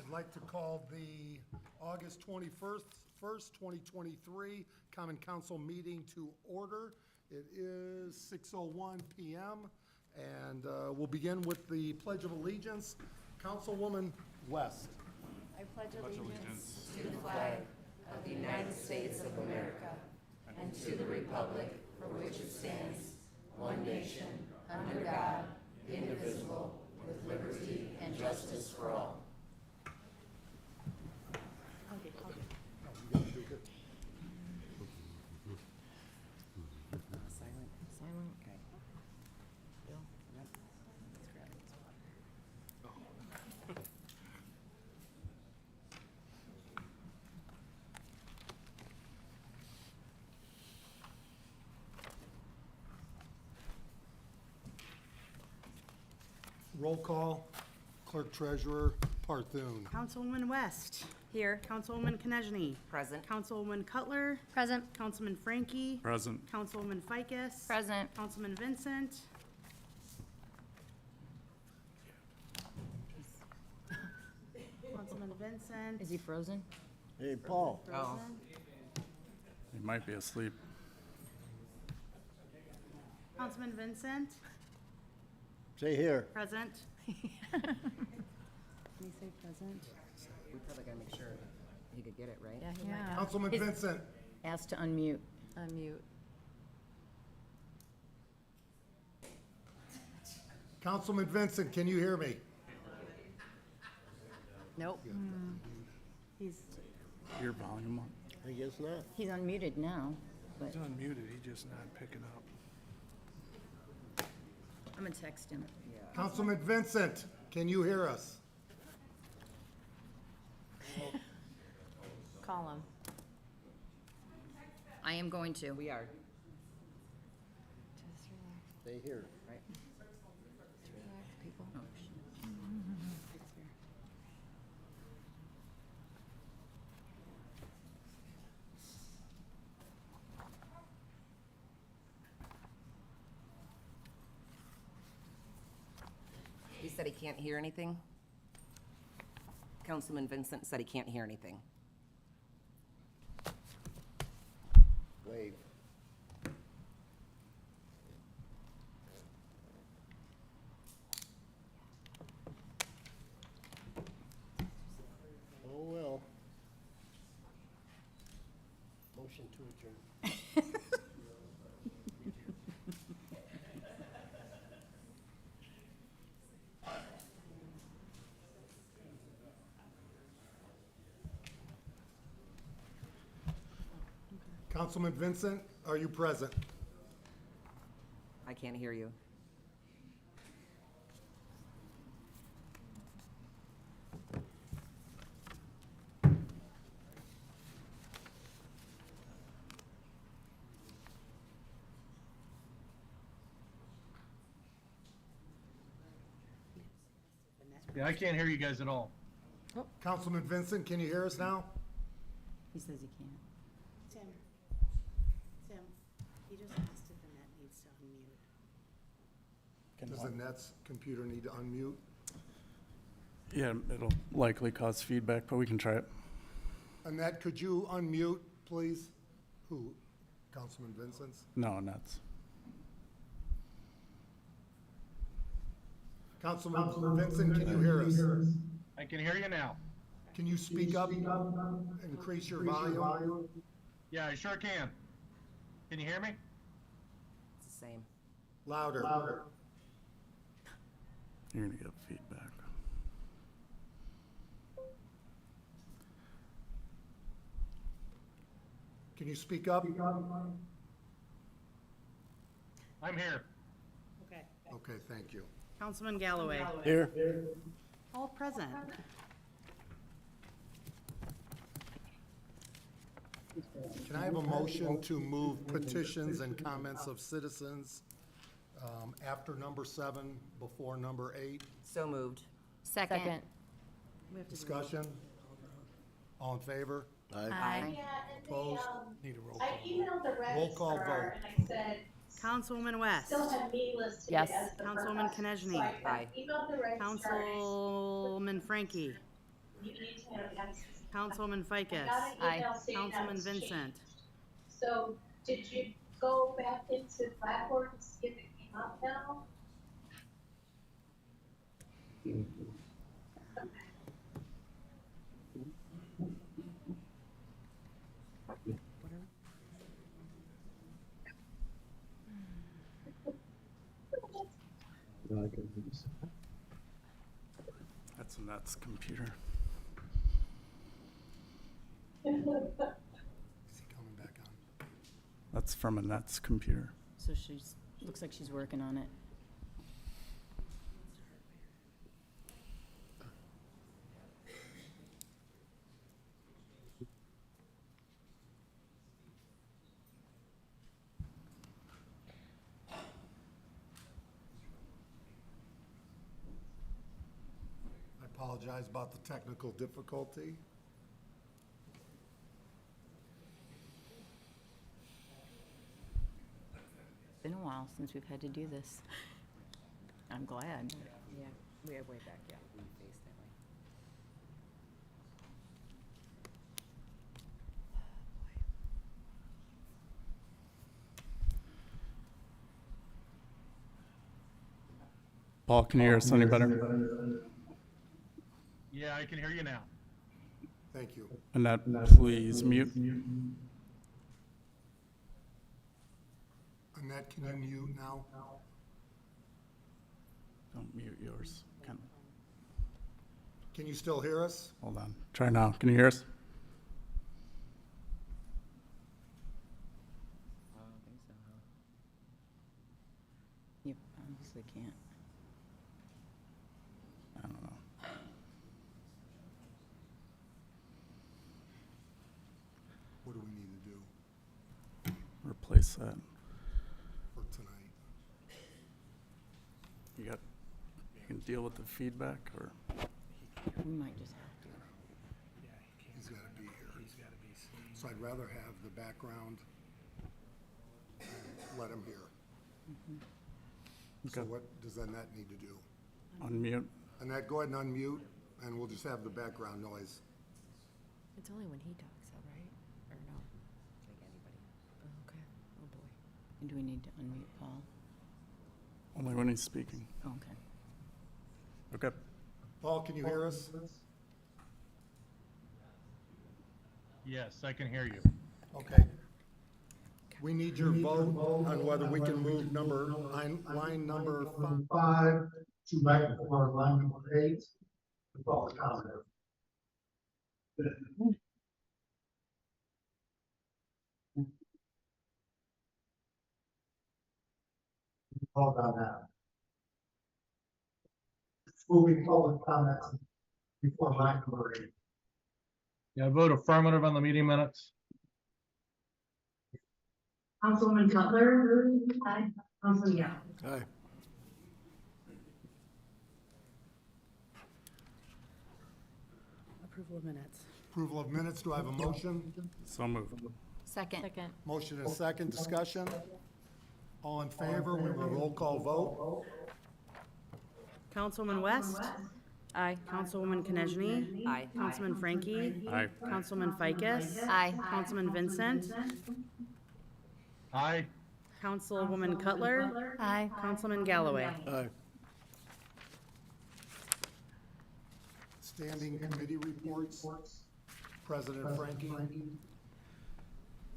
I'd like to call the August 21st, 2023 Common Council meeting to order. It is 6:01 PM, and we'll begin with the Pledge of Allegiance. Councilwoman West. I pledge allegiance to the flag of the United States of America and to the republic for which it stands, one nation, under God, indivisible, with liberty and justice for all. Silent. Okay. Bill? Yep. Let's grab this water. Roll call, Clerk Treasurer Parthoon. Councilwoman West. Here. Councilwoman Konechny. Present. Councilwoman Cutler. Present. Councilman Frankie. Present. Councilwoman Ficus. Present. Councilman Vincent. Councilman Vincent. Is he frozen? Hey, Paul. Frozen. He might be asleep. Councilman Vincent. Say here. Present. Can you say present? We probably gotta make sure he could get it, right? Yeah. Councilman Vincent. Ask to unmute. Unmute. Councilman Vincent, can you hear me? Nope. He's, Your volume on. I guess not. He's unmuted now, but He's unmuted, he's just not picking up. I'm gonna text him. Councilman Vincent, can you hear us? Call him. I am going to. We are. Just relax. Stay here. Right. Just relax, people. Oh, shit. He said he can't hear anything. Councilman Vincent said he can't hear anything. Wave. Oh, well. Motion to adjourn. Councilman Vincent, are you present? I can't hear you. Yeah, I can't hear you guys at all. Councilman Vincent, can you hear us now? He says he can't. Tim, he just asked if the net needs to unmute. Does the Nets computer need to unmute? Yeah, it'll likely cause feedback, but we can try it. Annette, could you unmute, please? Who? Councilman Vincent's? No, nuts. Councilman Vincent, can you hear us? I can hear you now. Can you speak up, increase your volume? Yeah, I sure can. Can you hear me? It's the same. Louder. You're gonna get feedback. Can you speak up? I'm here. Okay. Okay, thank you. Councilman Galloway. Here. All present. Can I have a motion to move petitions and comments of citizens after number 7, before number 8? So moved. Second. We have to do- Discussion? All in favor? Aye. Aye. Yeah, and Opposed? Need a roll I call. emailed the Roll call registrar vote. and I said, Councilwoman West. still have me listed Yes. as the Councilwoman purpose. Konechny. So I Aye. emailed the registrar. Councilman Frankie. You need to have access. Councilwoman Ficus. Aye. Councilman Vincent. So did you go back into LaPorte and see if it came up now? That's Annette's computer. Is he coming back on? That's from Annette's computer. So she's, looks like she's working on it. I apologize about the technical difficulty. It's been a while since we've had to do this. I'm glad. Yeah, we are way back, yeah. We faced that way. Paul, can you hear us any better? Yeah, I can hear you now. Thank you. Annette, please mute. Annette, can you mute now? Don't mute yours. Can you still hear us? Hold on. Try now. Can you hear us? I don't think so, huh? You obviously can't. I don't know. What do we need to do Replace that. for tonight? You can deal with the feedback, or We might just have to. He's gotta be here. So I'd rather have the background, let him hear. So Okay. what does Annette need to do? unmute. Annette, go ahead and unmute, and we'll just have the background noise. It's only when he talks, though, right? Or no? Like anybody? Oh, okay. Oh, boy. Do we need to unmute Paul? Only when he's speaking. Oh, okay. Okay. Paul, can you hear us? Yes, I can hear you. Okay. We need your vote on whether we can move line number 5 to back before line number 8, the public comment. Hold on that. Moving public comments before line number 8. Yeah, I vote affirmative on the meeting minutes. Councilwoman Cutler? Aye. Councilman Young? Aye. Approval of minutes. approval of minutes. Do I have a motion? So moved. Second. Second. Motion and a second. Discussion? All in favor? We will roll call vote. Councilwoman West. Aye. Councilwoman Konechny. Aye. Councilman Frankie. Aye. Councilman Ficus. Aye. Councilman Vincent. Aye. Councilwoman Cutler. Aye. Councilman Galloway. Aye. Standing committee reports. President Frankie.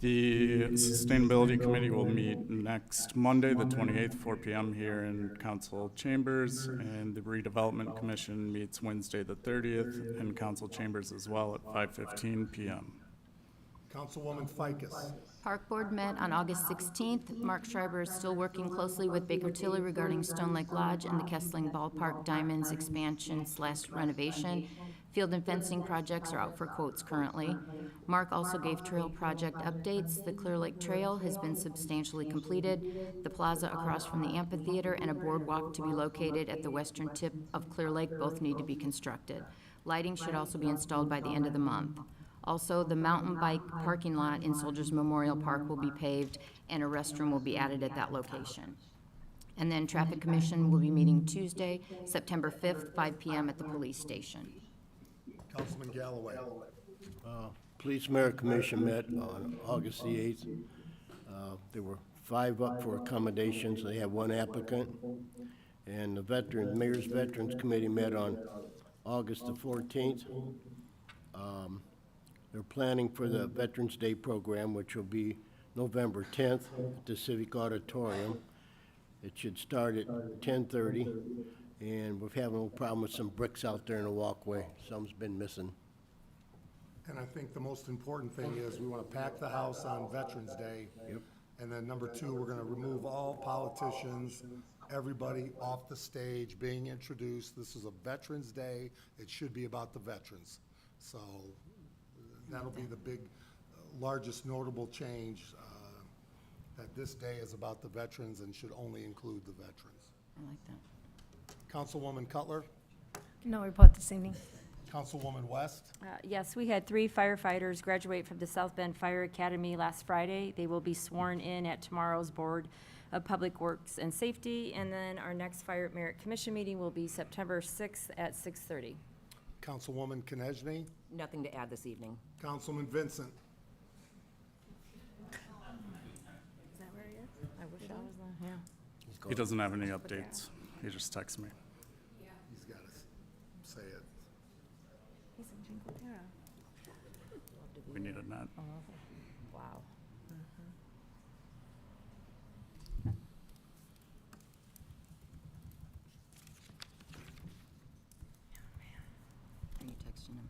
The Sustainability Committee will meet next Monday, the 28th, 4 p.m. here in council chambers, and the Redevelopment Commission meets Wednesday, the 30th, in council chambers as well at 5:15 p.m. Councilwoman Ficus. Park Board met on August 16th. Mark Schreiber is still working closely with Baker Tilly regarding Stone Lake Lodge and the Kessling Ballpark Diamonds expansion/renovation. Field and fencing projects are out for quotes currently. Mark also gave trail project updates. The Clear Lake Trail has been substantially completed. The plaza across from the amphitheater and a boardwalk to be located at the western tip of Clear Lake both need to be constructed. Lighting should also be installed by the end of the month. Also, the mountain bike parking lot in Soldiers Memorial Park will be paved, and a restroom will be added at that location. And then Traffic Commission will be meeting Tuesday, September 5th, 5 p.m. at the police station. Councilman Galloway. Police Merit Commission met on August the 8th. There were 5 up for accommodations. They have 1 applicant. And the Mayor's Veterans Committee met on August the 14th. They're planning for the Veterans Day program, which will be November 10th at the Civic Auditorium. It should start at 10:30, and we're having a little problem with some bricks out there in the walkway. Some's been missing. And I think the most important thing is we want to pack the house on Veterans Day. Yep. And then number 2, we're going to remove all politicians, everybody off the stage being introduced. This is a Veterans Day. It should be about the veterans. So that'll be the big, largest notable change, that this day is about the veterans and should only include the veterans. I like that. Councilwoman Cutler? No report this evening. Councilwoman West? Yes, we had 3 firefighters graduate from the South Bend Fire Academy last Friday. They will be sworn in at tomorrow's Board of Public Works and Safety. And then our next Fire Merit Commission meeting will be September 6th at 6:30. Councilwoman Konechny? Nothing to add this evening. Councilman Vincent? Is that where he is? I wish I was there, yeah. He doesn't have any updates. He just texts me. He's got to say it. He's in Cinco Terre. We needed that. Wow. Are you texting him?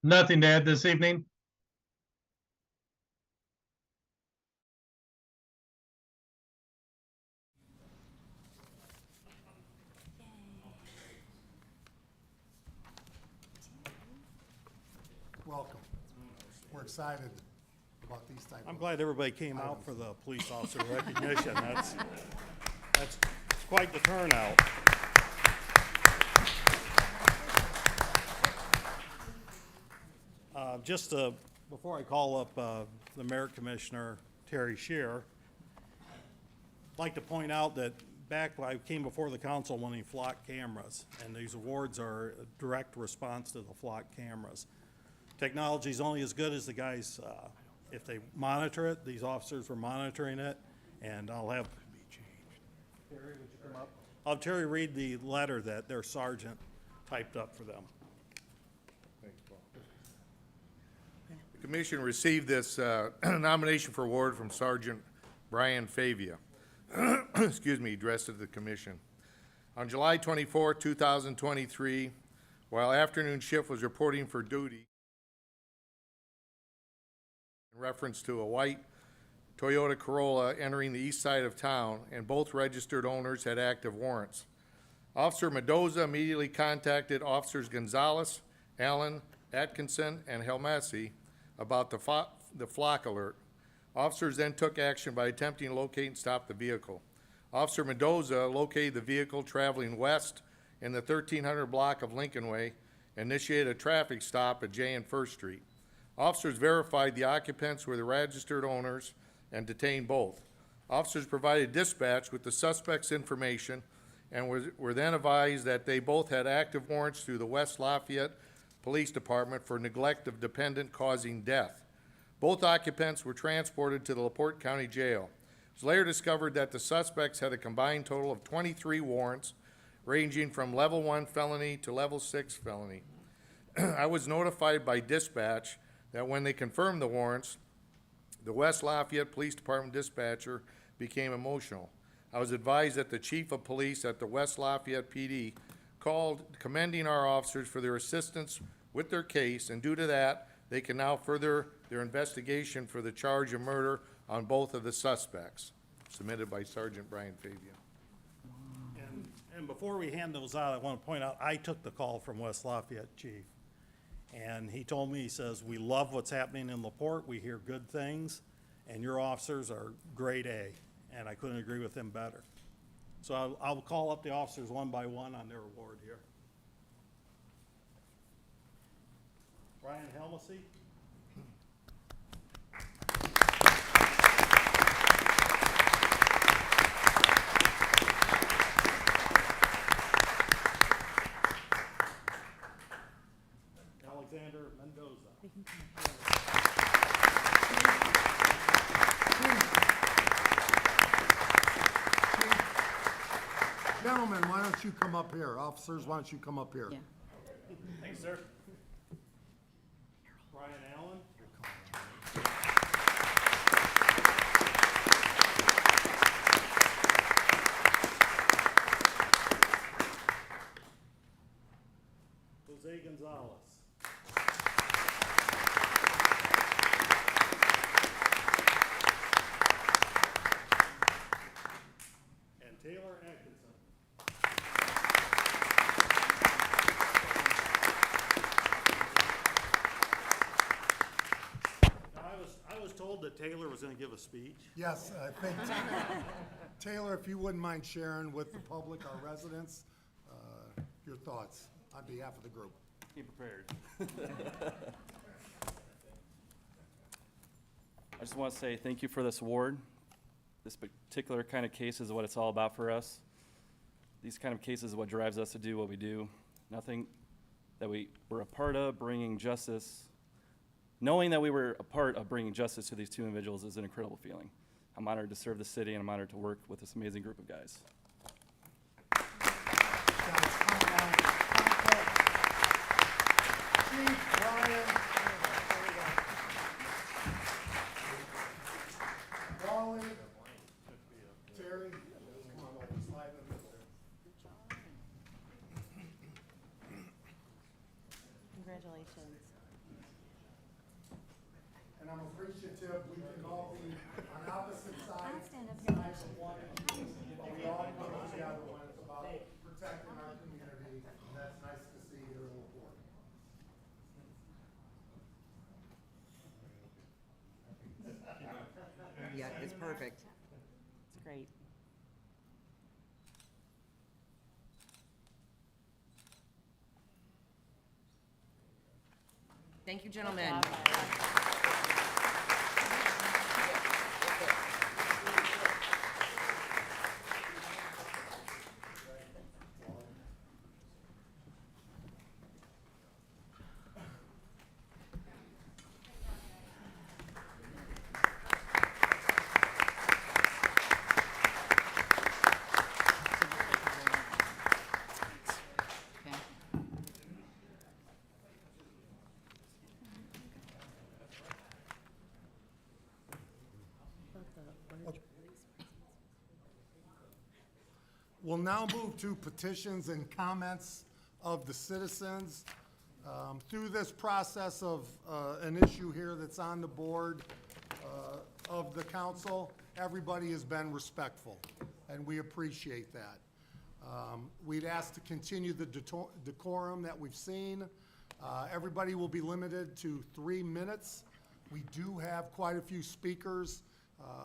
Nothing to add this evening. Welcome. We're excited about these type of. I'm glad everybody came out for the police officer recognition. That's quite the turnout. Before I call up the Merit Commissioner, Terry Shear, I'd like to point out that back when I came before the council wanting flock cameras, and these awards are a direct response to the flock cameras. Technology is only as good as the guys, if they monitor it. These officers were monitoring it, and I'll have Terry, would you come up? I'll have Terry read the letter that their sergeant typed up for them. The commission received this nomination for award from Sergeant Brian Favia, excuse me, addressed to the commission. On July 24, 2023, while afternoon shift was reporting for duty, in reference to a white Toyota Corolla entering the east side of town, and both registered owners had active warrants. Officer Mendoza immediately contacted Officers Gonzalez, Allen, Atkinson, and Helmasi about the flock alert. Officers then took action by attempting to locate and stop the vehicle. Officer Mendoza located the vehicle traveling west in the 1300 block of Lincoln Way, initiated a traffic stop at J and First Street. Officers verified the occupants were the registered owners and detained both. Officers provided dispatch with the suspect's information and were then advised that they both had active warrants through the West Lafayette Police Department for neglect of dependent causing death. Both occupants were transported to the LaPorte County Jail. It was later discovered that the suspects had a combined total of 23 warrants, ranging from level 1 felony to level 6 felony. I was notified by dispatch that when they confirmed the warrants, the West Lafayette Police Department dispatcher became emotional. I was advised that the chief of police at the West Lafayette PD called commending our officers for their assistance with their case, and due to that, they can now further their investigation for the charge of murder on both of the suspects, submitted by Sergeant Brian Fabian. And before we hand those out, I want to point out, I took the call from West Lafayette Chief. And he told me, he says, we love what's happening in LaPorte, we hear good things, and your officers are grade A. And I couldn't agree with him better. So I'll call up the officers one by one on their award here. Brian Helmsey. Alexander Mendoza. Gentlemen, why don't you come up here? Officers, why don't you come up here? Yeah. Thanks, sir. Brian Allen. Jose Gonzalez. And Taylor Atkinson. Now, I was told that Taylor was gonna give a speech. Yes, I think, Taylor, if you wouldn't mind sharing with the public, our residents, your thoughts on behalf of the group. Be prepared. I just want to say thank you for this award. This particular kind of case is what it's all about for us. These kind of cases is what drives us to do what we do. Nothing that we were a part of bringing justice. Knowing that we were a part of bringing justice to these two individuals is an incredible feeling. I'm honored to serve the city, and I'm honored to work with this amazing group of guys. Wally, Terry, come on over, slide in the middle. Congratulations. And I'm appreciative, we can all be on opposite sides of one, but we all come together when it's about protecting our community, and that's nice to see here in LaPorte. Yeah, it's perfect. It's great. Thank you, gentlemen. We'll now move to petitions and comments of the citizens. Through this process of an issue here that's on the board of the council, everybody has been respectful, and we appreciate that. We'd ask to continue the decorum that we've seen. Everybody will be limited to 3 minutes. We do have quite a few speakers.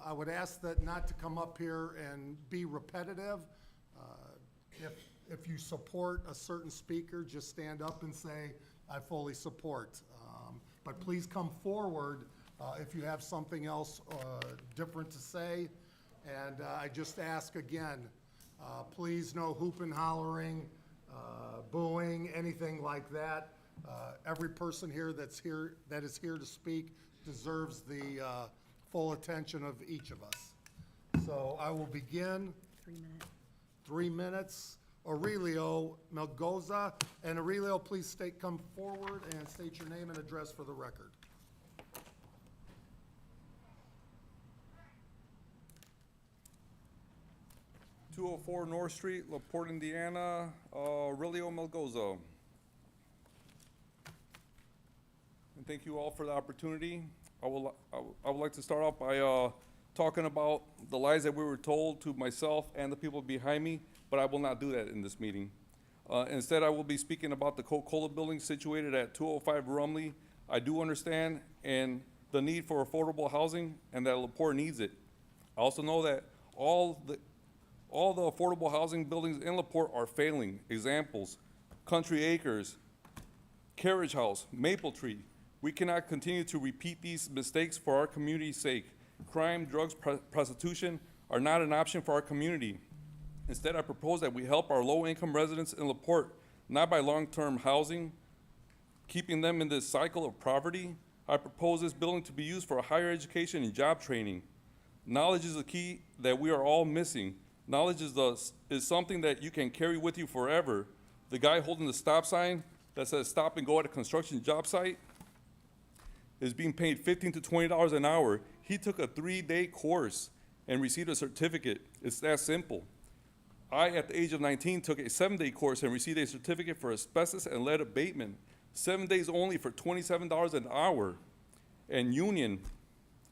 I would ask that not to come up here and be repetitive. If you support a certain speaker, just stand up and say, I fully support. But please come forward if you have something else different to say. And I just ask again, please no hooping, hollering, booing, anything like that. Every person here that is here to speak deserves the full attention of each of us. So I will begin. 3 minutes. 3 minutes. Aurelio Melgoza. And Aurelio, please come forward and state your name and address for the record. .204 North Street, LaPorte, Indiana, Aurelio Melgoza. And thank you all for the opportunity. I would like to start off by talking about the lies that we were told to myself and the people behind me, but I will not do that in this meeting. Instead, I will be speaking about the Coca-Cola building situated at 205 Rumley. I do understand and the need for affordable housing and that LaPorte needs it. I also know that all the affordable housing buildings in LaPorte are failing. Examples, Country Acres, Carriage House, Maple Tree. We cannot continue to repeat these mistakes for our community's sake. Crime, drugs, prostitution are not an option for our community. Instead, I propose that we help our low-income residents in LaPorte, not by long-term housing, keeping them in this cycle of poverty. I propose this building to be used for higher education and job training. Knowledge is the key that we are all missing. Knowledge is something that you can carry with you forever. The guy holding the stop sign that says stop and go at a construction job site is being paid $15 to $20 an hour. He took a 3-day course and received a certificate. It's that simple. I, at the age of 19, took a 7-day course and received a certificate for asbestos and lead abatement. 7 days only for $27 an hour. And union,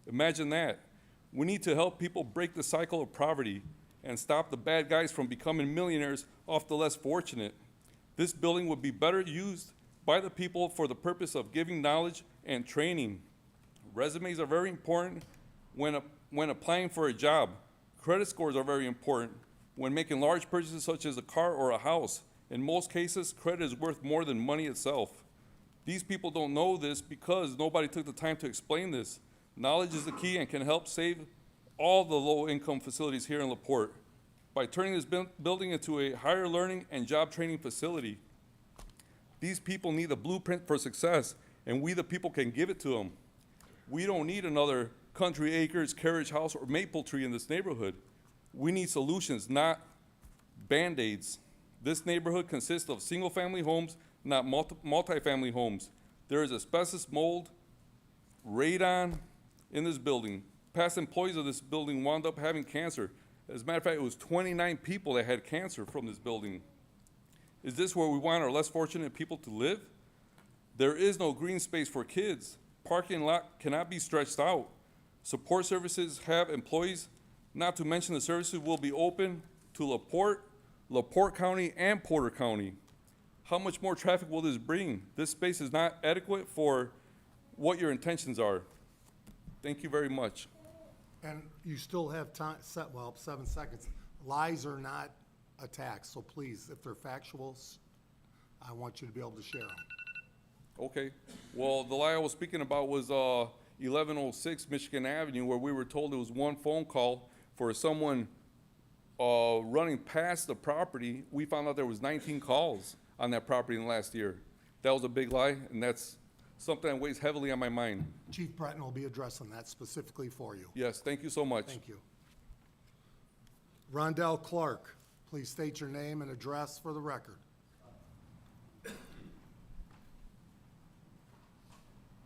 imagine that. We need to help people break the cycle of poverty and stop the bad guys from becoming millionaires off the less fortunate. This building would be better used by the people for the purpose of giving knowledge and training. Resumes are very important when applying for a job. Credit scores are very important when making large purchases such as a car or a house. In most cases, credit is worth more than money itself. These people don't know this because nobody took the time to explain this. Knowledge is the key and can help save all the low-income facilities here in LaPorte by turning this building into a higher learning and job training facility. These people need a blueprint for success, and we the people can give it to them. We don't need another Country Acres, Carriage House, or Maple Tree in this neighborhood. We need solutions, not Band-Aids. This neighborhood consists of single-family homes, not multi-family homes. There is asbestos, mold, radon in this building. Past employees of this building wound up having cancer. As a matter of fact, it was 29 people that had cancer from this building. Is this where we want our less fortunate people to live? There is no green space for kids. Parking lot cannot be stretched out. Support services have employees, not to mention the services will be open to LaPorte County, and Porter County. How much more traffic will this bring? This space is not adequate for what your intentions are. Thank you very much. And you still have time, 7 seconds. Lies are not attacks, so please, if they're factuals, I want you to be able to share them. Okay. Well, the lie I was speaking about was 1106 Michigan Avenue, where we were told it was one phone call for someone running past the property. We found out there was 19 calls on that property in the last year. That was a big lie, and that's something that weighs heavily on my mind. Chief Breton will be addressing that specifically for you. Yes, thank you so much. Thank you. Rondell Clark, please state your name and address for the record.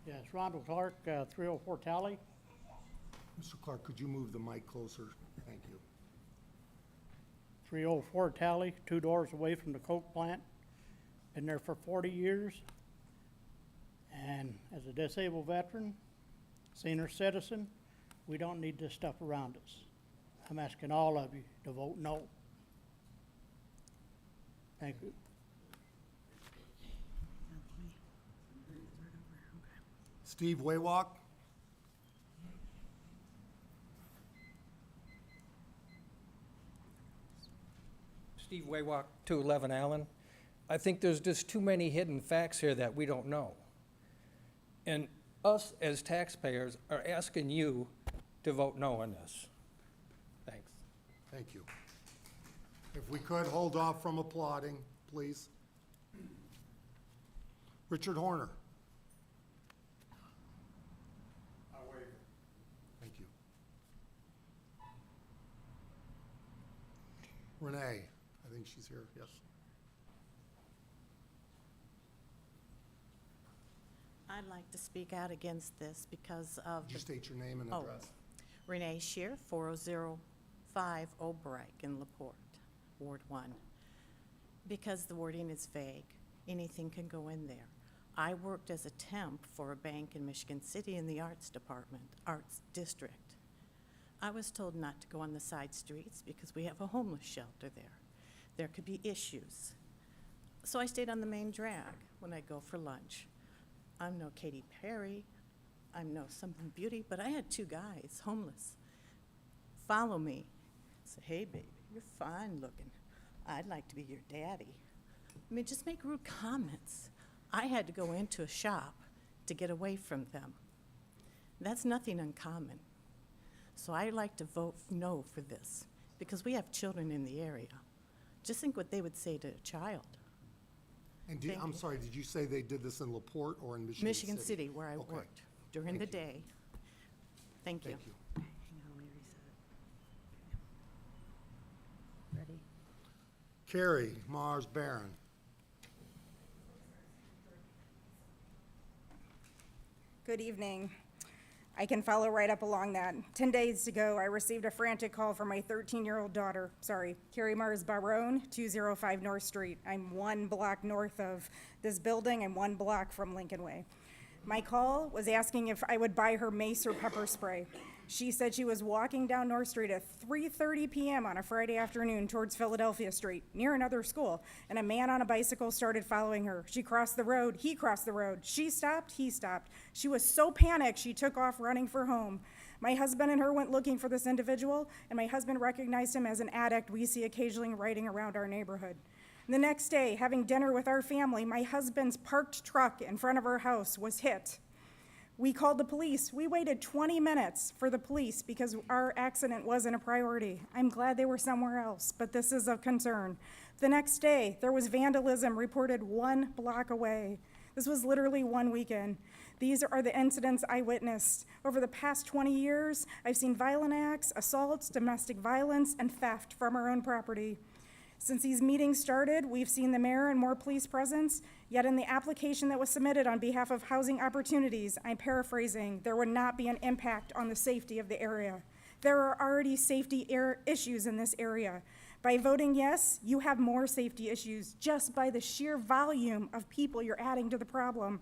Yes, Rondell Clark, 304 Tally. Mr. Clark, could you move the mic closer? Thank you. 304 Tally, 2 doors away from the Coke plant. Been there for 40 years. And as a disabled veteran, senior citizen, we don't need this stuff around us. I'm asking all of you to vote no. Thank you. Steve Waywalk. Steve Waywalk, 211 Allen. I think there's just too many hidden facts here that we don't know. And us as taxpayers are asking you to vote no on this. Thanks. Thank you. If we could hold off from applauding, please. Richard Horner. Thank you. Renee, I think she's here, yes. I'd like to speak out against this because of Could you state your name and Oh. address? Renee Shear, 4005 O'Brike in LaPorte, Ward 1. Because the wording is vague, anything can go in there. I worked as a temp for a bank in Michigan City in the arts department, arts district. I was told not to go on the side streets because we have a homeless shelter there. There could be issues. So I stayed on the main drag when I go for lunch. I'm no Katy Perry, I'm no Something Beauty, but I had two guys, homeless, follow me. Say, hey, baby, you're fine looking. I'd like to be your daddy. I mean, just make rude comments. I had to go into a shop to get away from them. That's nothing uncommon. So I like to vote no for this because we have children in the area. Just think what they would say to a child. And Thank I'm you. sorry, did you say they did this in LaPorte or in Michigan City? Michigan City, where I Okay. worked during the day. Thank you. Thank you. Hang on, let me reset. Ready? Carrie Mars Barron. Good evening. I can follow right up along that. 10 days ago, I received a frantic call from my 13-year-old daughter, Carrie Mars Barone, 205 North Street. I'm 1 block north of this building and 1 block from Lincoln Way. My call was asking if I would buy her mace or pepper spray. She said she was walking down North Street at 3:30 p.m. on a Friday afternoon towards Philadelphia Street, near another school, and a man on a bicycle started following her. She crossed the road, he crossed the road. She stopped, he stopped. She was so panicked, she took off running for home. My husband and her went looking for this individual, and my husband recognized him as an addict we see occasionally riding around our neighborhood. The next day, having dinner with our family, my husband's parked truck in front of our house was hit. We called the police. We waited 20 minutes for the police because our accident wasn't a priority. I'm glad they were somewhere else, but this is of concern. The next day, there was vandalism reported 1 block away. This was literally one weekend. These are the incidents I witnessed. Over the past 20 years, I've seen violent acts, assaults, domestic violence, and theft from our own property. Since these meetings started, we've seen the mayor and more police presence, yet in the application that was submitted on behalf of Housing Opportunities, I'm paraphrasing, there would not be an impact on the safety of the area. There are already safety issues in this area. By voting yes, you have more safety issues just by the sheer volume of people you're adding to the problem.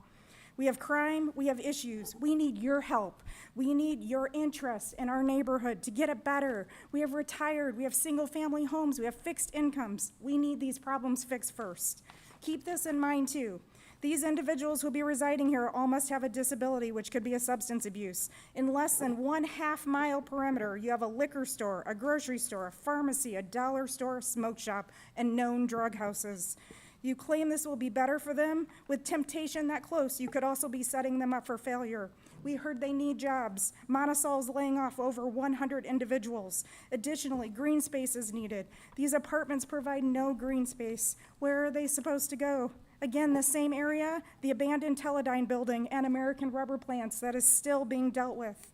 We have crime, we have issues. We need your help. We need your interest in our neighborhood to get it better. We have retired, we have single-family homes, we have fixed incomes. We need these problems fixed first. Keep this in mind too. These individuals who will be residing here all must have a disability, which could be a substance abuse. In less than 1/2 mile perimeter, you have a liquor store, a grocery store, a pharmacy, a dollar store, a smoke shop, and known drug houses. You claim this will be better for them. With temptation that close, you could also be setting them up for failure. We heard they need jobs. Montisol's laying off over 100 individuals. Additionally, green space is needed. These apartments provide no green space. Where are they supposed to go? Again, the same area, the abandoned Teledyne building and American rubber plants that is still being dealt with.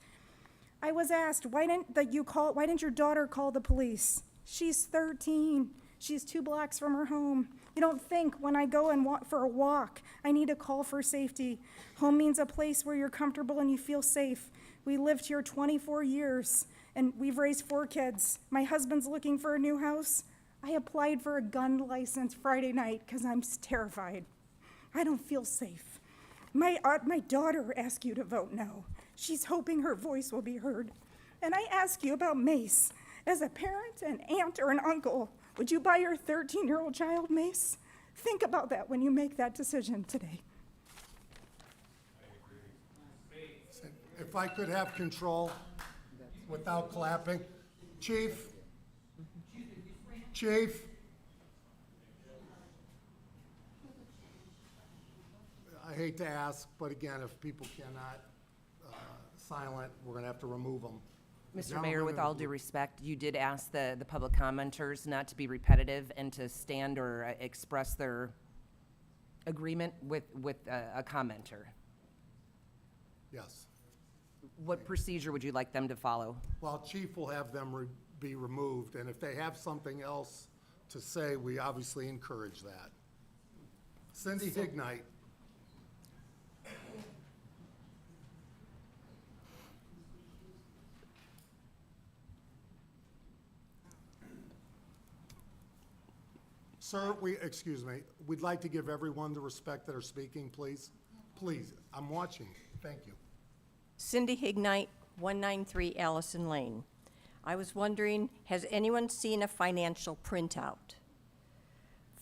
I was asked, why didn't your daughter call the police? She's 13. She's 2 blocks from her home. You don't think when I go and walk for a walk, I need a call for safety. Home means a place where you're comfortable and you feel safe. We lived here 24 years and we've raised 4 kids. My husband's looking for a new house. I applied for a gun license Friday night because I'm terrified. I don't feel safe. My daughter asked you to vote no. She's hoping her voice will be heard. And I ask you about mace. As a parent, an aunt, or an uncle, would you buy your 13-year-old child mace? Think about that when you make that decision today. If I could have control without clapping. Chief? Chief? I hate to ask, but again, if people cannot silent, we're going to have to remove them. Mr. Mayor, with all due respect, you did ask the public commenters not to be repetitive and to stand or express their agreement with a commenter. Yes. What procedure would you like them to follow? Well, Chief will have them be removed, and if they have something else to say, we obviously encourage that. Cindy Hignite. Sir, excuse me, we'd like to give everyone the respect that are speaking, please. Please, I'm watching. Thank you. Cindy Hignite, 193 Allison Lane. I was wondering, has anyone seen a financial printout?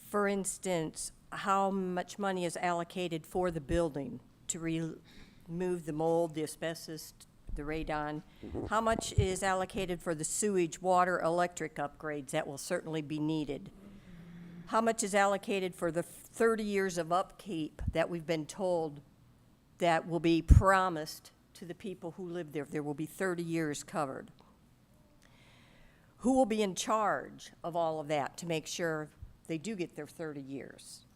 For instance, how much money is allocated for the building to remove the mold, the asbestos, the radon? How much is allocated for the sewage, water, electric upgrades that will certainly be needed? How much is allocated for the 30 years of upkeep that we've been told that will be promised to the people who live there? There will be 30 years covered. Who will be in charge of all of that to make sure they do get their 30 years?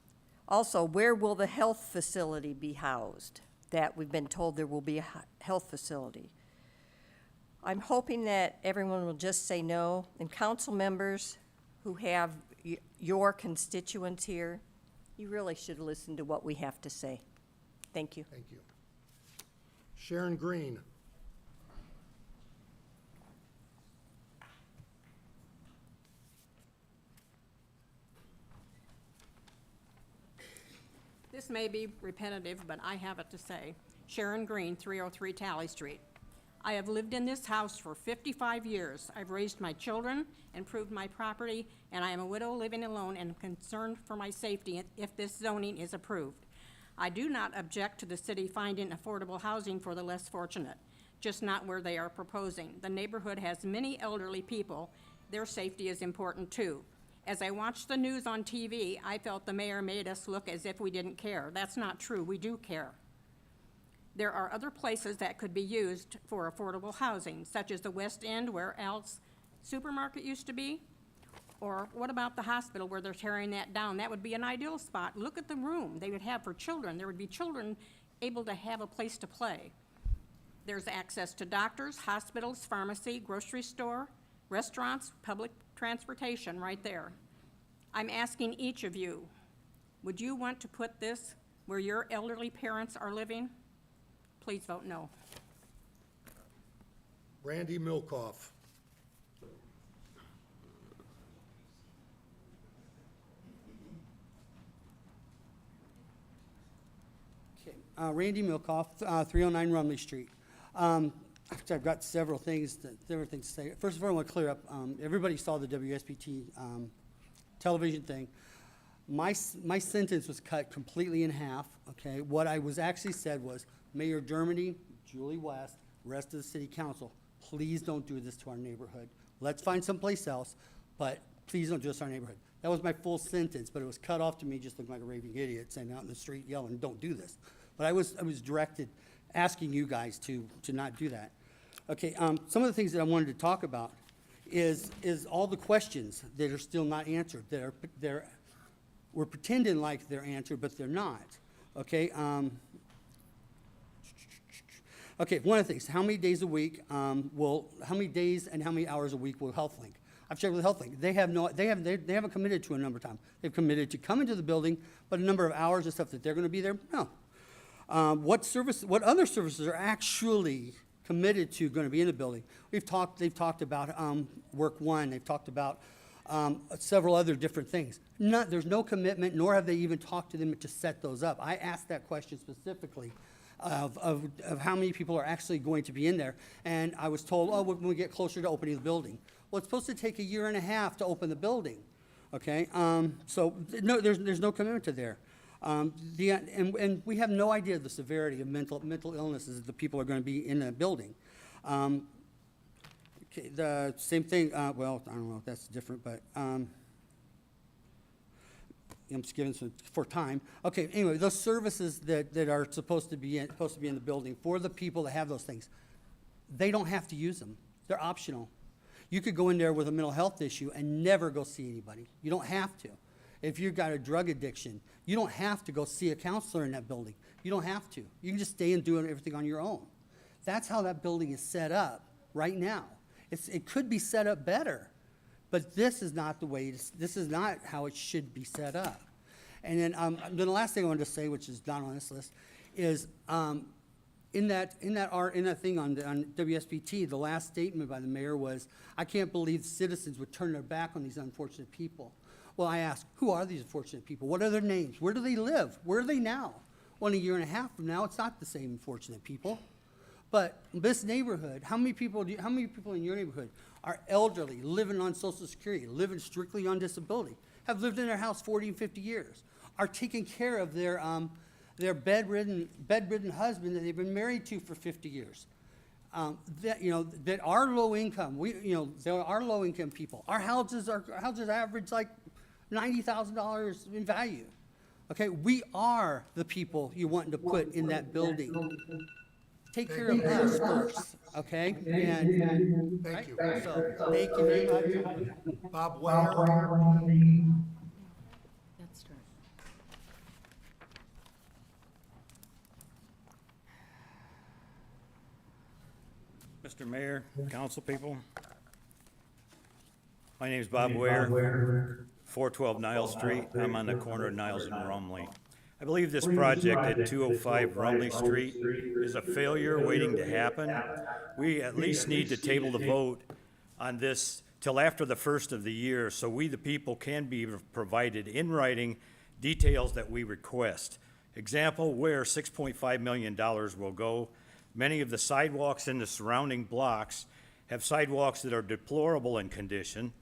Also, where will the health facility be housed? That we've been told there will be a health facility. I'm hoping that everyone will just say no, and council members who have your constituents here, you really should listen to what we have to say. Thank you. Thank you. Sharon Green. This may be repetitive, but I have it to say. Sharon Green, 303 Talley Street. I have lived in this house for 55 years. I've raised my children, improved my property, and I am a widow living alone and concerned for my safety if this zoning is approved. I do not object to the city finding affordable housing for the less fortunate, just not where they are proposing. The neighborhood has many elderly people. Their safety is important too. As I watched the news on TV, I felt the mayor made us look as if we didn't care. That's not true. We do care. There are other places that could be used for affordable housing, such as the West End where Al's supermarket used to be. Or what about the hospital where they're tearing that down? That would be an ideal spot. Look at the room they would have for children. There would be children able to have a place to play. There's access to doctors, hospitals, pharmacy, grocery store, restaurants, public transportation right there. I'm asking each of you, would you want to put this where your elderly parents are living? Please vote no. Randy Milkoff. Okay, Randy Milkoff, 309 Rumley Street. Actually, I've got several things to say. First of all, I want to clear up, everybody saw the WSBT television thing. My sentence was cut completely in half, okay? What I was actually said was, Mayor Dermody, Julie West, rest of the city council, please don't do this to our neighborhood. Let's find someplace else, but please don't do this to our neighborhood. That was my full sentence, but it was cut off to me just looking like a raving idiot, saying out in the street yelling, don't do this. But I was directed, asking you guys to not do that. Okay, some of the things that I wanted to talk about is all the questions that are still not answered. We're pretending like they're answered, but they're not. Okay, okay, one of the things, how many days a week how many days and how many hours a week will HealthLink? I've checked with HealthLink. They haven't committed to a number of time. They've committed to come into the building, but a number of hours and stuff that they're going to be there, no. What other services are actually committed to going to be in the building? They've talked about Work One. They've talked about several other different things. There's no commitment, nor have they even talked to them to set those up. I asked that question specifically of how many people are actually going to be in there, and I was told, oh, when we get closer to opening the building. Well, it's supposed to take 1.5 years to open the building, okay? So no, there's no commitment to there. And we have no idea the severity of mental illnesses that the people are going to be in the building. Okay, the same thing, well, I don't know if that's different, but I'm just giving some for time. Okay, anyway, those services that are supposed to be in the building for the people that have those things, they don't have to use them. They're optional. You could go in there with a mental health issue and never go see anybody. You don't have to. If you've got a drug addiction, you don't have to go see a counselor in that building. You don't have to. You can just stay and do everything on your own. That's how that building is set up right now. It could be set up better, but this is not the way. This is not how it should be set up. And then the last thing I wanted to say, which is not on this list, is in that thing on WSBT, the last statement by the mayor was, "I can't believe citizens would turn their back on these unfortunate people." Well, I asked, who are these unfortunate people? What are their names? Where do they live? Where are they now? Well, in 1.5 years from now, it's not the same unfortunate people. But this neighborhood, how many people in your neighborhood are elderly, living on Social Security, living strictly on disability, have lived in their house 40 and 50 years, are taking care of their bedridden husband that they've been married to for 50 years? That are low income, there are low income people. Our houses average like $90,000 in value. Okay, we are the people you want to put in that building. Take care of us first, okay? And, Thank you. so, thank you very much. Bob Weyer. That's right. Mr. Mayor, council people. My name is Bob Ware, 412 Niles Street. I'm on the corner of Niles and Rumley. I believe this project at 205 Rumley Street is a failure waiting to happen. We at least need to table the vote on this till after the first of the year so we, the people, can be provided in writing details that we request. Example, where $6.5 million will go. Many of the sidewalks in the surrounding blocks have sidewalks that are deplorable in condition,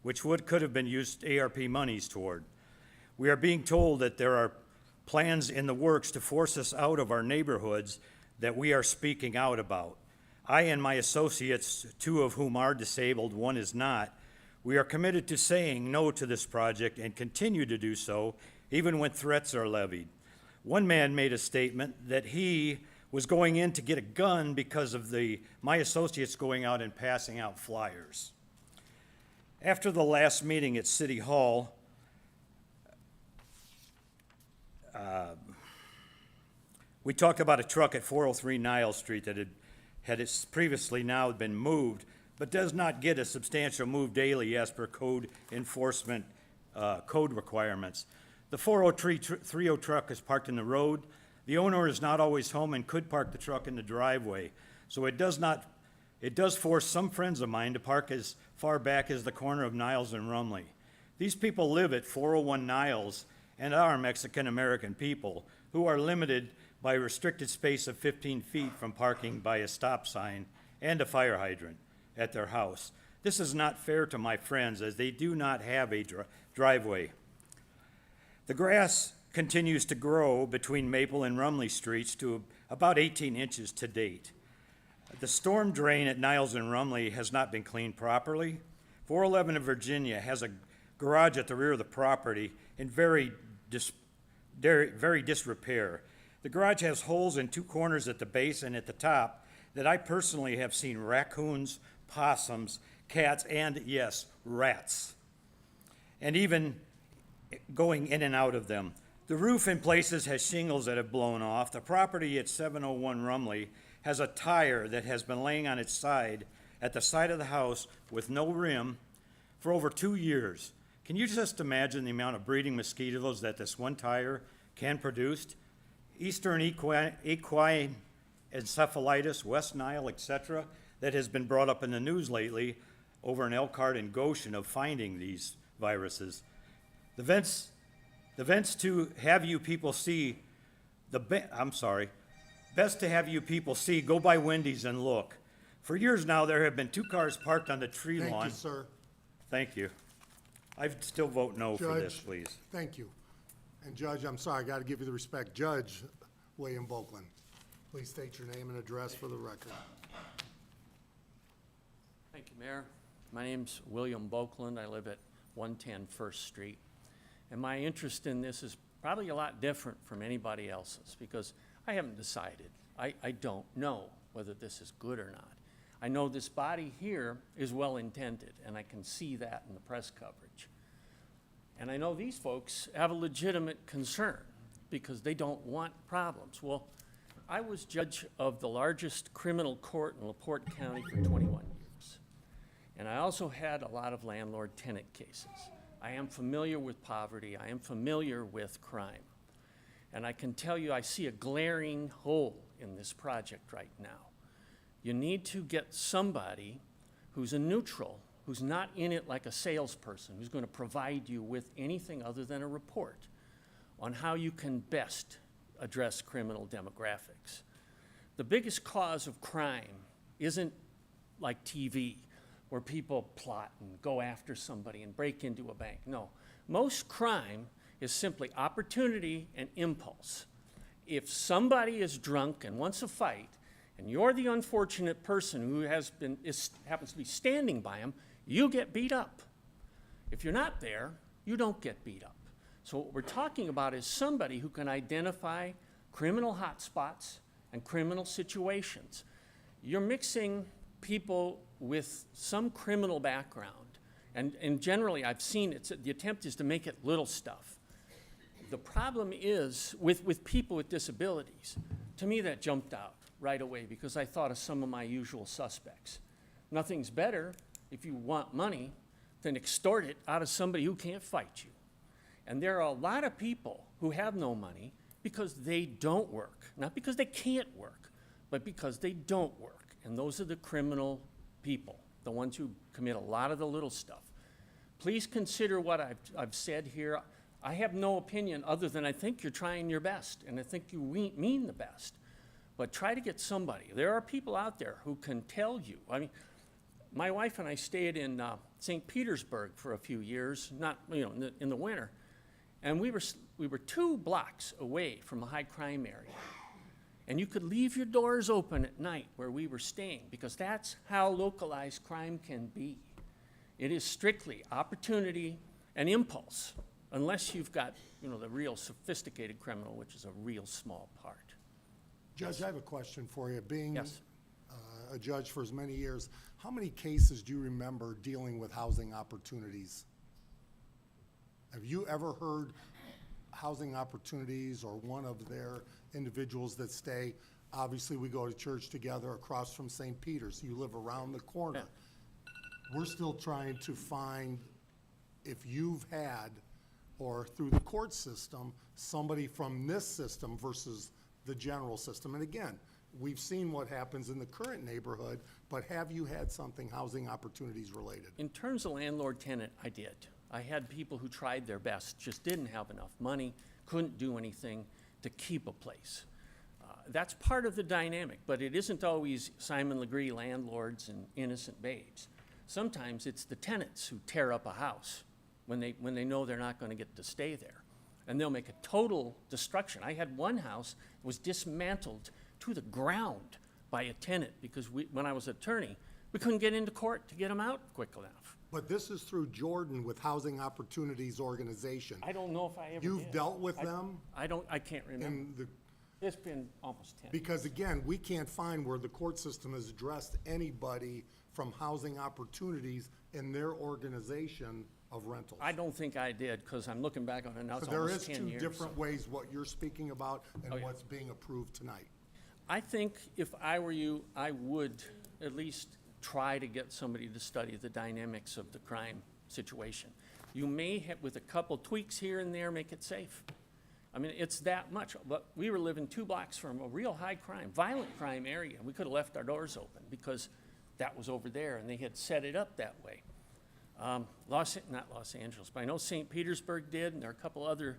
which could have been used ARP monies toward. We are being told that there are plans in the works to force us out of our neighborhoods that we are speaking out about. I and my associates, two of whom are disabled, one is not, we are committed to saying no to this project and continue to do so even when threats are levied. One man made a statement that he was going in to get a gun because of my associates going out and passing out flyers. After the last meeting at City Hall, we talked about a truck at 403 Niles Street that had previously now been moved, but does not get a substantial move daily as per code enforcement code requirements. The 403 truck is parked in the road. The owner is not always home and could park the truck in the driveway. So it does force some friends of mine to park as far back as the corner of Niles and Rumley. These people live at 401 Niles and are Mexican-American people who are limited by a restricted space of 15 feet from parking by a stop sign and a fire hydrant at their house. This is not fair to my friends as they do not have a driveway. The grass continues to grow between Maple and Rumley Streets to about 18 inches to date. The storm drain at Niles and Rumley has not been cleaned properly. 411 of Virginia has a garage at the rear of the property in very disrepair. The garage has holes in two corners at the base and at the top that I personally have seen raccoons, possums, cats, and yes, rats, and even going in and out of them. The roof in places has shingles that have blown off. The property at 701 Rumley has a tire that has been laying on its side at the side of the house with no rim for over 2 years. Can you just imagine the amount of breeding mosquitoes that this one tire can produce? Eastern equine encephalitis, West Nile, etc., that has been brought up in the news lately over in Elkhart and Goshen of finding these viruses. The vents to have you people see, best to have you people see, go by Wendy's and look. For years now, there have been 2 cars parked on the tree lawn. Thank you, sir. Thank you. I'd still vote no for this, Judge, please. Thank you. And Judge, I'm sorry, I got to give you the respect. Judge William Boakland, please state your name and address for the record. Thank you, Mayor. My name's William Boakland. I live at 110 First Street. And my interest in this is probably a lot different from anybody else's because I haven't decided. I don't know whether this is good or not. I know this body here is well-intended, and I can see that in the press coverage. And I know these folks have a legitimate concern because they don't want problems. Well, I was judge of the largest criminal court in LaPorte County for 21 years. And I also had a lot of landlord-tenant cases. I am familiar with poverty. I am familiar with crime. And I can tell you I see a glaring hole in this project right now. You need to get somebody who's a neutral, who's not in it like a salesperson, who's going to provide you with anything other than a report on how you can best address criminal demographics. the biggest cause of crime isn't like TV, where people plot and go after somebody and break into a bank. No, most crime is simply opportunity and impulse. If somebody is drunk and wants a fight, and you're the unfortunate person who happens to be standing by him, you get beat up. If you're not there, you don't get beat up. So what we're talking about is somebody who can identify criminal hotspots and criminal situations. You're mixing people with some criminal background, and generally I've seen the attempt is to make it little stuff. The problem is with people with disabilities. To me, that jumped out right away because I thought of some of my usual suspects. Nothing's better if you want money than extort it out of somebody who can't fight you. And there are a lot of people who have no money because they don't work. Not because they can't work, but because they don't work. And those are the criminal people, the ones who commit a lot of the little stuff. Please consider what I've said here. I have no opinion other than I think you're trying your best, and I think you mean the best. But try to get somebody. There are people out there who can tell you. I mean, my wife and I stayed in St. Petersburg for a few years, not in the winter, and we were 2 blocks away from a high crime area, and you could leave your doors open at night where we were staying because that's how localized crime can be. It is strictly opportunity and impulse, unless you've got the real sophisticated criminal, which is a real small part. Judge, I have a question for you. Being Yes. a judge for as many years, how many cases do you remember dealing with housing opportunities? Have you ever heard housing opportunities or one of their individuals that stay? Obviously, we go to church together across from St. Peter's. You live around the corner. Yeah. We're still trying to find if you've had, or through the court system, somebody from this system versus the general system. And again, we've seen what happens in the current neighborhood, but have you had something housing opportunities related? In terms of landlord-tenant, I did. I had people who tried their best, just didn't have enough money, couldn't do anything to keep a place. That's part of the dynamic, but it isn't always Simon Legree landlords and innocent babes. Sometimes it's the tenants who tear up a house when they know they're not going to get to stay there. And they'll make a total destruction. I had one house that was dismantled to the ground by a tenant because when I was attorney, we couldn't get into court to get them out quick enough. But this is through Jordan with Housing Opportunities Organization. I don't know if I ever You've did. dealt with them? I can't remember. It's been almost 10. Because again, we can't find where the court system has addressed anybody from Housing Opportunities in their organization of rentals. I don't think I did, because I'm looking back on it now, it's So there almost is 10 two years. different ways what you're speaking about and Oh, yeah. what's being approved tonight. I think if I were you, I would at least try to get somebody to study the dynamics of the crime situation. You may have, with a couple tweaks here and there, make it safe. I mean, it's that much. But we were living 2 blocks from a real high crime, violent crime area. We could have left our doors open because that was over there, and they had set it up that way. Not Los Angeles, but I know St. Petersburg did, and there are a couple other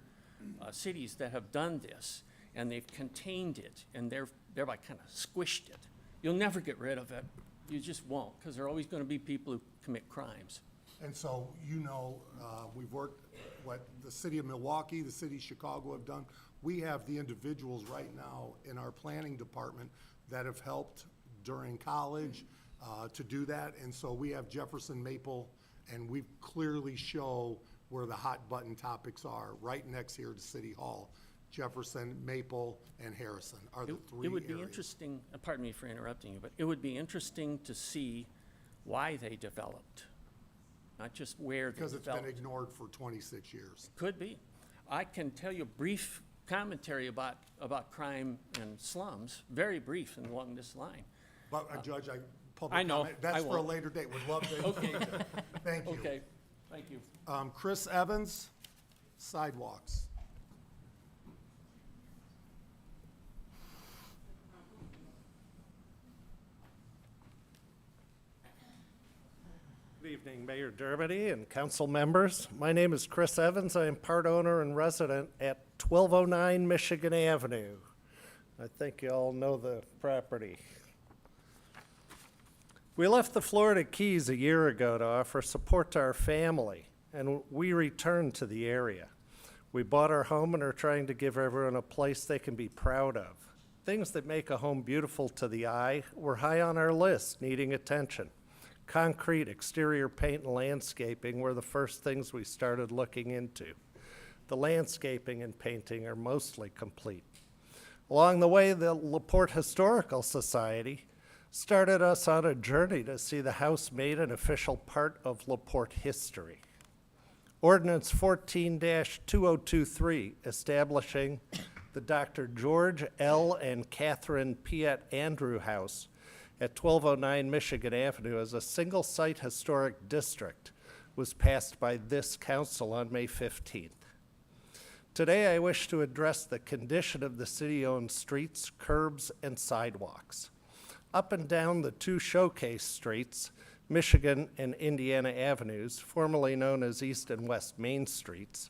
cities that have done this, and they've contained it, and thereby kind of squished it. You'll never get rid of it. You just won't, because there are always going to be people who commit crimes. And so, we've worked, what the city of Milwaukee, the city of Chicago have done. We have the individuals right now in our planning department that have helped during college to do that. And so we have Jefferson, Maple, and we clearly show where the hot button topics are, right next here to City Hall. Jefferson, Maple, and Harrison are the 3 areas. It would be interesting, pardon me for interrupting you, but it would be interesting to see why they developed, not just where they Because it's developed. been ignored for 26 years. Could be. I can tell you a brief commentary about crime and slums, very brief and along this line. But, Judge, I know, comment, that's I for a won't. later date. Would love to. Okay. Thank you. Okay, thank you. Chris Evans, sidewalks. Good evening, Mayor Dermody and council members. My name is Chris Evans. I am part owner and resident at 1209 Michigan Avenue. I think you all know the property. We left the Florida Keys a year ago to offer support to our family, and we returned to the area. We bought our home and are trying to give everyone a place they can be proud of. Things that make a home beautiful to the eye were high on our list, needing attention. Concrete, exterior paint, and landscaping were the first things we started looking into. The landscaping and painting are mostly complete. Along the way, the LaPorte Historical Society started us on a journey to see the house made an official part of LaPorte history. Ordinance 14-2023, establishing the Dr. George L. and Catherine Piet Andrew House at 1209 Michigan Avenue as a single-site historic district, was passed by this council on May 15th. Today, I wish to address the condition of the city-owned streets, curbs, and sidewalks. Up and down the two showcase streets, Michigan and Indiana Avenues, formerly known as East and West Main Streets,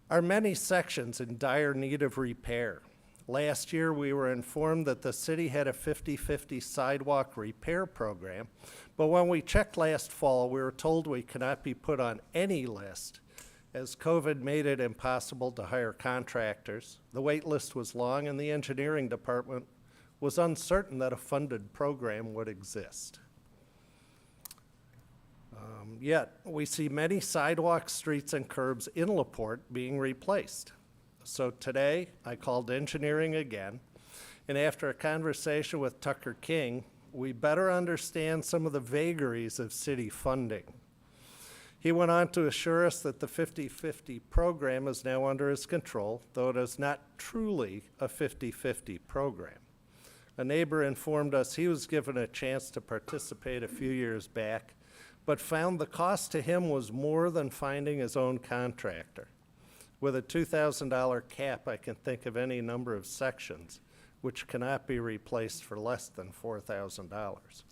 are many sections in dire need of repair. Last year, we were informed that the city had a 50-50 sidewalk repair program, but when we checked last fall, we were told we cannot be put on any list as COVID made it impossible to hire contractors. The wait list was long, and the engineering department was uncertain that a funded program would exist. Yet, we see many sidewalks, streets, and curbs in LaPorte being replaced. So today, I called engineering again, and after a conversation with Tucker King, we better understand some of the vagaries of city funding. He went on to assure us that the 50-50 program is now under his control, though it is not truly a 50-50 program. A neighbor informed us he was given a chance to participate a few years back, but found the cost to him was more than finding his own contractor. With a $2,000 cap, I can think of any number of sections which cannot be replaced for less than $4,000.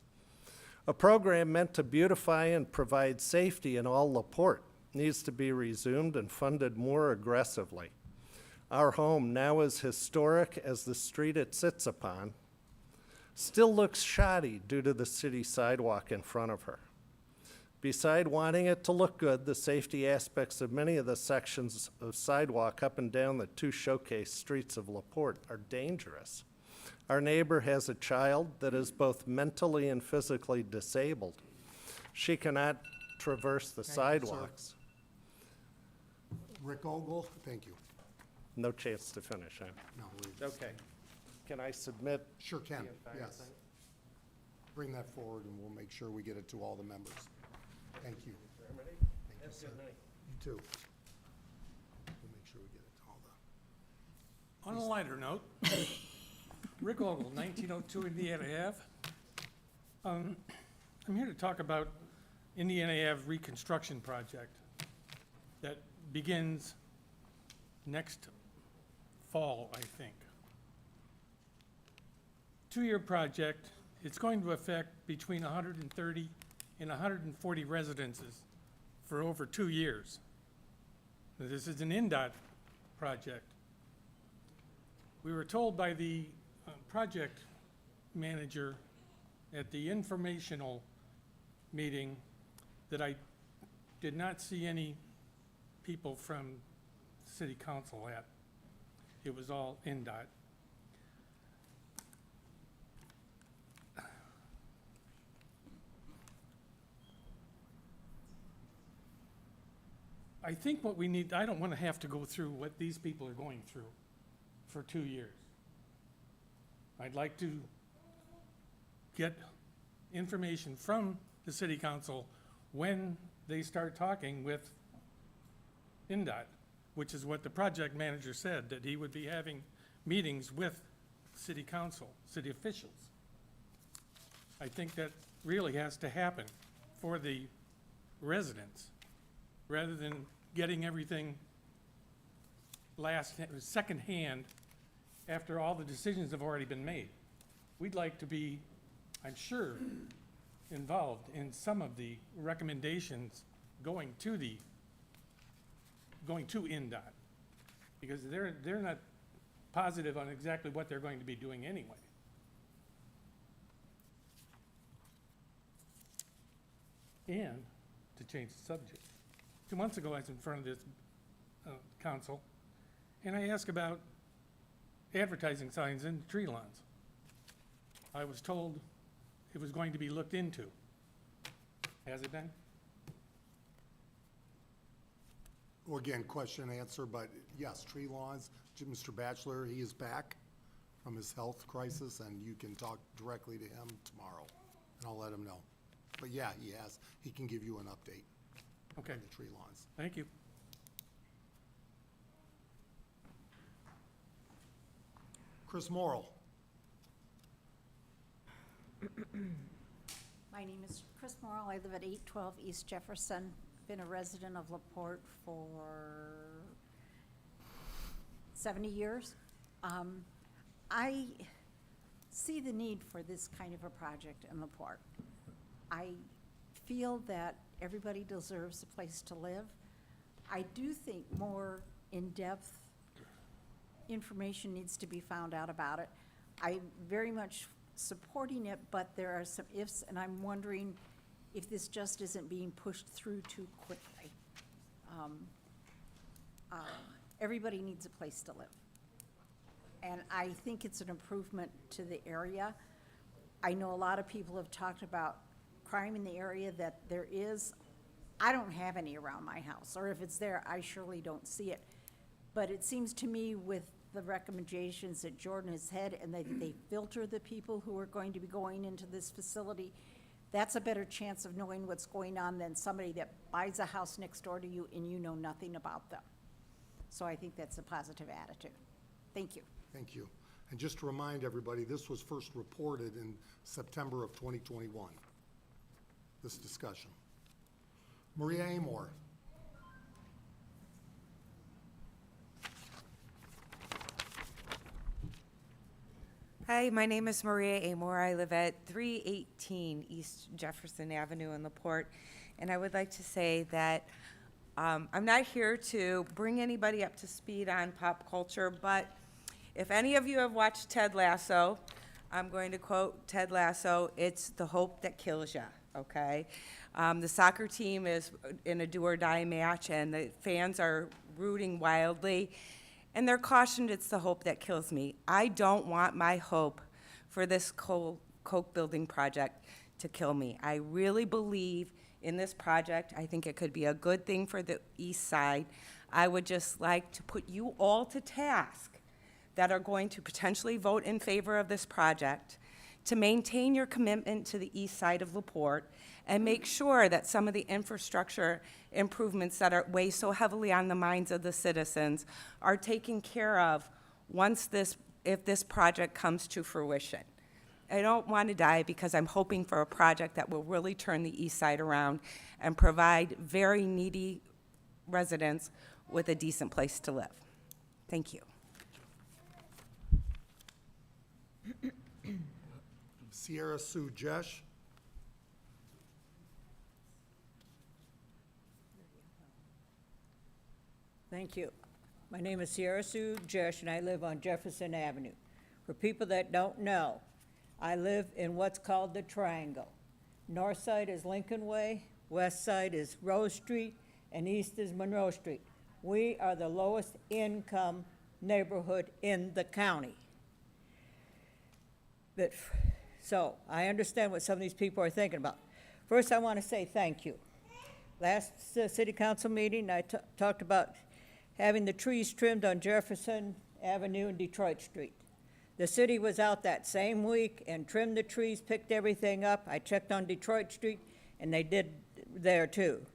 A program meant to beautify and provide safety in all LaPorte needs to be resumed and funded more aggressively. Our home, now as historic as the street it sits upon, still looks shoddy due to the city sidewalk in front of her. Beside wanting it to look good, the safety aspects of many of the sections of sidewalk up and down the two showcase streets of LaPorte are dangerous. Our neighbor has a child that is both mentally and physically disabled. She cannot traverse the sidewalks. Rick Ogle, thank you. No chance to finish, huh? No, Okay. Can I submit? Sure can, the entire yes. thing? Bring that forward and we'll make sure we get it to all the members. Thank you. Thank you, sir. You too. We'll make sure we get it to all the. On a lighter note, Rick Ogle, 1902 Indiana Ave. I'm here to talk about Indiana Ave reconstruction project that begins next fall, I think. Two-year project. It's going to affect between 130 and 140 residences for over 2 years. This is an NDOT project. We were told by the project manager at the informational meeting that I did not see any people from city council at. It was all NDOT. I think what we need, I don't want to have to go through what these people are going through for 2 years. I'd like to get information from the city council when they start talking with NDOT, which is what the project manager said, that he would be having meetings with city council, city officials. I think that really has to happen for the residents, rather than getting everything secondhand after all the decisions have already been made. We'd like to be, I'm sure, involved in some of the recommendations going to NDOT, because they're not positive on exactly what they're going to be doing anyway. And, to change the subject, 2 months ago, I was in front of this council, and I asked about advertising signs in tree lawns. I was told it was going to be looked into. Has it been? Well, again, question and answer, but yes, tree lawns, Mr. Batchelor, he is back from his health crisis, and you can talk directly to him tomorrow, and I'll let him know. But yeah, he has, he can give you an update Okay, on the tree lawns. thank you. Chris Morrill. My name is Chris Morrill. I live at 812 East Jefferson. Been a resident of LaPorte for 70 years. I see the need for this kind of a project in LaPorte. I feel that everybody deserves a place to live. I do think more in-depth information needs to be found out about it. I'm very much supporting it, but there are some ifs, and I'm wondering if this just isn't being pushed through too quickly. Everybody needs a place to live. And I think it's an improvement to the area. I know a lot of people have talked about crime in the area that there is. I don't have any around my house, or if it's there, I surely don't see it. But it seems to me with the recommendations that Jordan has had, and that they filter the people who are going to be going into this facility, that's a better chance of knowing what's going on than somebody that buys a house next door to you and you know nothing about them. So I think that's a positive attitude. Thank you. Thank you. And just to remind everybody, this was first reported in September of 2021, this discussion. Maria Amor. Hi, my name is Maria Amor. I live at 318 East Jefferson Avenue in LaPorte, and I would like to say that I'm not here to bring anybody up to speed on pop culture, but if any of you have watched Ted Lasso, I'm going to quote Ted Lasso, "It's the hope that kills ya," okay? The soccer team is in a do-or-die match, and the fans are rooting wildly. And they're cautioned, "It's the hope that kills me." I don't want my hope for this Coke building project to kill me. I really believe in this project. I think it could be a good thing for the east side. I would just like to put you all to task that are going to potentially vote in favor of this project to maintain your commitment to the east side of LaPorte and make sure that some of the infrastructure improvements that are weigh so heavily on the minds of the citizens are taken care of if this project comes to fruition. I don't want to die because I'm hoping for a project that will really turn the east side around and provide very needy residents with a decent place to live. Thank you. Sierra Sue Jesh. Thank you. My name is Sierra Sue Jesh, and I live on Jefferson Avenue. For people that don't know, I live in what's called the Triangle. North side is Lincoln Way, west side is Rose Street, and east is Monroe Street. We are the lowest income neighborhood in the county. So I understand what some of these people are thinking about. First, I want to say thank you. Last city council meeting, I talked about having the trees trimmed on Jefferson Avenue and Detroit Street. The city was out that same week and trimmed the trees, picked everything up. I checked on Detroit Street, and they did there too.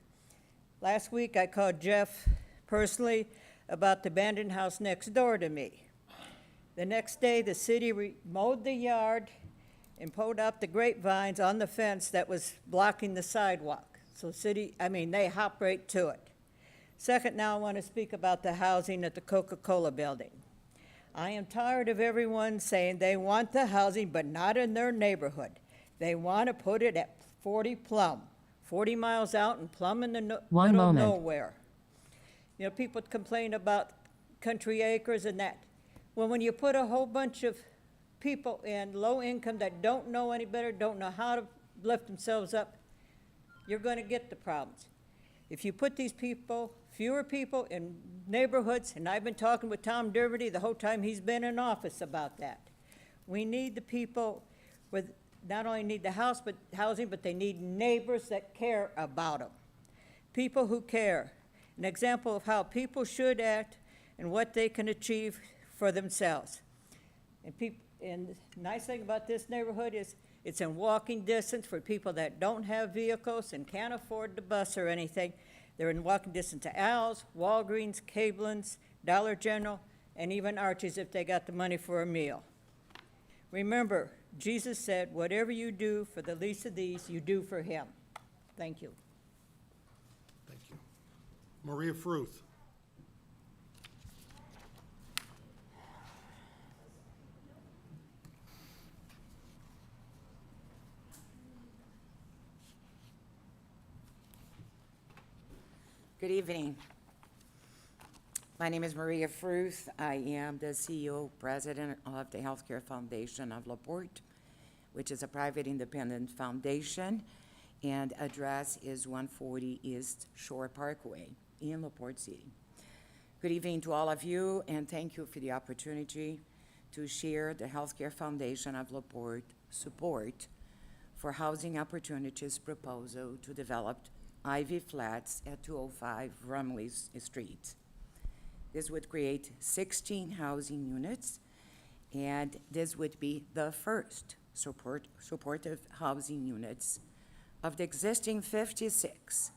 Last week, I called Jeff personally about the abandoned house next door to me. The next day, the city mowed the yard and pulled out the grapevines on the fence that was blocking the sidewalk. So they hop right to it. Second, now I want to speak about the housing at the Coca-Cola building. I am tired of everyone saying they want the housing, but not in their neighborhood. They want to put it at 40 Plum, 40 miles out and Plum in the middle of nowhere. You know, people complain about Country Acres and that. Well, when you put a whole bunch of people in low income that don't know any better, don't know how to lift themselves up, you're gonna get the problems. If you put these people, fewer people in neighborhoods, and I've been talking with Tom Derby the whole time he's been in office about that. We need the people with, not only need the housing, but they need neighbors that care about them. People who care. An example of how people should act and what they can achieve for themselves. And the nice thing about this neighborhood is it's in walking distance for people that don't have vehicles and can't afford the bus or anything. They're in walking distance to Al's, Walgreens, Cablin's, Dollar General, and even Archie's if they got the money for a meal. Remember, Jesus said, whatever you do for the least of these, you do for him. Thank you. Thank you. Maria Fruth. Good evening. My name is Maria Fruth. I am the CEO, president of the Healthcare Foundation of LaPorte, which is a private independent foundation, and address is 140 East Shore Parkway in LaPorte City. Good evening to all of you, and thank you for the opportunity to share the Healthcare Foundation of LaPorte support for housing opportunities proposal to develop Ivy Flats at 205 Rumley Street. This would create 16 housing units, and this would be the first supportive housing units of the existing 56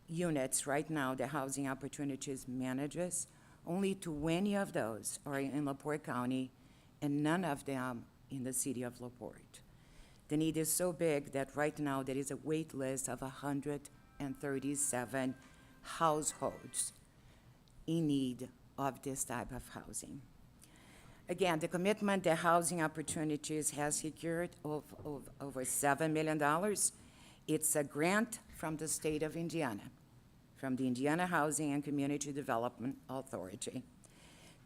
units right now the Housing Opportunities manages. Only 20 of those are in LaPorte County and none of them in the city of LaPorte. The need is so big that right now there is a wait list of 137 households in need of this type of housing. Again, the commitment that Housing Opportunities has secured of over $7 million, it's a grant from the state of Indiana, from the Indiana Housing and Community Development Authority.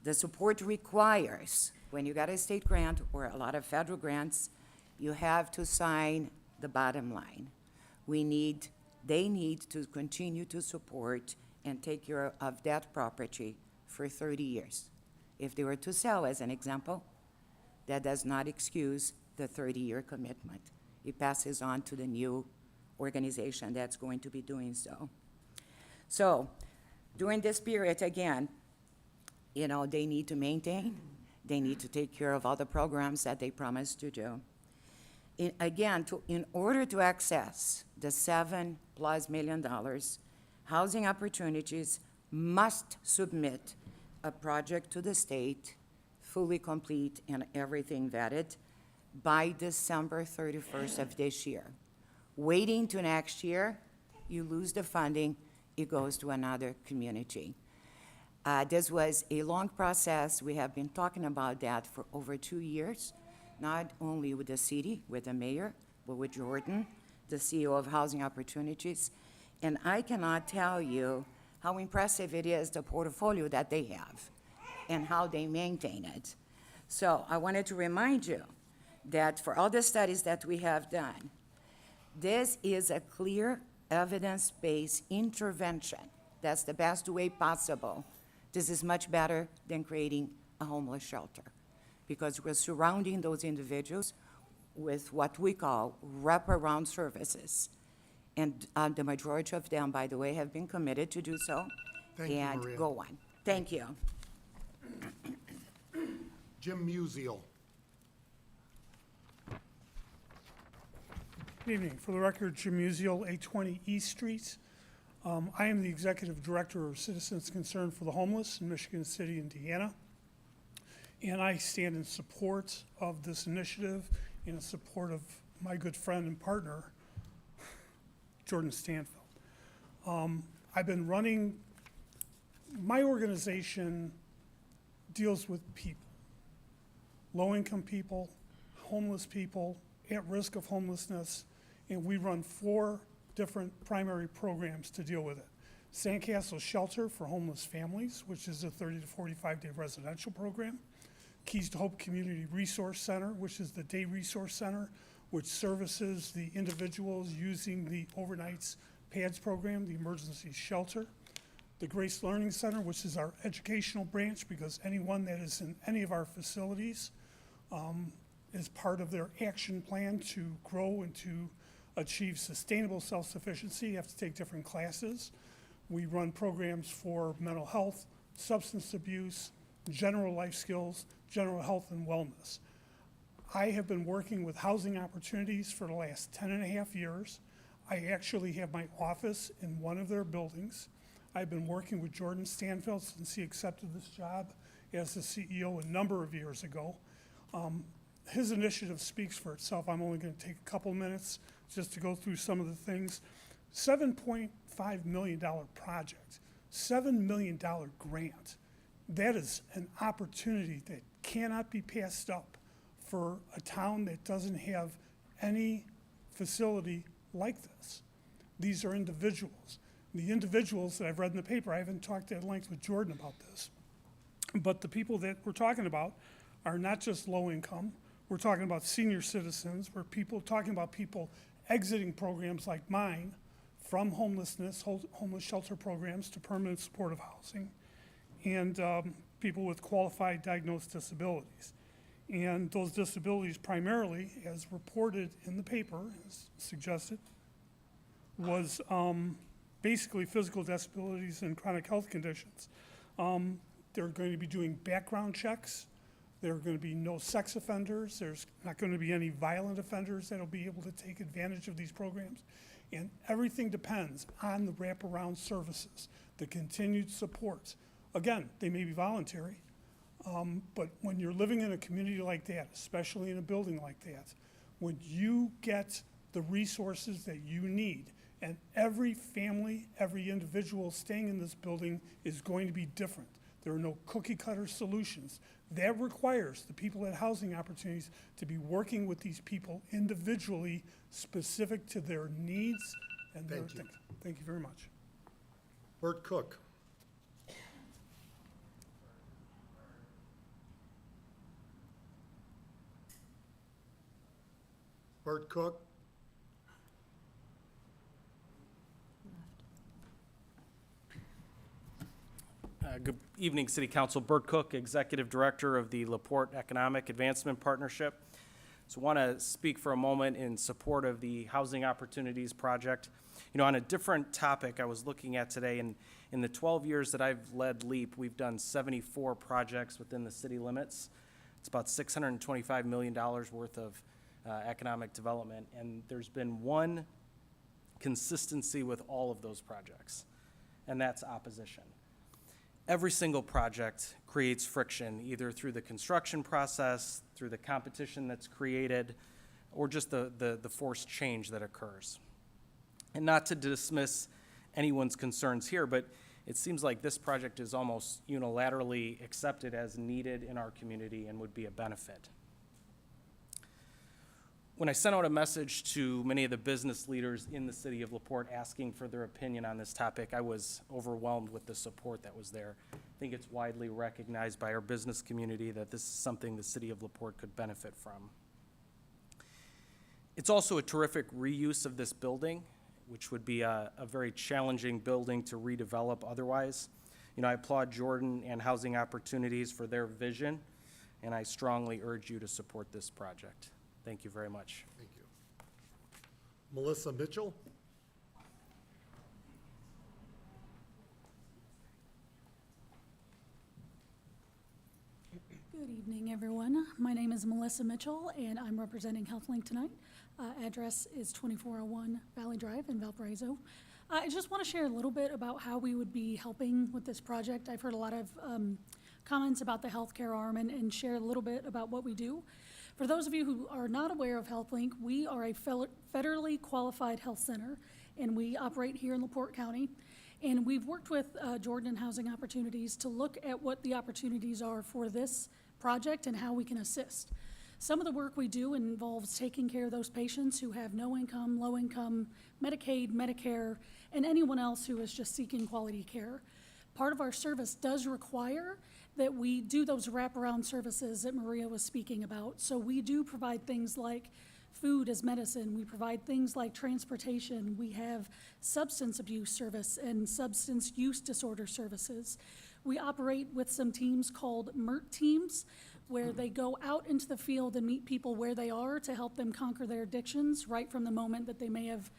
The support requires, when you got a state grant or a lot of federal grants, you have to sign the bottom line. They need to continue to support and take care of that property for 30 years. If they were to sell, as an example, that does not excuse the 30-year commitment. It passes on to the new organization that's going to be doing so. So during this period, again, they need to maintain, they need to take care of all the programs that they promised to do. In order to access the $7+ million, Housing Opportunities must submit a project to the state, fully complete and everything vetted, by December 31st of this year. Waiting to next year, you lose the funding, it goes to another community. This was a long process. We have been talking about that for over 2 years, not only with the city, with the mayor, but with Jordan, the CEO of Housing Opportunities. And I cannot tell you how impressive it is, the portfolio that they have and how they maintain it. So I wanted to remind you that for all the studies that we have done, this is a clear evidence-based intervention. That's the best way possible. This is much better than creating a homeless shelter, because we're surrounding those individuals with what we call wraparound services. And the majority of them, by the way, have been committed to do so. Thank you, and Maria. go on. Thank you. Jim Musial. Good evening. For the record, Jim Musial, 820 East Street. I am the Executive Director of Citizens Concerned for the Homeless in Michigan City, Indiana. And I stand in support of this initiative, in support of my good friend and partner, Jordan Stanfield. I've been running, my organization deals with people, low-income people, homeless people, at risk of homelessness, and we run 4 different primary programs to deal with it. Sandcastle Shelter for Homeless Families, which is a 30 to 45-day residential program. Keys to Hope Community Resource Center, which is the day resource center, which services the individuals using the overnights PADS program, the emergency shelter. The Grace Learning Center, which is our educational branch, because anyone that is in any of our facilities is part of their action plan to grow and to achieve sustainable self-sufficiency. You have to take different classes. We run programs for mental health, substance abuse, general life skills, general health and wellness. I have been working with Housing Opportunities for the last 10.5 years. I actually have my office in one of their buildings. I've been working with Jordan Stanfield since he accepted this job as the CEO a number of years ago. His initiative speaks for itself. I'm only going to take a couple minutes just to go through some of the things. $7.5 million project, $7 million grant. That is an opportunity that cannot be passed up for a town that doesn't have any facility like this. These are individuals. The individuals that I've read in the paper, I haven't talked at length with Jordan about this, but the people that we're talking about are not just low income. We're talking about senior citizens. We're talking about people exiting programs like mine from homelessness, homeless shelter programs to permanent supportive housing, and people with qualified diagnosed disabilities. And those disabilities primarily, as reported in the paper, as suggested, was basically physical disabilities and chronic health conditions. They're going to be doing background checks. There are going to be no sex offenders. There's not going to be any violent offenders that will be able to take advantage of these programs. And everything depends on the wraparound services, the continued supports. Again, they may be voluntary, but when you're living in a community like that, especially in a building like that, when you get the resources that you need, and every family, every individual staying in this building is going to be different. There are no cookie cutter solutions. That requires the people at Housing Opportunities to be working with these people individually, specific to their needs and their things. Thank you very much. Bert Cook. Bert Cook. Good evening, City Council. Bert Cook, Executive Director of the LaPorte Economic Advancement Partnership. So I want to speak for a moment in support of the Housing Opportunities Project. You know, on a different topic I was looking at today, and in the 12 years that I've led LEAP, we've done 74 projects within the city limits. It's about $625 million worth of economic development, and there's been one consistency with all of those projects, and that's opposition. Every single project creates friction, either through the construction process, through the competition that's created, or just the forced change that occurs. And not to dismiss anyone's concerns here, but it seems like this project is almost unilaterally accepted as needed in our community and would be a benefit. When I sent out a message to many of the business leaders in the city of LaPorte asking for their opinion on this topic, I was overwhelmed with the support that was there. I think it's widely recognized by our business community that this is something the city of LaPorte could benefit from. It's also a terrific reuse of this building, which would be a very challenging building to redevelop otherwise. You know, I applaud Jordan and Housing Opportunities for their vision, and I strongly urge you to support this project. Thank you very much. Thank you. Melissa Mitchell. Good evening, everyone. My name is Melissa Mitchell, and I'm representing HealthLink tonight. Address is 2401 Valley Drive in Valparaiso. I just want to share a little bit about how we would be helping with this project. I've heard a lot of comments about the healthcare arm and share a little bit about what we do. For those of you who are not aware of HealthLink, we are a federally qualified health center, and we operate here in LaPorte County. And we've worked with Jordan and Housing Opportunities to look at what the opportunities are for this project and how we can assist. Some of the work we do involves taking care of those patients who have no income, low income, Medicaid, Medicare, and anyone else who is just seeking quality care. Part of our service does require that we do those wraparound services that Maria was speaking about. So we do provide things like food as medicine. We provide things like transportation. We have substance abuse service and substance use disorder services. We operate with some teams called MERT teams, where they go out into the field and meet people where they are to help them conquer their addictions right from the moment that they may have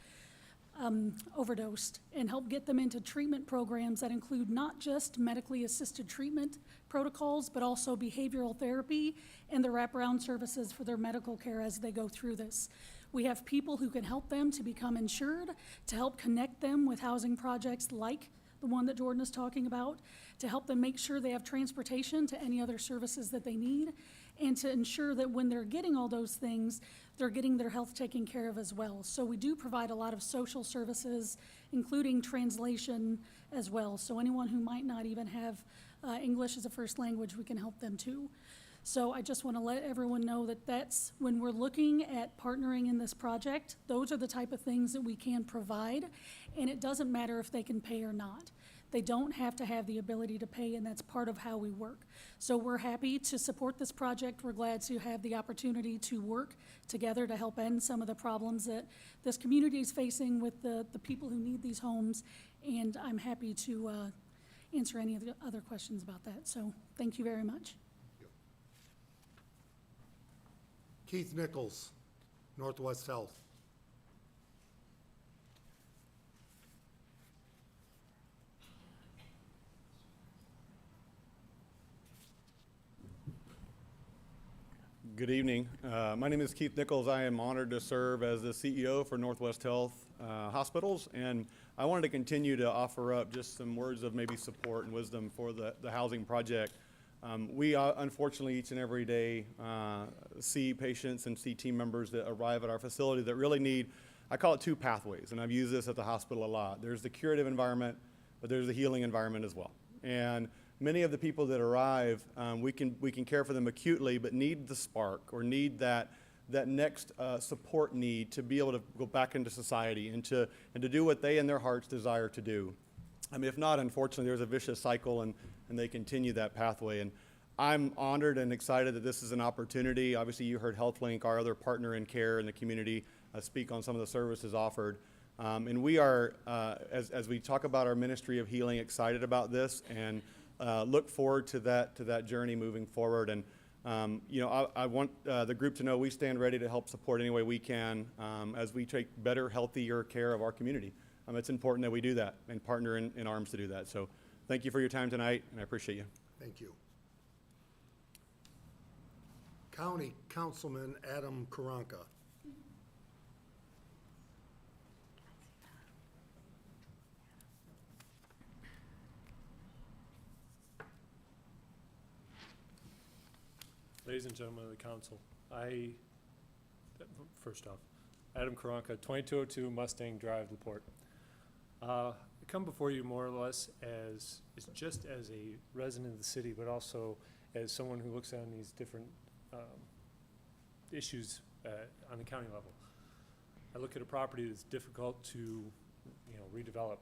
overdosed, and help get them into treatment programs that include not just medically assisted treatment protocols, but also behavioral therapy and the wraparound services for their medical care as they go through this. We have people who can help them to become insured, to help connect them with housing projects like the one that Jordan is talking about, to help them make sure they have transportation to any other services that they need, and to ensure that when they're getting all those things, they're getting their health taken care of as well. So we do provide a lot of social services, including translation as well. So anyone who might not even have English as a first language, we can help them too. So I just want to let everyone know that that's, when we're looking at partnering in this project, those are the type of things that we can provide, and it doesn't matter if they can pay or not. They don't have to have the ability to pay, and that's part of how we work. So we're happy to support this project. We're glad to have the opportunity to work together to help end some of the problems that this community is facing with the people who need these homes, and I'm happy to answer any of the other questions about that. So thank you very much. Keith Nichols, Northwest Health. Good evening. My name is Keith Nichols. I am honored to serve as the CEO for Northwest Health Hospitals, and I wanted to continue to offer up just some words of maybe support and wisdom for the housing project. We unfortunately each and every day see patients and see team members that arrive at our facility that really need, I call it two pathways, and I've used this at the hospital a lot. There's the curative environment, but there's the healing environment as well. And many of the people that arrive, we can care for them acutely, but need the spark or need that next support need to be able to go back into society and to do what they in their hearts desire to do. I mean, if not, unfortunately, there's a vicious cycle and they continue that pathway. And I'm honored and excited that this is an opportunity. Obviously, you heard HealthLink, our other partner in care in the community, speak on some of the services offered. And we are, as we talk about our ministry of healing, excited about this and look forward to that journey moving forward. And you know, I want the group to know we stand ready to help support any way we can as we take better, healthier care of our community. It's important that we do that and partner in arms to do that. So thank you for your time tonight, and I appreciate you. Thank you. County Councilman Adam Karanka. Ladies and gentlemen of the council, first off, Adam Karanka, 2202 Mustang Drive, LaPorte. I come before you more or less as just as a resident of the city, but also as someone who looks on these different issues on the county level. I look at a property that's difficult to, redevelop,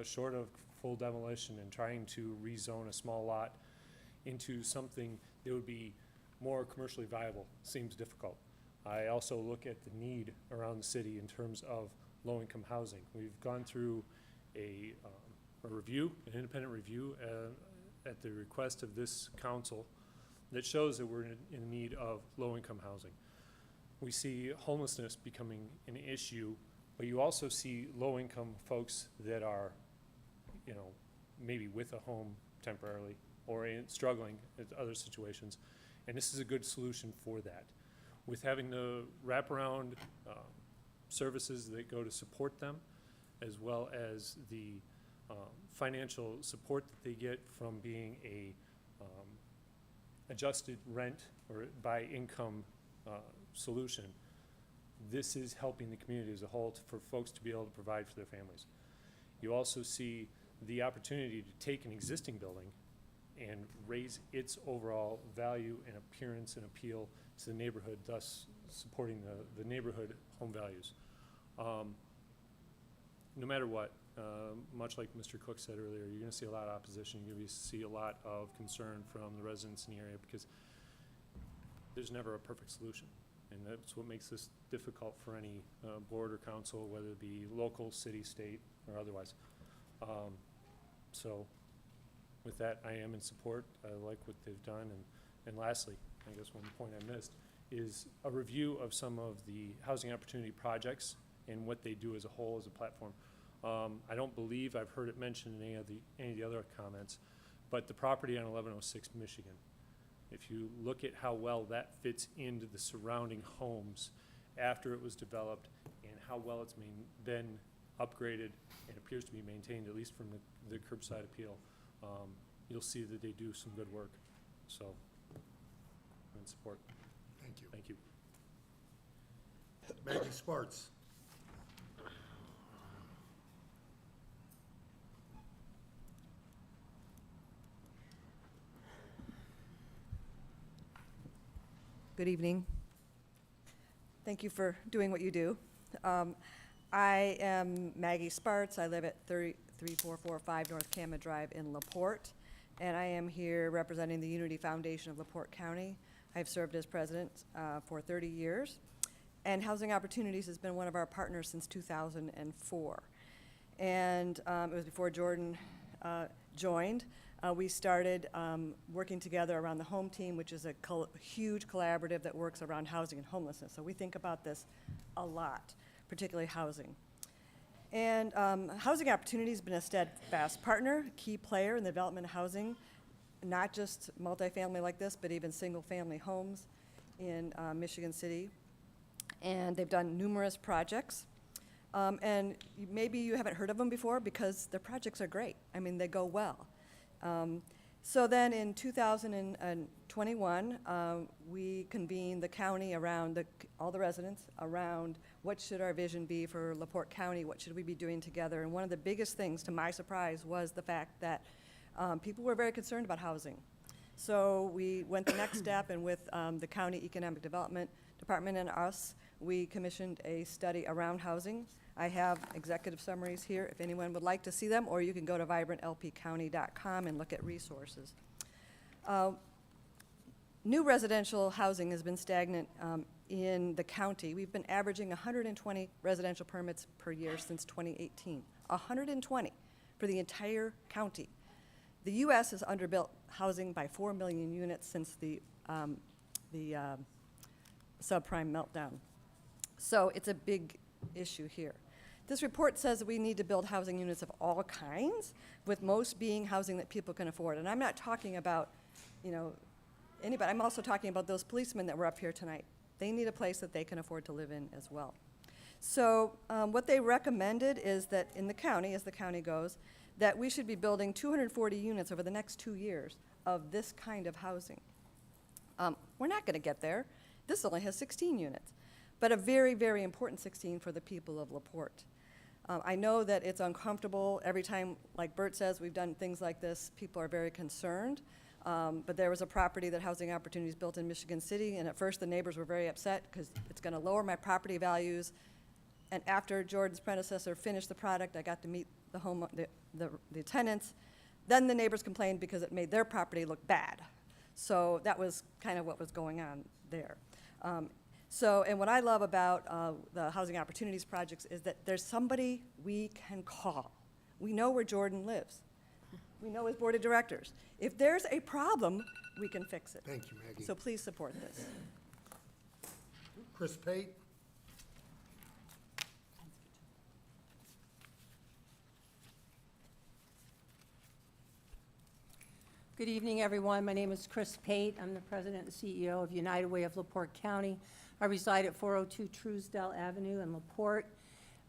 short of full demolition and trying to rezone a small lot into something that would be more commercially viable seems difficult. I also look at the need around the city in terms of low-income housing. We've gone through a review, an independent review at the request of this council that shows that we're in need of low-income housing. We see homelessness becoming an issue, but you also see low-income folks that are, maybe with a home temporarily or struggling at other situations. And this is a good solution for that. With having the wraparound services that go to support them, as well as the financial support that they get from being a adjusted rent or by income solution, this is helping the community as a whole for folks to be able to provide for their families. You also see the opportunity to take an existing building and raise its overall value and appearance and appeal to the neighborhood, thus supporting the neighborhood home values. no matter what, much like Mr. Cook said earlier, you're gonna see a lot of opposition, you're gonna see a lot of concern from the residents in the area, because there's never a perfect solution. And that's what makes this difficult for any board or council, whether it be local, city, state, or otherwise. So with that, I am in support. I like what they've done. And lastly, I guess one point I missed, is a review of some of the housing opportunity projects and what they do as a whole, as a platform. I don't believe I've heard it mentioned in any of the other comments, but the property on 1106 Michigan, if you look at how well that fits into the surrounding homes after it was developed and how well it's been upgraded and appears to be maintained, at least from the curbside appeal, you'll see that they do some good work. So, I'm in support. Thank you. Thank you. Maggie Sparks. Good evening. Thank you for doing what you do. I am Maggie Sparts. I live at 3445 North Kama Drive in LaPorte, and I am here representing the Unity Foundation of LaPorte County. I've served as president for 30 years, and Housing Opportunities has been one of our partners since 2004. And it was before Jordan joined. We started working together around the Home Team, which is a huge collaborative that works around housing and homelessness. So we think about this a lot, particularly housing. And Housing Opportunities has been a steadfast partner, key player in the development of housing, not just multifamily like this, but even single-family homes in Michigan City. And they've done numerous projects. And maybe you haven't heard of them before because their projects are great. I mean, they go well. So then in 2021, we convened the county around all the residents around what should our vision be for LaPorte County, what should we be doing together. And one of the biggest things, to my surprise, was the fact that people were very concerned about housing. So we went the next step, and with the County Economic Development Department and us, we commissioned a study around housing. I have executive summaries here if anyone would like to see them, or you can go to vibrantlpcounty.com and look at resources. New residential housing has been stagnant in the county. We've been averaging 120 residential permits per year since 2018. 120 for the entire county. The U.S. has underbuilt housing by 4 million units since the subprime meltdown. So it's a big issue here. This report says that we need to build housing units of all kinds, with most being housing that people can afford. And I'm not talking about, anybody. I'm also talking about those policemen that were up here tonight. They need a place that they can afford to live in as well. So what they recommended is that in the county, as the county goes, that we should be building 240 units over the next 2 years of this kind of housing. We're not going to get there. This only has 16 units, but a very, very important 16 for the people of LaPorte. I know that it's uncomfortable. Every time, like Bert says, we've done things like this, people are very concerned. But there was a property that Housing Opportunities built in Michigan City, and at first the neighbors were very upset because it's going to lower my property values. And after Jordan's predecessor finished the product, I got to meet the tenants. Then the neighbors complained because it made their property look bad. So that was kind of what was going on there. And what I love about the Housing Opportunities projects is that there's somebody we can call. We know where Jordan lives. We know his board of directors. If there's a problem, we can fix it. Thank you, Maggie. So please support this. Chris Pate. Good evening, everyone. My name is Chris Pate. I'm the president and CEO of United Way of LaPorte County. I reside at 402 Truesdell Avenue in LaPorte.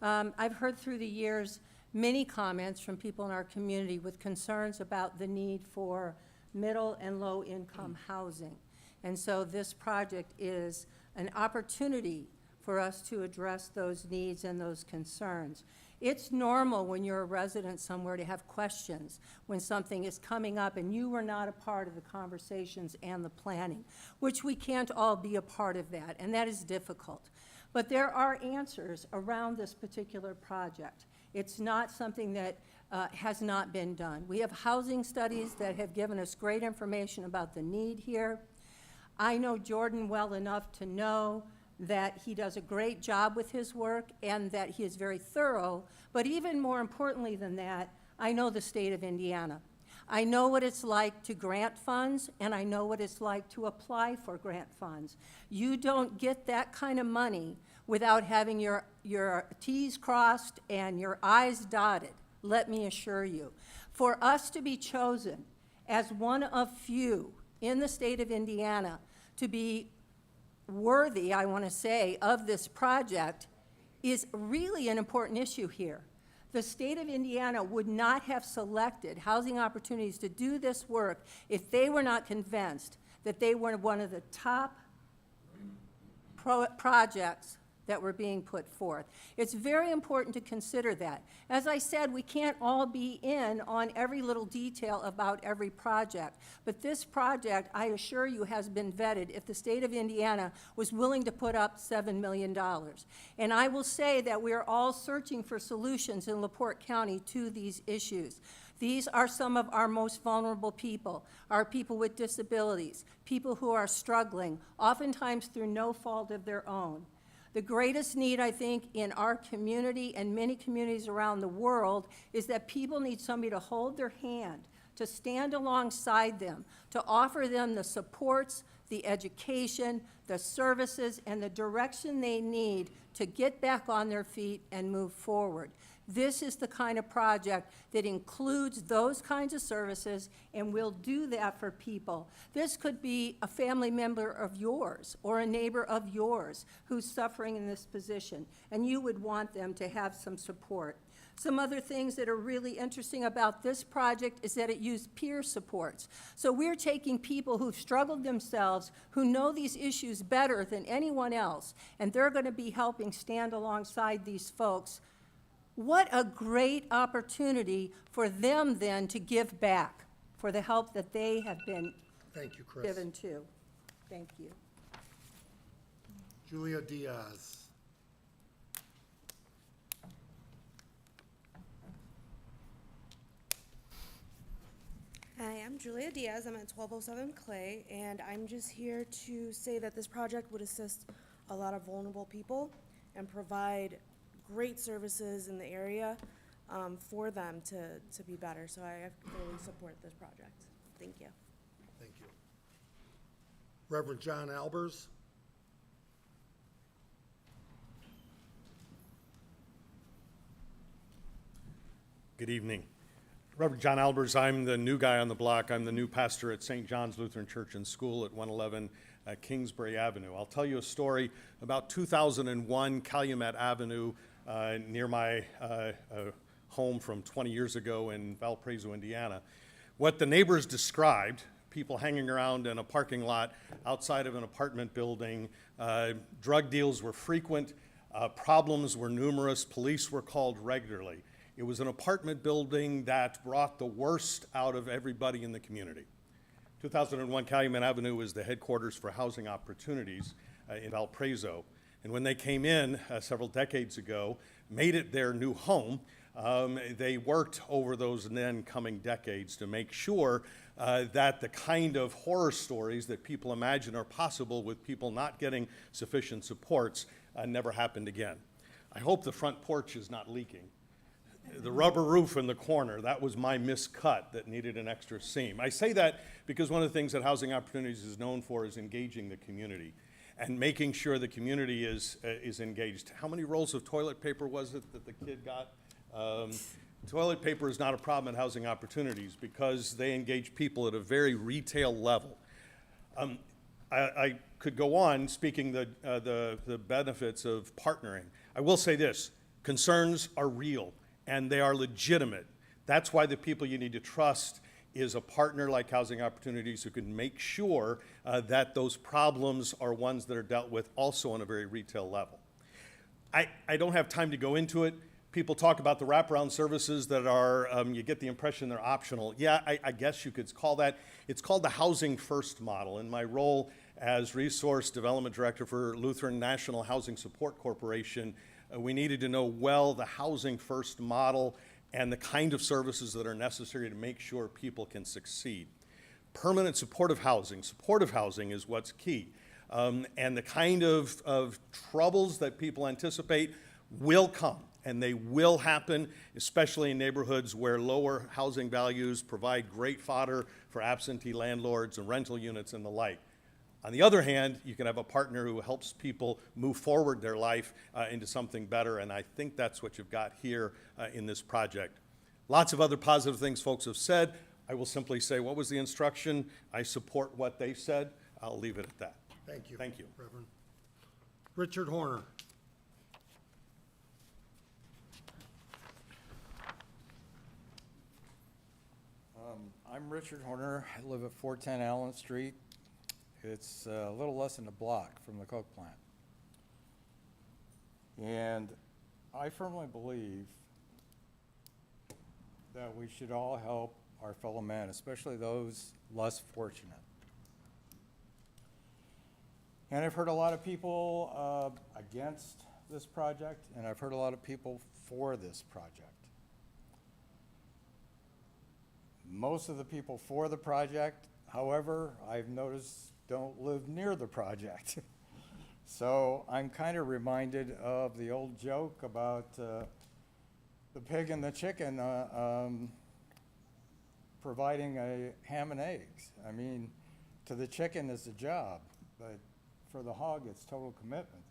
I've heard through the years many comments from people in our community with concerns about the need for middle and low income housing. And so this project is an opportunity for us to address those needs and those concerns. It's normal when you're a resident somewhere to have questions when something is coming up and you were not a part of the conversations and the planning, which we can't all be a part of that, and that is difficult. But there are answers around this particular project. It's not something that has not been done. We have housing studies that have given us great information about the need here. I know Jordan well enough to know that he does a great job with his work and that he is very thorough, but even more importantly than that, I know the state of Indiana. I know what it's like to grant funds, and I know what it's like to apply for grant funds. You don't get that kind of money without having your T's crossed and your I's dotted, let me assure you. For us to be chosen as one of few in the state of Indiana to be worthy, I want to say, of this project is really an important issue here. The state of Indiana would not have selected Housing Opportunities to do this work if they were not convinced that they were one of the top projects that were being put forth. It's very important to consider that. As I said, we can't all be in on every little detail about every project, but this project, I assure you, has been vetted if the state of Indiana was willing to put up $7 million. And I will say that we are all searching for solutions in LaPorte County to these issues. These are some of our most vulnerable people, our people with disabilities, people who are struggling, oftentimes through no fault of their own. The greatest need, I think, in our community and many communities around the world is that people need somebody to hold their hand, to stand alongside them, to offer them the supports, the education, the services, and the direction they need to get back on their feet and move forward. This is the kind of project that includes those kinds of services and will do that for people. This could be a family member of yours or a neighbor of yours who's suffering in this position, and you would want them to have some support. Some other things that are really interesting about this project is that it used peer supports. So we're taking people who've struggled themselves, who know these issues better than anyone else, and they're going to be helping stand alongside these folks. What a great opportunity for them then to give back for the help that they have been Thank you, Chris. given to. Thank you. Julia Diaz. Hi, I'm Julia Diaz. I'm at 1207 Clay, and I'm just here to say that this project would assist a lot of vulnerable people and provide great services in the area for them to be better. So I fully support this project. Thank you. Thank you. Reverend John Albers. Good evening. Reverend John Albers, I'm the new guy on the block. I'm the new pastor at St. John's Lutheran Church and School at 111 Kingsbury Avenue. I'll tell you a story about 2001 Calumet Avenue near my home from 20 years ago in Valparaiso, Indiana. What the neighbors described, people hanging around in a parking lot outside of an apartment building, drug deals were frequent, problems were numerous, police were called regularly. It was an apartment building that brought the worst out of everybody in the community. 2001 Calumet Avenue was the headquarters for Housing Opportunities in Valparaiso. And when they came in several decades ago, made it their new home, they worked over those then coming decades to make sure that the kind of horror stories that people imagine are possible with people not getting sufficient supports never happened again. I hope the front porch is not leaking. The rubber roof in the corner, that was my miscut that needed an extra seam. I say that because one of the things that Housing Opportunities is known for is engaging the community and making sure the community is engaged. How many rolls of toilet paper was it that the kid got? Toilet paper is not a problem at Housing Opportunities because they engage people at a very retail level. I could go on speaking the benefits of partnering. I will say this, concerns are real and they are legitimate. That's why the people you need to trust is a partner like Housing Opportunities who can make sure that those problems are ones that are dealt with also on a very retail level. I don't have time to go into it. People talk about the wraparound services that are, you get the impression they're optional. Yeah, I guess you could call that. It's called the Housing First model. In my role as Resource Development Director for Lutheran National Housing Support Corporation, We needed to know well the housing first model and the kind of services that are necessary to make sure people can succeed. Permanent supportive housing is what's key. And the kind of troubles that people anticipate will come, and they will happen, especially in neighborhoods where lower housing values provide great fodder for absentee landlords and rental units and the like. On the other hand, you can have a partner who helps people move forward their life into something better, and I think that's what you've got here in this project. Lots of other positive things folks have said. I will simply say, what was the instruction? I support what they said. I'll leave it at that. Thank you. Thank you. Reverend. Richard Horner. I'm Richard Horner. I live at 410 Allen Street. It's a little less than a block from the Coke plant. And I firmly believe that we should all help our fellow men, especially those less fortunate. And I've heard a lot of people against this project, and I've heard a lot of people for this project. Most of the people for the project, however, I've noticed don't live near the project. So I'm kind of reminded of the old joke about the pig and the chicken providing a ham and eggs. I mean, to the chicken it's a job, but for the hog it's total commitment.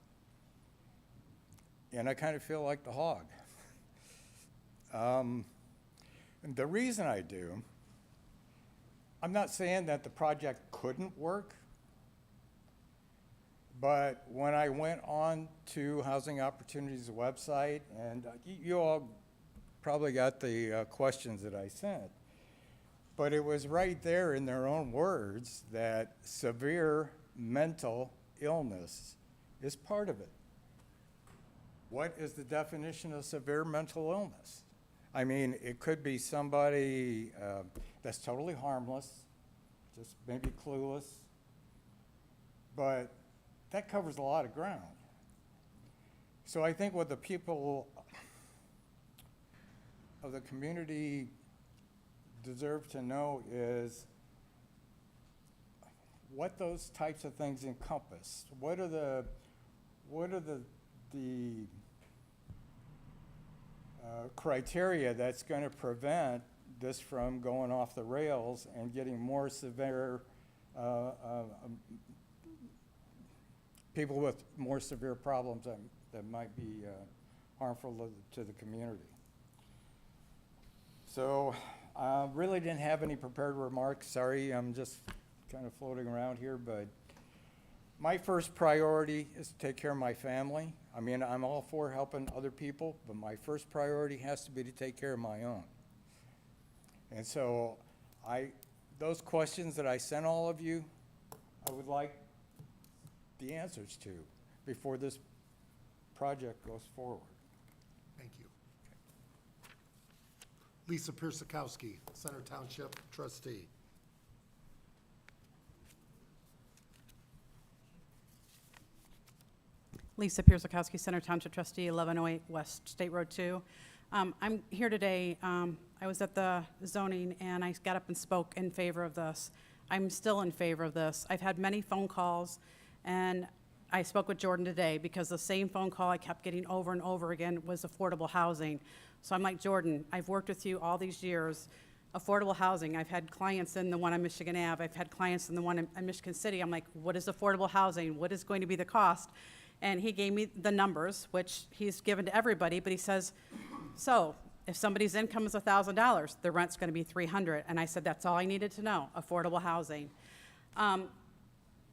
And I kind of feel like the hog. And the reason I do, I'm not saying that the project couldn't work, but when I went on to Housing Opportunities website, and you all probably got the questions that I sent, but it was right there in their own words that severe mental illness is part of it. What is the definition of severe mental illness? I mean, it could be somebody that's totally harmless, just maybe clueless, but that covers a lot of ground. So I think what the people of the community deserve to know is what those types of things encompass. What are the criteria that's going to prevent this from going off the rails and getting more severe, people with more severe problems that might be harmful to the community. So I really didn't have any prepared remarks. Sorry, I'm just kind of floating around here, but my first priority is to take care of my family. I mean, I'm all for helping other people, but my first priority has to be to take care of my own. And so those questions that I sent all of you, I would like the answers to before this project goes forward. Thank you. Lisa Pierzakowski, Center Township trustee. Lisa Pierzakowski, Center Township trustee, 1108 West State Road 2. I'm here today. I was at the zoning and I got up and spoke in favor of this. I'm still in favor of this. I've had many phone calls, and I spoke with Jordan today because the same phone call I kept getting over and over again was affordable housing. So I'm like, Jordan, I've worked with you all these years. Affordable housing, I've had clients in the one on Michigan Ave, I've had clients in the one in Michigan City. I'm like, what is affordable housing? What is going to be the cost? And he gave me the numbers, which he's given to everybody, but he says, so if somebody's income is $1,000, the rent's going to be $300. And I said, that's all I needed to know, affordable housing.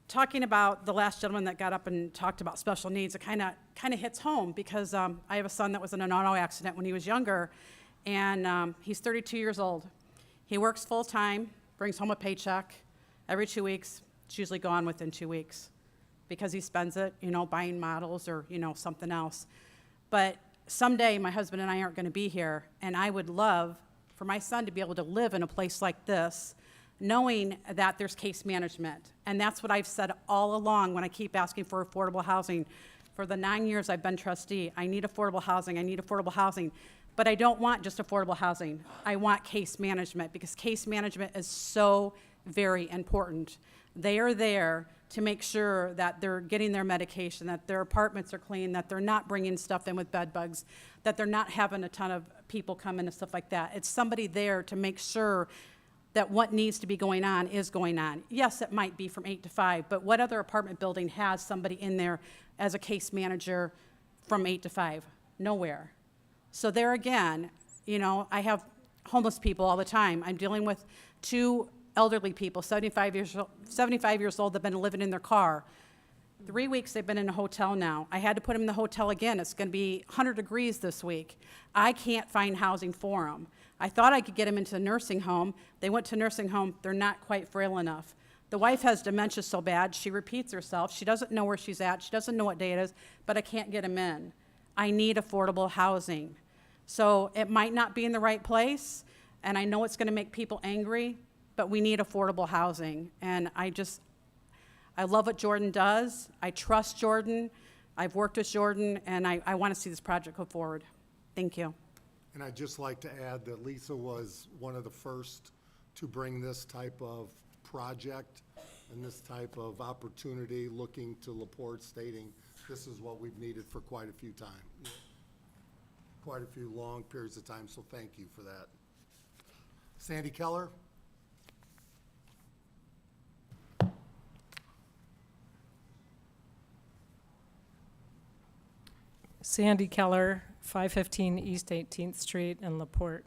Talking about the last gentleman that got up and talked about special needs, it kind of hits home because I have a son that was in an auto accident when he was younger, and he's 32 years old. He works full-time, brings home a paycheck every 2 weeks. It's usually gone within 2 weeks, because he spends it, buying models or, something else. But someday my husband and I aren't going to be here, and I would love for my son to be able to live in a place like this, knowing that there's case management. And that's what I've said all along when I keep asking for affordable housing for the 9 years I've been trustee. I need affordable housing, I need affordable housing. But I don't want just affordable housing. I want case management, because case management is so very important. They are there to make sure that they're getting their medication, that their apartments are clean, that they're not bringing stuff in with bed bugs, that they're not having a ton of people come in and stuff like that. It's somebody there to make sure that what needs to be going on is going on. Yes, it might be from 8 to 5, but what other apartment building has somebody in there as a case manager from 8 to 5? Nowhere. So there again, you know, I have homeless people all the time. I'm dealing with 2 elderly people, 75 years old, that have been living in their car. 3 weeks they've been in a hotel now. I had to put them in the hotel again. It's going to be 100 degrees this week. I can't find housing for them. I thought I could get them into a nursing home. They went to nursing home. They're not quite frail enough. The wife has dementia so bad, she repeats herself. She doesn't know where she's at. She doesn't know what day it is, but I can't get them in. I need affordable housing. So it might not be in the right place, and I know it's going to make people angry, but we need affordable housing. And I love what Jordan does. I trust Jordan. I've worked with Jordan, and I want to see this project go forward. Thank you. And I'd just like to add that Lisa was one of the first to bring this type of project and this type of opportunity, looking to LaPorte, stating this is what we've needed for quite a few long periods of time, so thank you for that. Sandy Keller? Sandy Keller, 515 East 18th Street in LaPorte.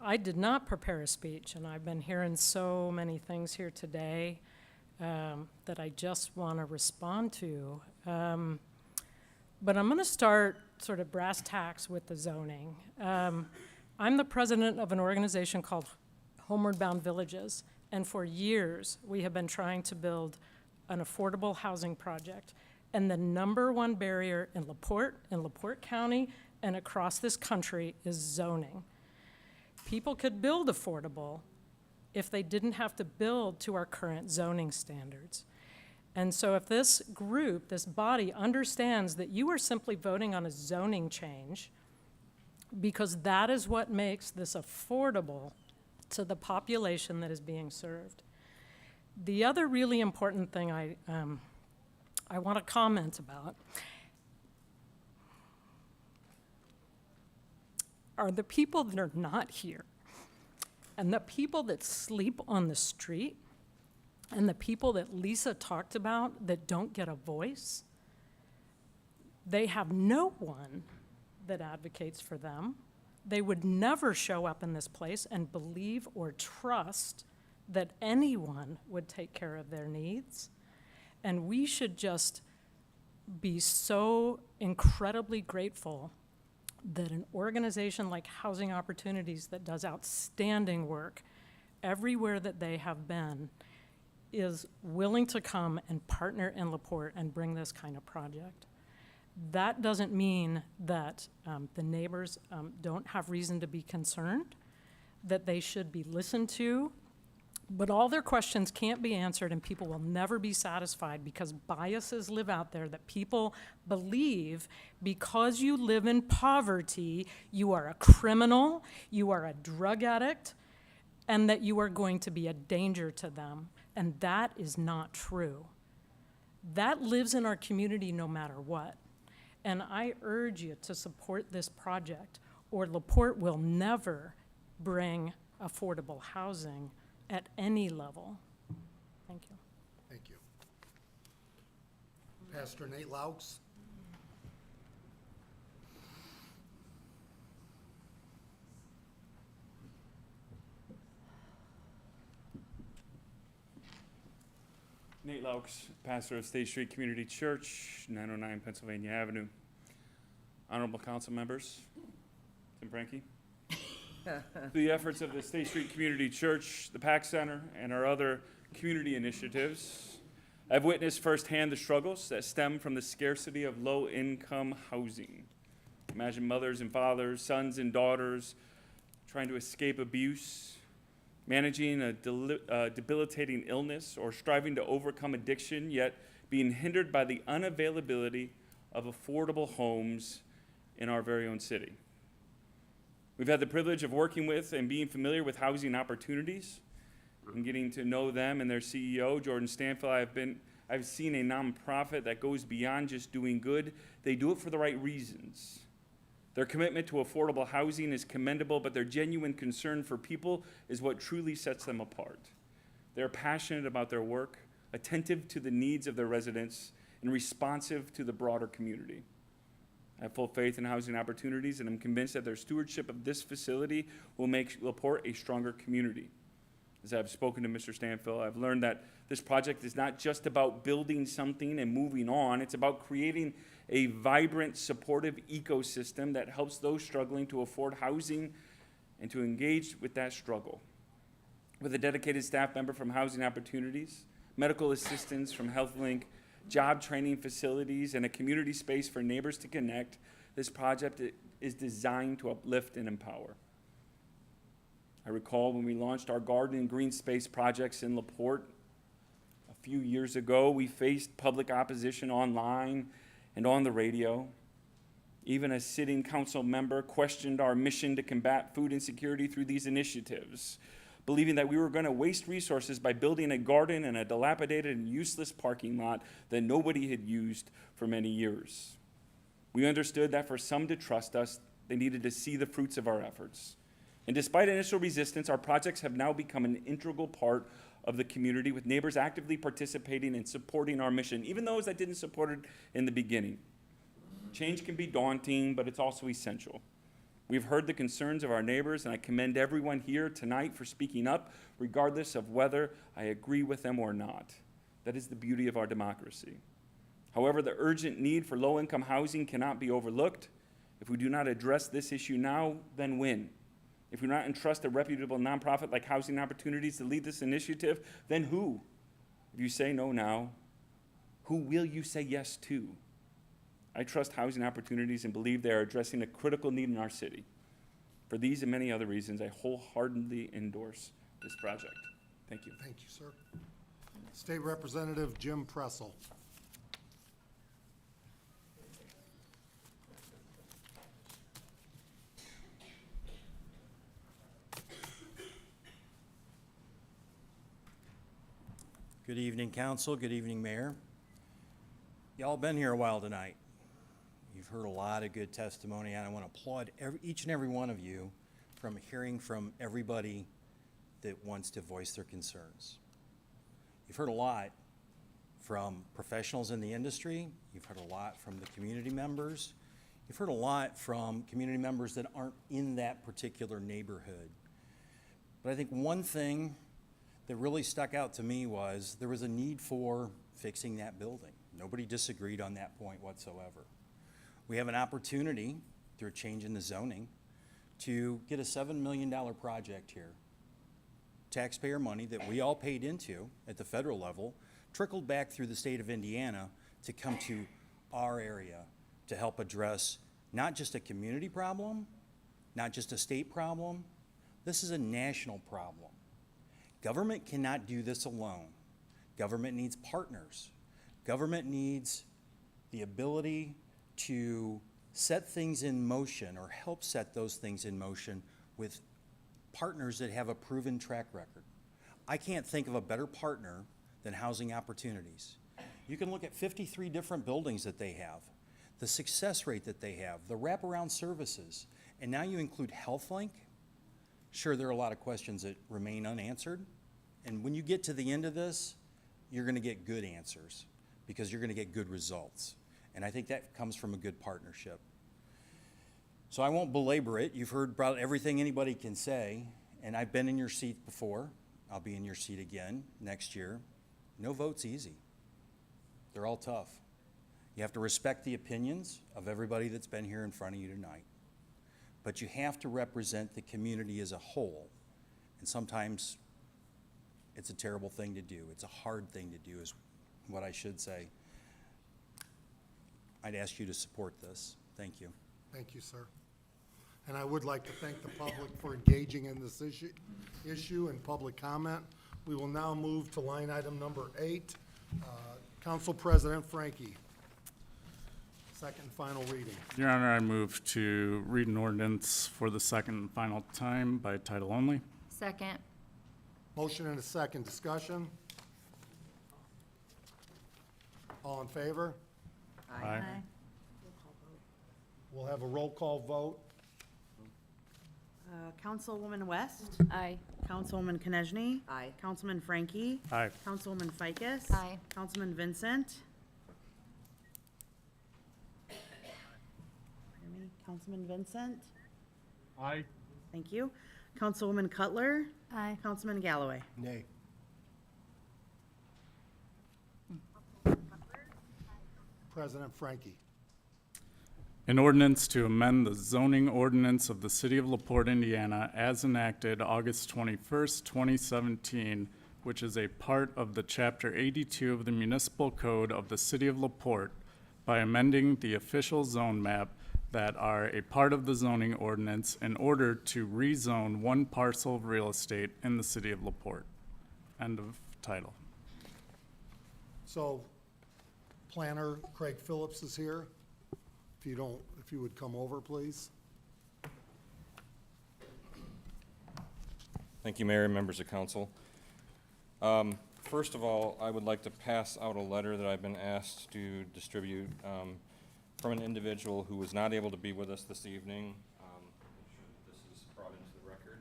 I did not prepare a speech, and I've been hearing so many things here today that I just want to respond to. But I'm going to start sort of brass tacks with the zoning. I'm the president of an organization called Homeward Bound Villages, and for years we have been trying to build an affordable housing project. And the #1 barrier in LaPorte County, and across this country is zoning. People could build affordable if they didn't have to build to our current zoning standards. And so if this group, this body, understands that you are simply voting on a zoning change because that is what makes this affordable to the population that is being served. The other really important thing I want to comment about are the people that are not here, and the people that sleep on the street, and the people that Lisa talked about that don't get a voice. They have no one that advocates for them. They would never show up in this place and believe or trust that anyone would take care of their needs. And we should just be so incredibly grateful that an organization like Housing Opportunities, that does outstanding work everywhere that they have been, is willing to come and partner in LaPorte and bring this kind of project. That doesn't mean that the neighbors don't have reason to be concerned, that they should be listened to, but all their questions can't be answered, and people will never be satisfied because biases live out there that people believe because you live in poverty, you are a criminal, you are a drug addict, and that you are going to be a danger to them. And that is not true. That lives in our community no matter what. And I urge you to support this project, or LaPorte will never bring affordable housing at any level. Thank you. Thank you. Pastor Nate Laux? Nate Laux, pastor of State Street Community Church, 909 Pennsylvania Avenue. Honorable council members, Tim Franke. Through the efforts of the State Street Community Church, the PAC Center, and our other community initiatives, I've witnessed firsthand the struggles that stem from the scarcity of low-income housing. Imagine mothers and fathers, sons and daughters trying to escape abuse, managing a debilitating illness, or striving to overcome addiction, yet being hindered by the unavailability of affordable homes in our very own city. We've had the privilege of working with and being familiar with housing opportunities and getting to know them and their CEO, Jordan Stanfield. I've seen a nonprofit that goes beyond just doing good. They do it for the right reasons. Their commitment to affordable housing is commendable, but their genuine concern for people is what truly sets them apart. They're passionate about their work, attentive to the needs of their residents, and responsive to the broader community. I have full faith in housing opportunities, and I'm convinced that their stewardship of this facility will make LaPorte a stronger community. As I've spoken to Mr. Stanfield, I've learned that this project is not just about building something and moving on. It's about creating a vibrant, supportive ecosystem that helps those struggling to afford housing and to engage with that struggle. With a dedicated staff member from Housing Opportunities, medical assistance from HealthLink, job training facilities, and a community space for neighbors to connect, this project is designed to uplift and empower. I recall when we launched our garden and green space projects in LaPorte a few years ago, we faced public opposition online and on the radio. Even a sitting council member questioned our mission to combat food insecurity through these initiatives, believing that we were going to waste resources by building a garden in a dilapidated and useless parking lot that nobody had used for many years. We understood that for some to trust us, they needed to see the fruits of our efforts. And despite initial resistance, our projects have now become an integral part of the community, with neighbors actively participating and supporting our mission, even those that didn't support it in the beginning. Change can be daunting, but it's also essential. We've heard the concerns of our neighbors, and I commend everyone here tonight for speaking up, regardless of whether I agree with them or not. That is the beauty of our democracy. However, the urgent need for low-income housing cannot be overlooked. If we do not address this issue now, then when? If we do not entrust a reputable nonprofit like Housing Opportunities to lead this initiative, then who? If you say no now, who will you say yes to? I trust Housing Opportunities and believe they are addressing a critical need in our city. For these and many other reasons, I wholeheartedly endorse this project. Thank you. Thank you, sir. State Representative Jim Pressel. Good evening, council. Good evening, mayor. Y'all been here a while tonight. You've heard a lot of good testimony, and I want to applaud each and every one of you from hearing from everybody that wants to voice their concerns. You've heard a lot from professionals in the industry. You've heard a lot from the community members. You've heard a lot from community members that aren't in that particular neighborhood. But I think one thing that really stuck out to me was there was a need for fixing that building. Nobody disagreed on that point whatsoever. We have an opportunity through a change in the zoning to get a $7 million project here. Taxpayer money that we all paid into at the federal level trickled back through the state of Indiana to come to our area to help address not just a community problem, not just a state problem. This is a national problem. Government cannot do this alone. Government needs partners. Government needs the ability to set things in motion or help set those things in motion with partners that have a proven track record. I can't think of a better partner than Housing Opportunities. You can look at 53 different buildings that they have, the success rate that they have, the wraparound services, and now you include HealthLink. Sure, there are a lot of questions that remain unanswered, and when you get to the end of this, you're going to get good answers because you're going to get good results. And I think that comes from a good partnership. So I won't belabor it. You've heard about everything anybody can say, and I've been in your seat before. I'll be in your seat again next year. No vote's easy. They're all tough. You have to respect the opinions of everybody that's been here in front of you tonight. But you have to represent the community as a whole. And sometimes it's a terrible thing to do. It's a hard thing to do is what I should say. I'd ask you to support this. Thank you. Thank you, sir. And I would like to thank the public for engaging in this issue and public comment. We will now move to line item number 8, Council President Frankie. Second and final reading. Your Honor, I move to read an ordinance for the second and final time by title only. Second. Motion and a second. Discussion? All in favor? Aye. We'll have a roll call vote. Councilwoman West. Aye. Councilwoman Konechny. Aye. Councilman Frankie. Aye. Councilwoman Ficus. Aye. Councilman Vincent. Pardon me, Councilman Vincent. Aye. Thank you. Councilwoman Cutler. Aye. Councilman Galloway. Nay. President Frankie. An ordinance to amend the zoning ordinance of the City of LaPorte, Indiana, as enacted August 21st, 2017, which is a part of the Chapter 82 of the Municipal Code of the City of LaPorte, by amending the official zone map that are a part of the zoning ordinance in order to rezone one parcel of real estate in the City of LaPorte. End of title. So, Planner Craig Phillips is here. If you would come over, please. Thank you, Mayor and members of council. First of all, I would like to pass out a letter that I've been asked to distribute from an individual who was not able to be with us this evening. Make sure that this is brought into the record.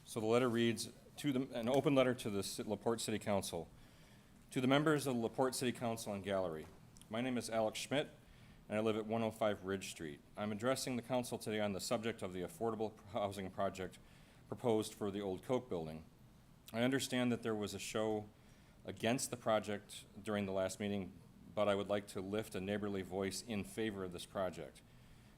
So the letter reads, an open letter to the LaPorte City Council. To the members of the LaPorte City Council and Gallery, my name is Alex Schmidt, and I live at 105 Ridge Street. I'm addressing the council today on the subject of the affordable housing project proposed for the old Coke building. I understand that there was a show against the project during the last meeting, but I would like to lift a neighborly voice in favor of this project.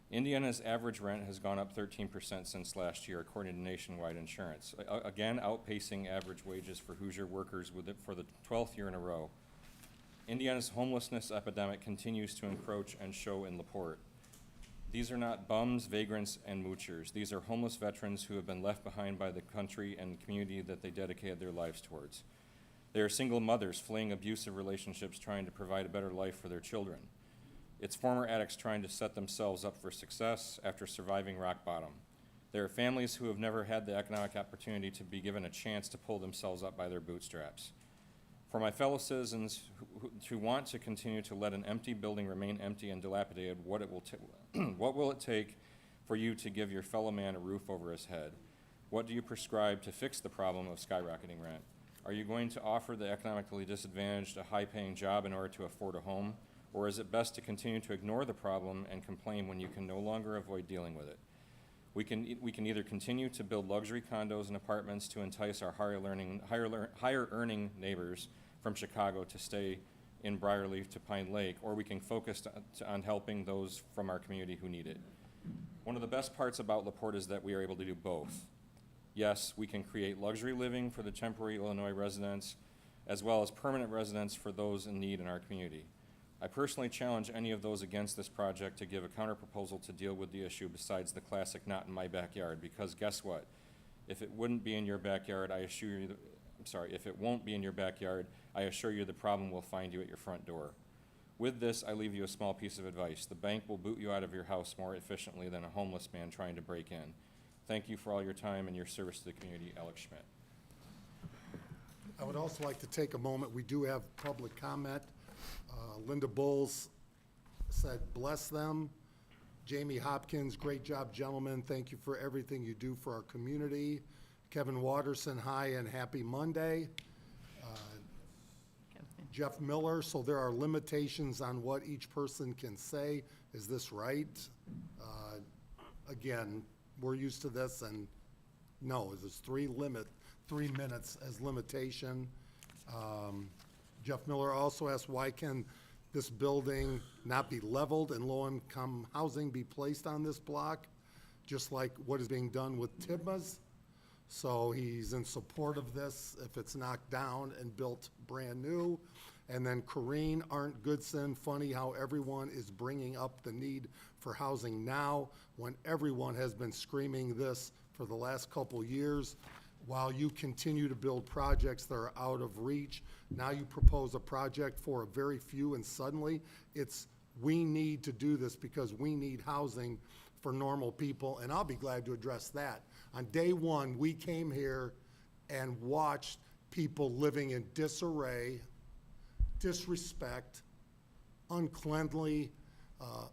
Indiana's average rent has gone up 13% since last year, according to Nationwide Insurance, again outpacing average wages for Hoosier workers for the 12th year in a row. Indiana's homelessness epidemic continues to encroach and show in LaPorte. These are not bums, vagrants, and moochers. These are homeless veterans who have been left behind by the country and community that they dedicated their lives towards. They are single mothers fleeing abusive relationships, trying to provide a better life for their children. It's former addicts trying to set themselves up for success after surviving rock bottom. There are families who have never had the economic opportunity to be given a chance to pull themselves up by their bootstraps. For my fellow citizens who want to continue to let an empty building remain empty and dilapidated, what will it take for you to give your fellow man a roof over his head? What do you prescribe to fix the problem of skyrocketing rent? Are you going to offer the economically disadvantaged a high-paying job in order to afford a home? Or is it best to continue to ignore the problem and complain when you can no longer avoid dealing with it? We can either continue to build luxury condos and apartments to entice our higher earning neighbors from Chicago to stay in Briarleaf to Pine Lake, or we can focus on helping those from our community who need it. One of the best parts about LaPorte is that we are able to do both. Yes, we can create luxury living for the temporary Illinois residents, as well as permanent residents for those in need in our community. I personally challenge any of those against this project to give a counterproposal to deal with the issue besides the classic not in my backyard, because guess what? If it wouldn't be in your backyard, if it won't be in your backyard, I assure you the problem will find you at your front door. With this, I leave you a small piece of advice. The bank will boot you out of your house more efficiently than a homeless man trying to break in. Thank you for all your time and your service to the community, Alex Schmidt. I would also like to take a moment. We do have public comment. Linda Bowles said, bless them. Jamie Hopkins, great job, gentlemen. Thank you for everything you do for our community. Kevin Watterson, hi and happy Monday. Jeff Miller, so there are limitations on what each person can say. Is this right? Again, we're used to this, and no, there's 3 minutes as limitation. Jeff Miller also asked, why can this building not be leveled and low-income housing be placed on this block, just like what is being done with Tibma's? So he's in support of this if it's knocked down and built brand new. And then Corrine Arndt Goodson, funny how everyone is bringing up the need for housing now when everyone has been screaming this for the last couple years. While you continue to build projects that are out of reach, now you propose a project for a very few, and suddenly it's, we need to do this because we need housing for normal people, and I'll be glad to address that. On day one, we came here and watched people living in disarray, disrespect, uncleanly,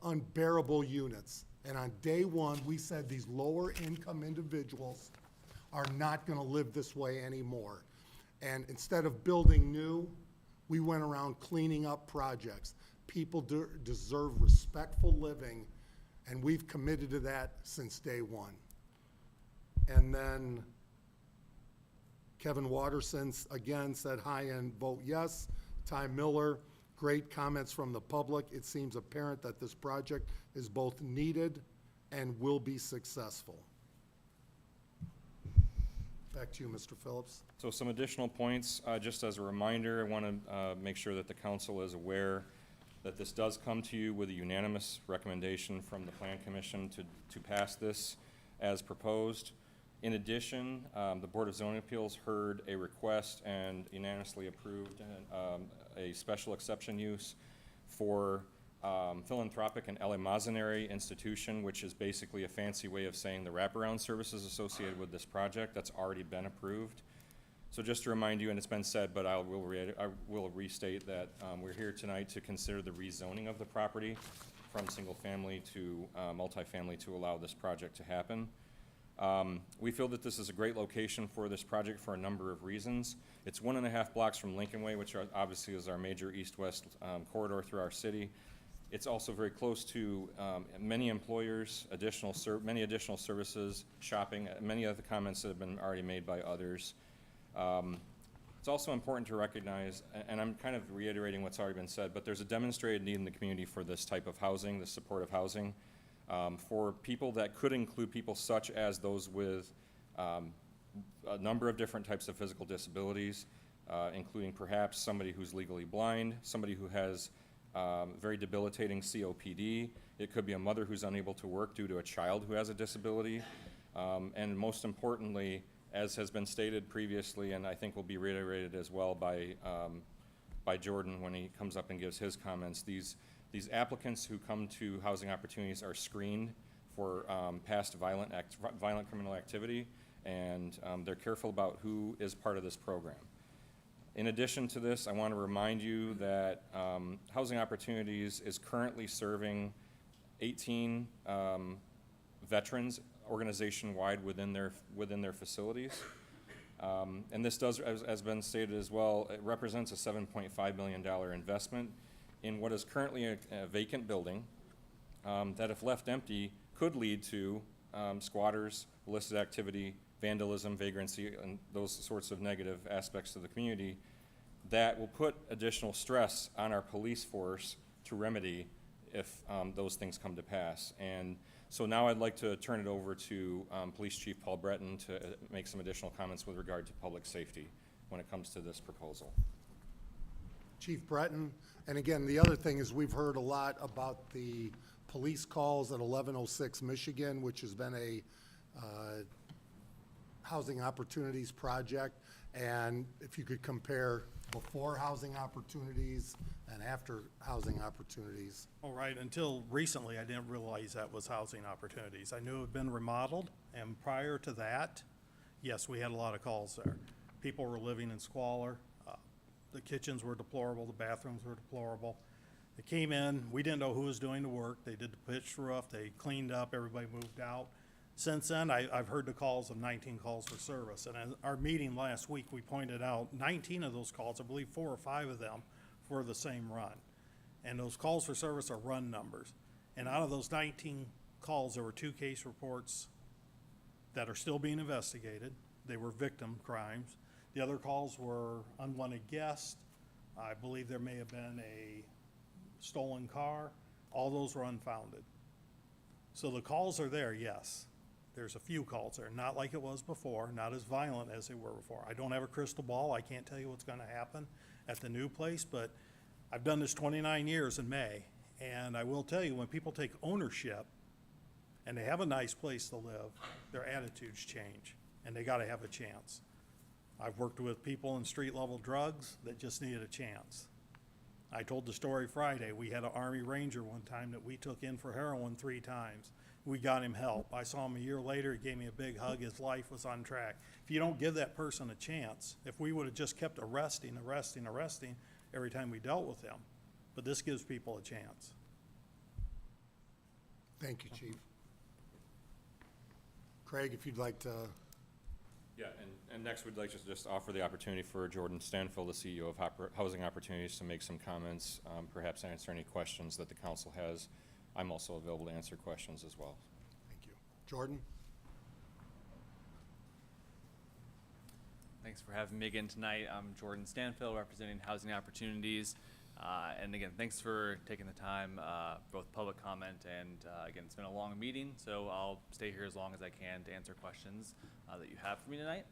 unbearable units. And on day one, we said these lower income individuals are not gonna live this way anymore. And instead of building new, we went around cleaning up projects. People deserve respectful living, and we've committed to that since day one. And then Kevin Watterson, again, said hi and vote yes. Ty Miller, great comments from the public. It seems apparent that this project is both needed and will be successful. Back to you, Mr. Phillips. So some additional points, just as a reminder, I want to make sure that the council is aware that this does come to you with a unanimous recommendation from the Plan Commission to pass this as proposed. In addition, the Board of Zoning Appeals heard a request and unanimously approved a special exception use for philanthropic and eleemosynary institution, which is basically a fancy way of saying the wraparound services associated with this project. That's already been approved. So just to remind you, and it's been said, but I will restate that we're here tonight to consider the rezoning of the property from single family to multifamily to allow this project to happen. We feel that this is a great location for this project for a number of reasons. It's 1.5 blocks from Lincoln Way, which obviously is our major east-west corridor through our city. It's also very close to many employers, many additional services, shopping, many of the comments that have been already made by others. It's also important to recognize, and I'm kind of reiterating what's already been said, but there's a demonstrated need in the community for this type of housing, this supportive housing, for people that could include people such as those with a number of different types of physical disabilities, including perhaps somebody who's legally blind, somebody who has very debilitating COPD. It could be a mother who's unable to work due to a child who has a disability. And most importantly, as has been stated previously, and I think will be reiterated as well by Jordan when he comes up and gives his comments, these applicants who come to housing opportunities are screened for past violent criminal activity, and they're careful about who is part of this program. In addition to this, I want to remind you that Housing Opportunities is currently serving 18 veterans organization-wide within their facilities. And this does, as been stated as well, it represents a $7.5 million investment in what is currently a vacant building that, if left empty, could lead to squatters, illicit activity, vandalism, vagrancy, and those sorts of negative aspects of the community that will put additional stress on our police force to remedy if those things come to pass. And so now I'd like to turn it over to Police Chief Paul Breton to make some additional comments with regard to public safety when it comes to this proposal. Chief Breton, and again, the other thing is we've heard a lot about the police calls at 1106 Michigan, which has been a housing opportunities project, and if you could compare before housing opportunities and after housing opportunities. All right, until recently, I didn't realize that was housing opportunities. I knew it had been remodeled, and prior to that, yes, we had a lot of calls there. People were living in squalor. The kitchens were deplorable, the bathrooms were deplorable. They came in, we didn't know who was doing the work. They did the pitched roof, they cleaned up, everybody moved out. Since then, I've heard the calls of 19 calls for service. And in our meeting last week, we pointed out 19 of those calls, I believe 4 or 5 of them, were the same run. And those calls for service are run numbers. And out of those 19 calls, there were 2 case reports that are still being investigated. They were victim crimes. The other calls were unwanted guests. I believe there may have been a stolen car. All those were unfounded. So the calls are there, yes. There's a few calls there, not like it was before, not as violent as they were before. I don't have a crystal ball. I can't tell you what's gonna happen at the new place, but I've done this 29 years in May, and I will tell you, when people take ownership and they have a nice place to live, their attitudes change, and they gotta have a chance. I've worked with people in street-level drugs that just needed a chance. I told the story Friday. We had an Army Ranger one time that we took in for heroin 3 times. We got him help. I saw him a year later. He gave me a big hug. His life was on track. If you don't give that person a chance, if we would have just kept arresting every time we dealt with them, but this gives people a chance. Thank you, Chief. Craig, if you'd like to, Yeah, and next we'd like to just offer the opportunity for Jordan Stanfield, the CEO of Housing Opportunities, to make some comments, perhaps answer any questions that the council has. I'm also available to answer questions as well. thank you. Jordan? Thanks for having me again tonight. I'm Jordan Stanfield, representing Housing Opportunities. And again, thanks for taking the time, both public comment and again, it's been a long meeting, so I'll stay here as long as I can to answer questions that you have for me tonight.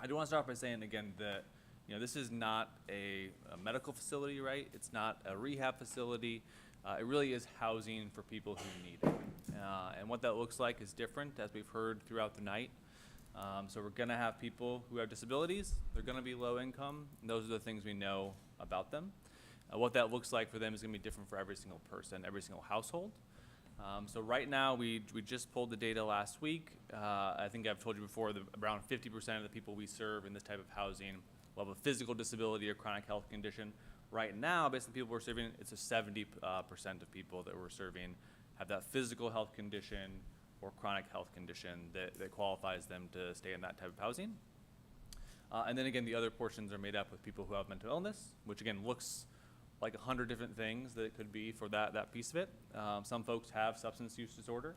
I do want to start by saying again that this is not a medical facility, right? It's not a rehab facility. It really is housing for people who need it. And what that looks like is different, as we've heard throughout the night. So we're gonna have people who have disabilities. They're gonna be low income. And those are the things we know about them. What that looks like for them is gonna be different for every single person, every single household. So right now, we just pulled the data last week. I think I've told you before that around 50% of the people we serve in this type of housing will have a physical disability or chronic health condition. Right now, based on the people we're serving, it's a 70% of people that we're serving have that physical health condition or chronic health condition that qualifies them to stay in that type of housing. And then again, the other portions are made up with people who have mental illness, which again looks like 100 different things that it could be for that piece of it. Some folks have substance use disorder,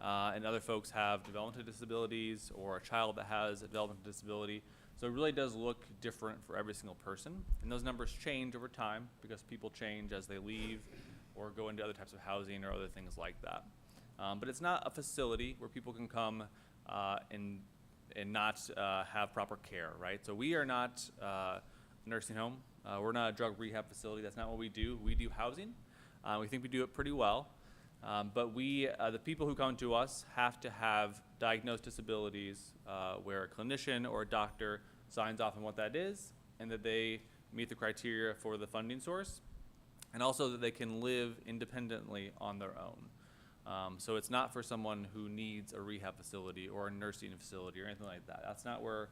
and other folks have developmental disabilities or a child that has a developmental disability. So it really does look different for every single person. And those numbers change over time because people change as they leave or go into other types of housing or other things like that. But it's not a facility where people can come and not have proper care, right? So we are not a nursing home. We're not a drug rehab facility. That's not what we do. We do housing. We think we do it pretty well. But the people who come to us have to have diagnosed disabilities where a clinician or a doctor signs off on what that is and that they meet the criteria for the funding source, and also that they can live independently on their own. So it's not for someone who needs a rehab facility or a nursing facility or anything like that. That's not where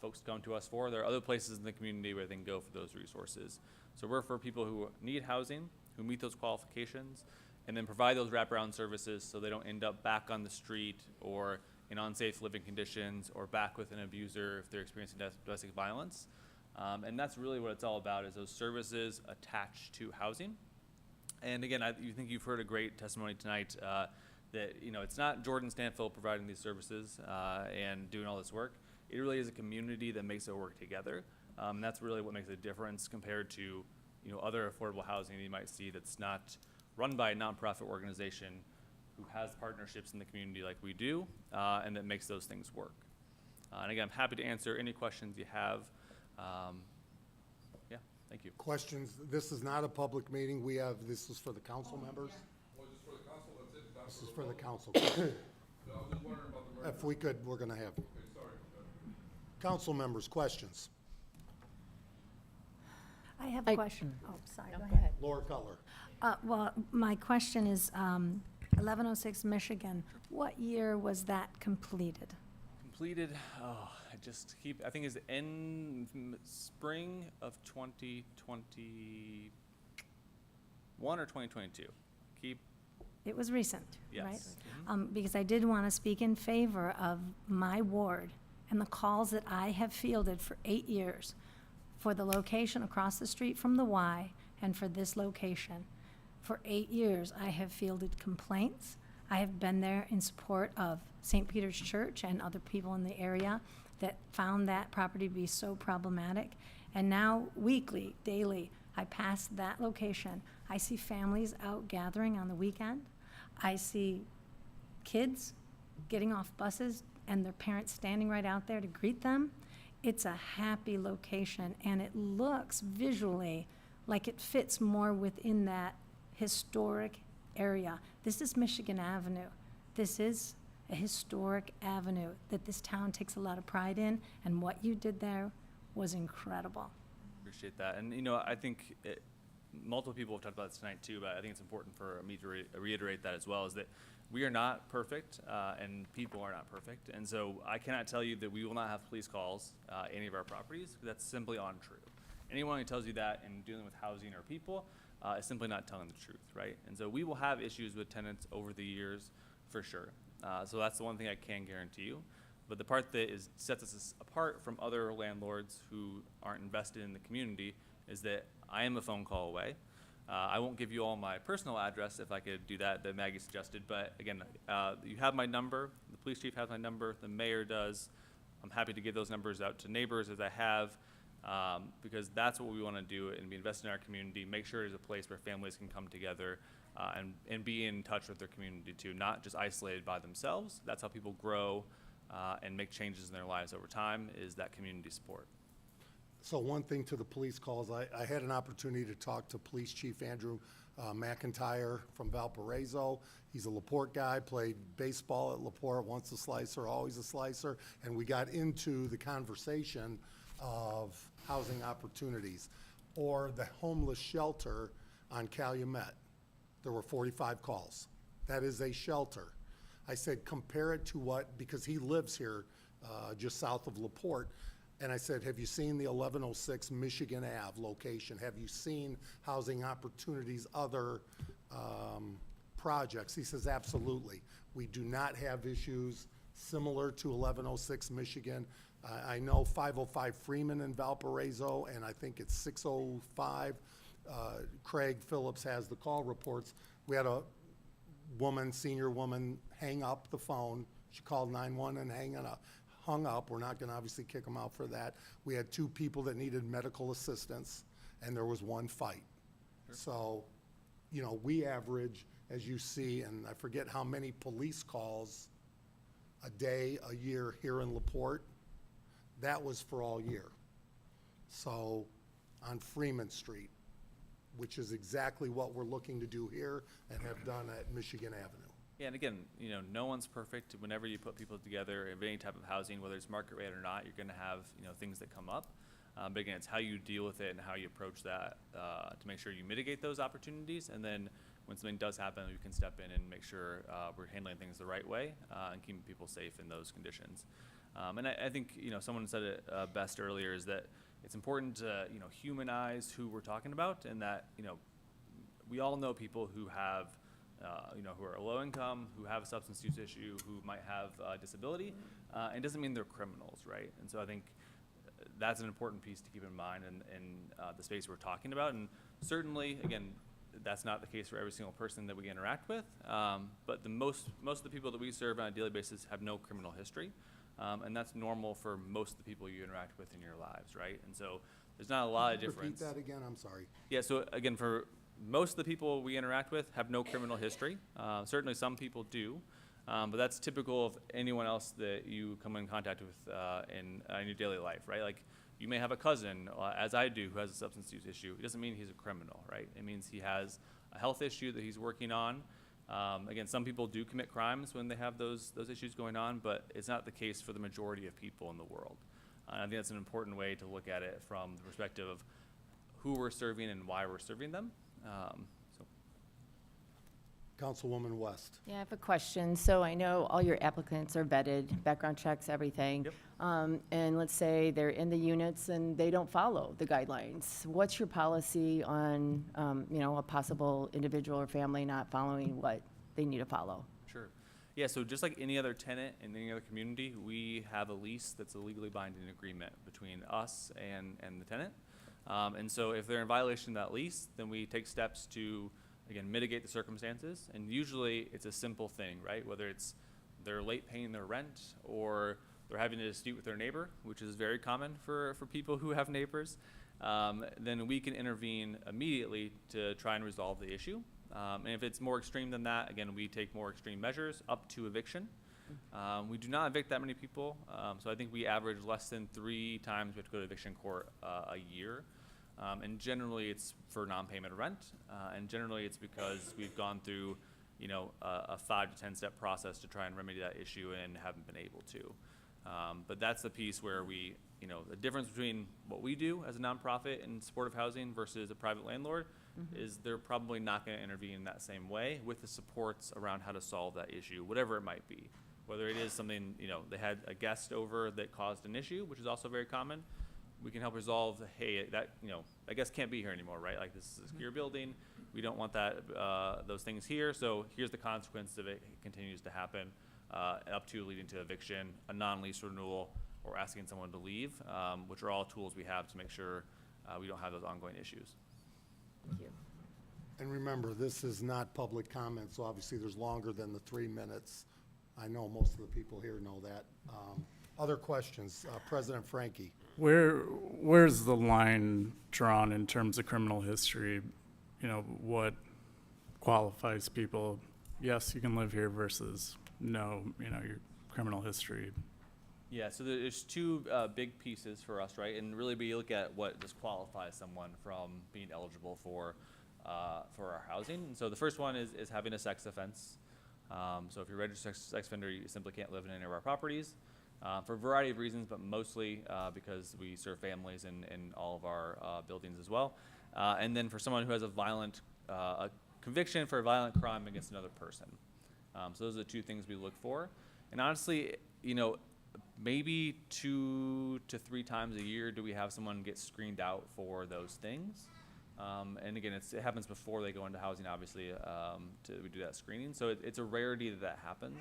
folks come to us for. There are other places in the community where they can go for those resources. So we're for people who need housing, who meet those qualifications, and then provide those wraparound services so they don't end up back on the street or in unsafe living conditions or back with an abuser if they're experiencing domestic violence. And that's really what it's all about, is those services attached to housing. And again, you think you've heard a great testimony tonight that it's not Jordan Stanfield providing these services and doing all this work. It really is a community that makes it work together. And that's really what makes a difference compared to other affordable housing you might see that's not run by a nonprofit organization who has partnerships in the community like we do, and that makes those things work. And again, I'm happy to answer any questions you have. Yeah, thank you. Questions? This is not a public meeting. This is for the council members. This is for the council. If we could, we're gonna have council members, questions. I have a question. Oh, sorry, go ahead. Laura Cutler. Well, my question is, 1106 Michigan, what year was that completed? Completed, I think it's in spring of 2021 or 2022. It was recent, Yes. right? Because I did want to speak in favor of my ward and the calls that I have fielded for 8 years for the location across the street from the Y and for this location. For 8 years, I have fielded complaints. I have been there in support of St. Peter's Church and other people in the area that found that property to be so problematic. And now, weekly, daily, I pass that location. I see families out gathering on the weekend. I see kids getting off buses and their parents standing right out there to greet them. It's a happy location, and it looks visually like it fits more within that historic area. This is Michigan Avenue. This is a historic avenue that this town takes a lot of pride in, and what you did there was incredible. Appreciate that. And, I think multiple people have talked about this tonight too, but I think it's important for me to reiterate that as well, is that we are not perfect, and people are not perfect. And so I cannot tell you that we will not have police calls any of our properties, because that's simply untrue. Anyone who tells you that in dealing with housing or people is simply not telling the truth, right? And so we will have issues with tenants over the years, for sure. So that's the one thing I can guarantee you. But the part that sets us apart from other landlords who aren't invested in the community is that I am a phone call away. I won't give you all my personal address if I could do that Maggie suggested, but again, you have my number, the police chief has my number, the mayor does. I'm happy to give those numbers out to neighbors as I have, because that's what we want to do and be invested in our community, make sure it's a place where families can come together and be in touch with their community too, not just isolated by themselves. That's how people grow and make changes in their lives over time, is that community support. So one thing to the police calls, I had an opportunity to talk to Police Chief Andrew McIntyre from Valparaiso. He's a LaPorte guy, played baseball at LaPorte, once a slicer, always a slicer, and we got into the conversation of housing opportunities or the homeless shelter on Calumet. There were 45 calls. That is a shelter. I said, compare it to what, because he lives here just south of LaPorte, and I said, have you seen the 1106 Michigan Ave location? Have you seen housing opportunities, other projects? He says, absolutely. We do not have issues similar to 1106 Michigan. I know 505 Freeman in Valparaiso, and I think it's 605. Craig Phillips has the call reports. We had a woman, senior woman, hang up the phone. She called 911 and hung up. We're not gonna obviously kick them out for that. We had 2 people that needed medical assistance, and there was 1 fight. Sure. So, we average, as you see, and I forget how many police calls a day, a year here in LaPorte. That was for all year. So, on Freeman Street, which is exactly what we're looking to do here and have done at Michigan Avenue. Yeah, and again, no one's perfect. Whenever you put people together in any type of housing, whether it's market rate or not, you're gonna have, things that come up. But again, it's how you deal with it and how you approach that to make sure you mitigate those opportunities. And then when something does happen, we can step in and make sure we're handling things the right way and keeping people safe in those conditions. And I think, someone said it best earlier, is that it's important to, humanize who we're talking about, and that, we all know people who have who are low income, who have a substance use issue, who might have a disability, and it doesn't mean they're criminals, right? And so I think that's an important piece to keep in mind in the space we're talking about. And certainly, again, that's not the case for every single person that we interact with, but most of the people that we serve on a daily basis have no criminal history, and that's normal for most of the people you interact with in your lives, right? And so there's not a lot of difference. Repeat that again, I'm sorry. Yeah, so again, for most of the people we interact with have no criminal history. Certainly some people do, but that's typical of anyone else that you come in contact with in your daily life, right? Like, you may have a cousin, as I do, who has a substance use issue. It doesn't mean he's a criminal, right? It means he has a health issue that he's working on. Again, some people do commit crimes when they have those issues going on, but it's not the case for the majority of people in the world. I think that's an important way to look at it from the perspective of who we're serving and why we're serving them. Councilwoman West. Yeah, I have a question. So I know all your applicants are vetted, background checks, everything. Yep. And let's say they're in the units and they don't follow the guidelines. What's your policy on, a possible individual or family not following what they need to follow? Sure. Yeah, so just like any other tenant in any other community, we have a lease that's a legally binding agreement between us and the tenant. And so if they're in violation of that lease, then we take steps to, again, mitigate the circumstances. And usually it's a simple thing, right? Whether it's they're late paying their rent, or they're having a dispute with their neighbor, which is very common for people who have neighbors, then we can intervene immediately to try and resolve the issue. And if it's more extreme than that, again, we take more extreme measures up to eviction. We do not evict that many people, so I think we average less than 3 times we have to go to eviction court a year. And generally, it's for non-payment of rent, and generally, it's because we've gone through, you know, a 5 to 10 step process to try and remedy that issue and haven't been able to. But that's the piece where we, you know, the difference between what we do as a nonprofit in supportive housing versus a private landlord is they're probably not going to intervene in that same way with the supports around how to solve that issue, whatever it might be. Whether it is something, you know, they had a guest over that caused an issue, which is also very common, we can help resolve, hey, that, you know, I guess can't be here anymore, right? Like, this is a secure building. We don't want that, those things here. So here's the consequence if it continues to happen, up to leading to eviction, a non-lease renewal, or asking someone to leave, which are all tools we have to make sure we don't have those ongoing issues. Thank you. And remember, this is not public comment, so obviously there's longer than the 3 minutes. I know most of the people here know that. Other questions? President Frankie. Where's the line drawn in terms of criminal history? You know, what qualifies people, yes, you can live here versus no, you know, your criminal history. Yeah, so there's 2 big pieces for us, right? And really we look at what disqualifies someone from being eligible for our housing. And so the first one is having a sex offense. So if you're a registered sex offender, you simply can't live in any of our properties for a variety of reasons, but mostly because we serve families in all of our buildings as well. And then for someone who has a conviction for a violent crime against another person. So those are the 2 things we look for. And honestly, you know, maybe 2 to 3 times a year do we have someone get screened out for those things. And again, it happens before they go into housing, obviously, we do that screening. So it's a rarity that happens.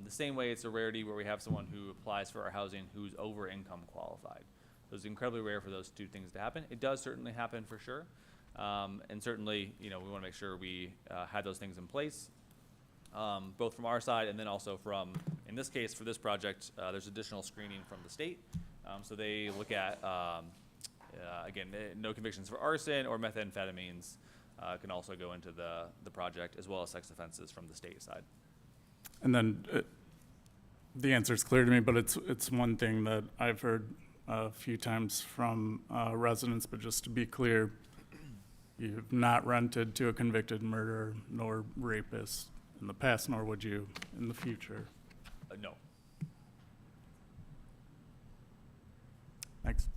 The same way it's a rarity where we have someone who applies for our housing who's over income qualified. So it's incredibly rare for those 2 things to happen. It does certainly happen for sure. And certainly, you know, we want to make sure we had those things in place, both from our side and then also from, in this case, for this project, there's additional screening from the state. So they look at, again, no convictions for arson or methamphetamines can also go into the project, as well as sex offenses from the state side. And then the answer is clear to me, but it's one thing that I've heard a few times from residents, but just to be clear, you've not rented to a convicted murderer nor rapist in the past, nor would you in the future. No. Thanks.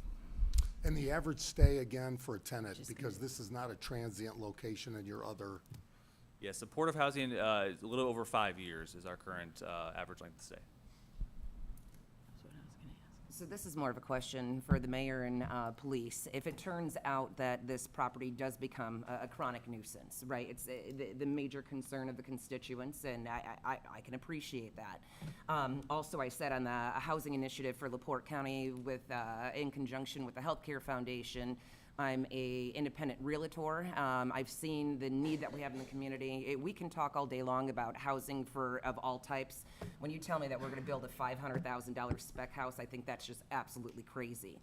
And the average stay, again, for a tenant, because this is not a transient location in your other. Yeah, supportive housing, a little over 5 years is our current average length of stay. So this is more of a question for the mayor and police. If it turns out that this property does become a chronic nuisance, right? It's the major concern of the constituents, and I can appreciate that. Also, I said on the housing initiative for LaPorte County in conjunction with the Healthcare Foundation, I'm a independent realtor. I've seen the need that we have in the community. We can talk all day long about housing of all types. When you tell me that we're gonna build a $500,000 spec house, I think that's just absolutely crazy.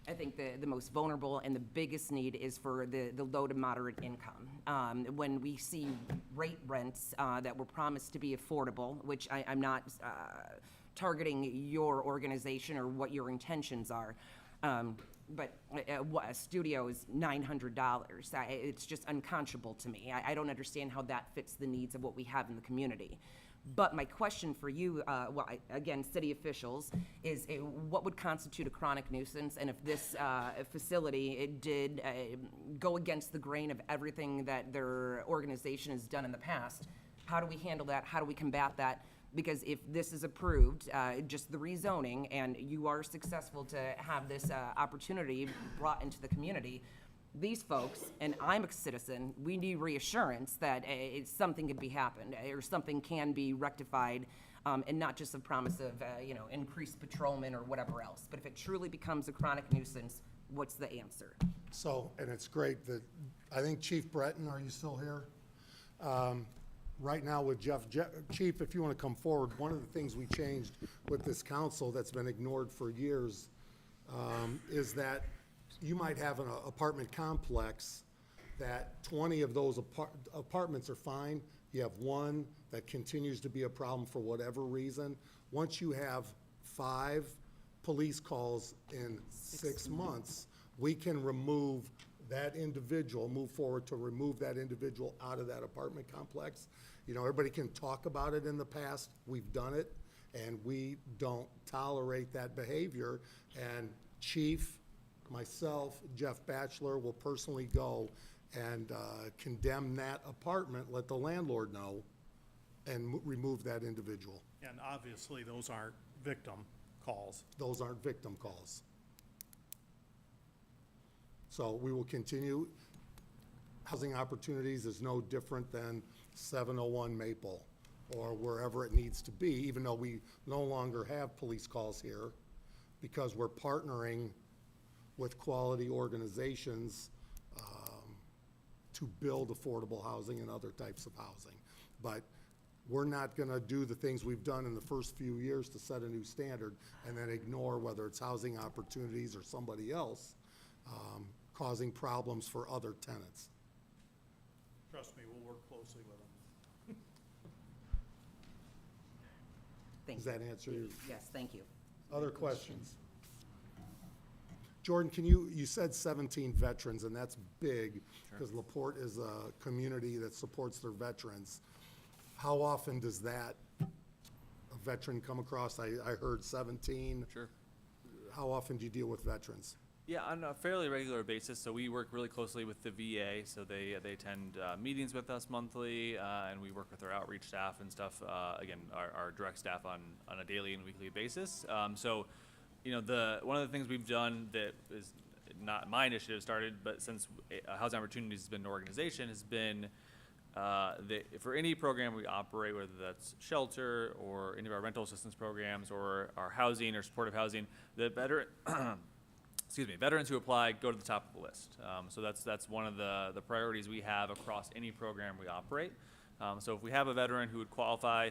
I think the most vulnerable and the biggest need is for the low to moderate income. When we see rate rents that were promised to be affordable, which I'm not targeting your organization or what your intentions are, but a studio is $900. It's just unconscionable to me. I don't understand how that fits the needs of what we have in the community. But my question for you, again, city officials, is what would constitute a chronic nuisance? And if this facility did go against the grain of everything that their organization has done in the past, how do we handle that? How do we combat that? Because if this is approved, just the rezoning, and you are successful to have this opportunity brought into the community, these folks, and I'm a citizen, we need reassurance that something can be happened, or something can be rectified, and not just a promise of increased patrolmen or whatever else. But if it truly becomes a chronic nuisance, what's the answer? So, and it's great that, I think Chief Breton, are you still here? Right now with Jeff. Chief, if you want to come forward, one of the things we changed with this council that's been ignored for years is that you might have an apartment complex that 20 of those apartments are fine. You have one that continues to be a problem for whatever reason. Once you have 5 police calls in 6 months, we can remove that individual, move forward to remove that individual out of that apartment complex. You know, everybody can talk about it in the past. We've done it, and we don't tolerate that behavior. And Chief, myself, Jeff Batchelor will personally go and condemn that apartment, let the landlord know, and remove that individual. And obviously, those aren't victim calls. Those aren't victim calls. So we will continue. Housing Opportunities is no different than 701 Maple or wherever it needs to be, even though we no longer have police calls here, because we're partnering with quality organizations to build affordable housing and other types of housing. But we're not gonna do the things we've done in the first few years to set a new standard and then ignore whether it's Housing Opportunities or somebody else causing problems for other tenants. Trust me, we'll work closely with them. Thank Does you. that answer your? Yes, thank you. Other questions? Jordan, you said 17 veterans, and that's big, because LaPorte is a community that supports their veterans. How often does that, a veteran come across? I heard 17. Sure. How often do you deal with veterans? Yeah, on a fairly regular basis. So we work really closely with the VA. So they attend meetings with us monthly, and we work with our outreach staff and stuff. Again, our direct staff on a daily and weekly basis. So, you know, one of the things we've done that is not my initiative started, but since Housing Opportunities has been an organization, has been that for any program we operate, whether that's shelter or any of our rental assistance programs or our housing or supportive housing, the veteran. Veterans who apply go to the top of the list. So that's one of the priorities we have across any program we operate. So if we have a veteran who would qualify,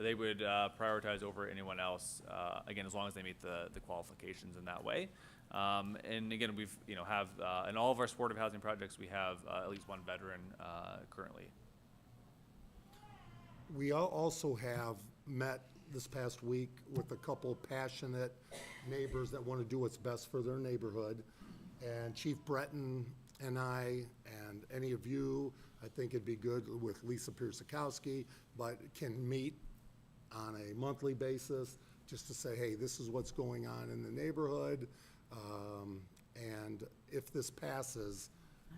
they would prioritize over anyone else, again, as long as they meet the qualifications in that way. And again, we've, have, in all of our supportive housing projects, we have at least one veteran currently. We also have met this past week with a couple passionate neighbors that want to do what's best for their neighborhood. And Chief Breton and I, and any of you, I think it'd be good with Lisa Pierzakowski, but can meet on a monthly basis just to say, hey, this is what's going on in the neighborhood. And if this passes,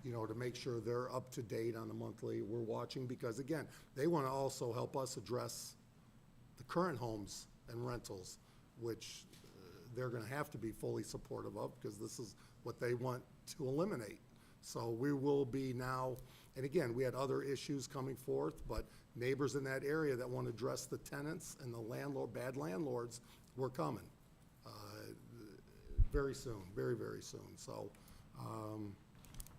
to make sure they're up to date on a monthly, we're watching, because again, they want to also help us address the current homes and rentals, which they're going to have to be fully supportive of, because this is what they want to eliminate. So we will be now, and again, we had other issues coming forth, but neighbors in that area that want to address the tenants and the bad landlords, we're coming very soon, very, very soon. So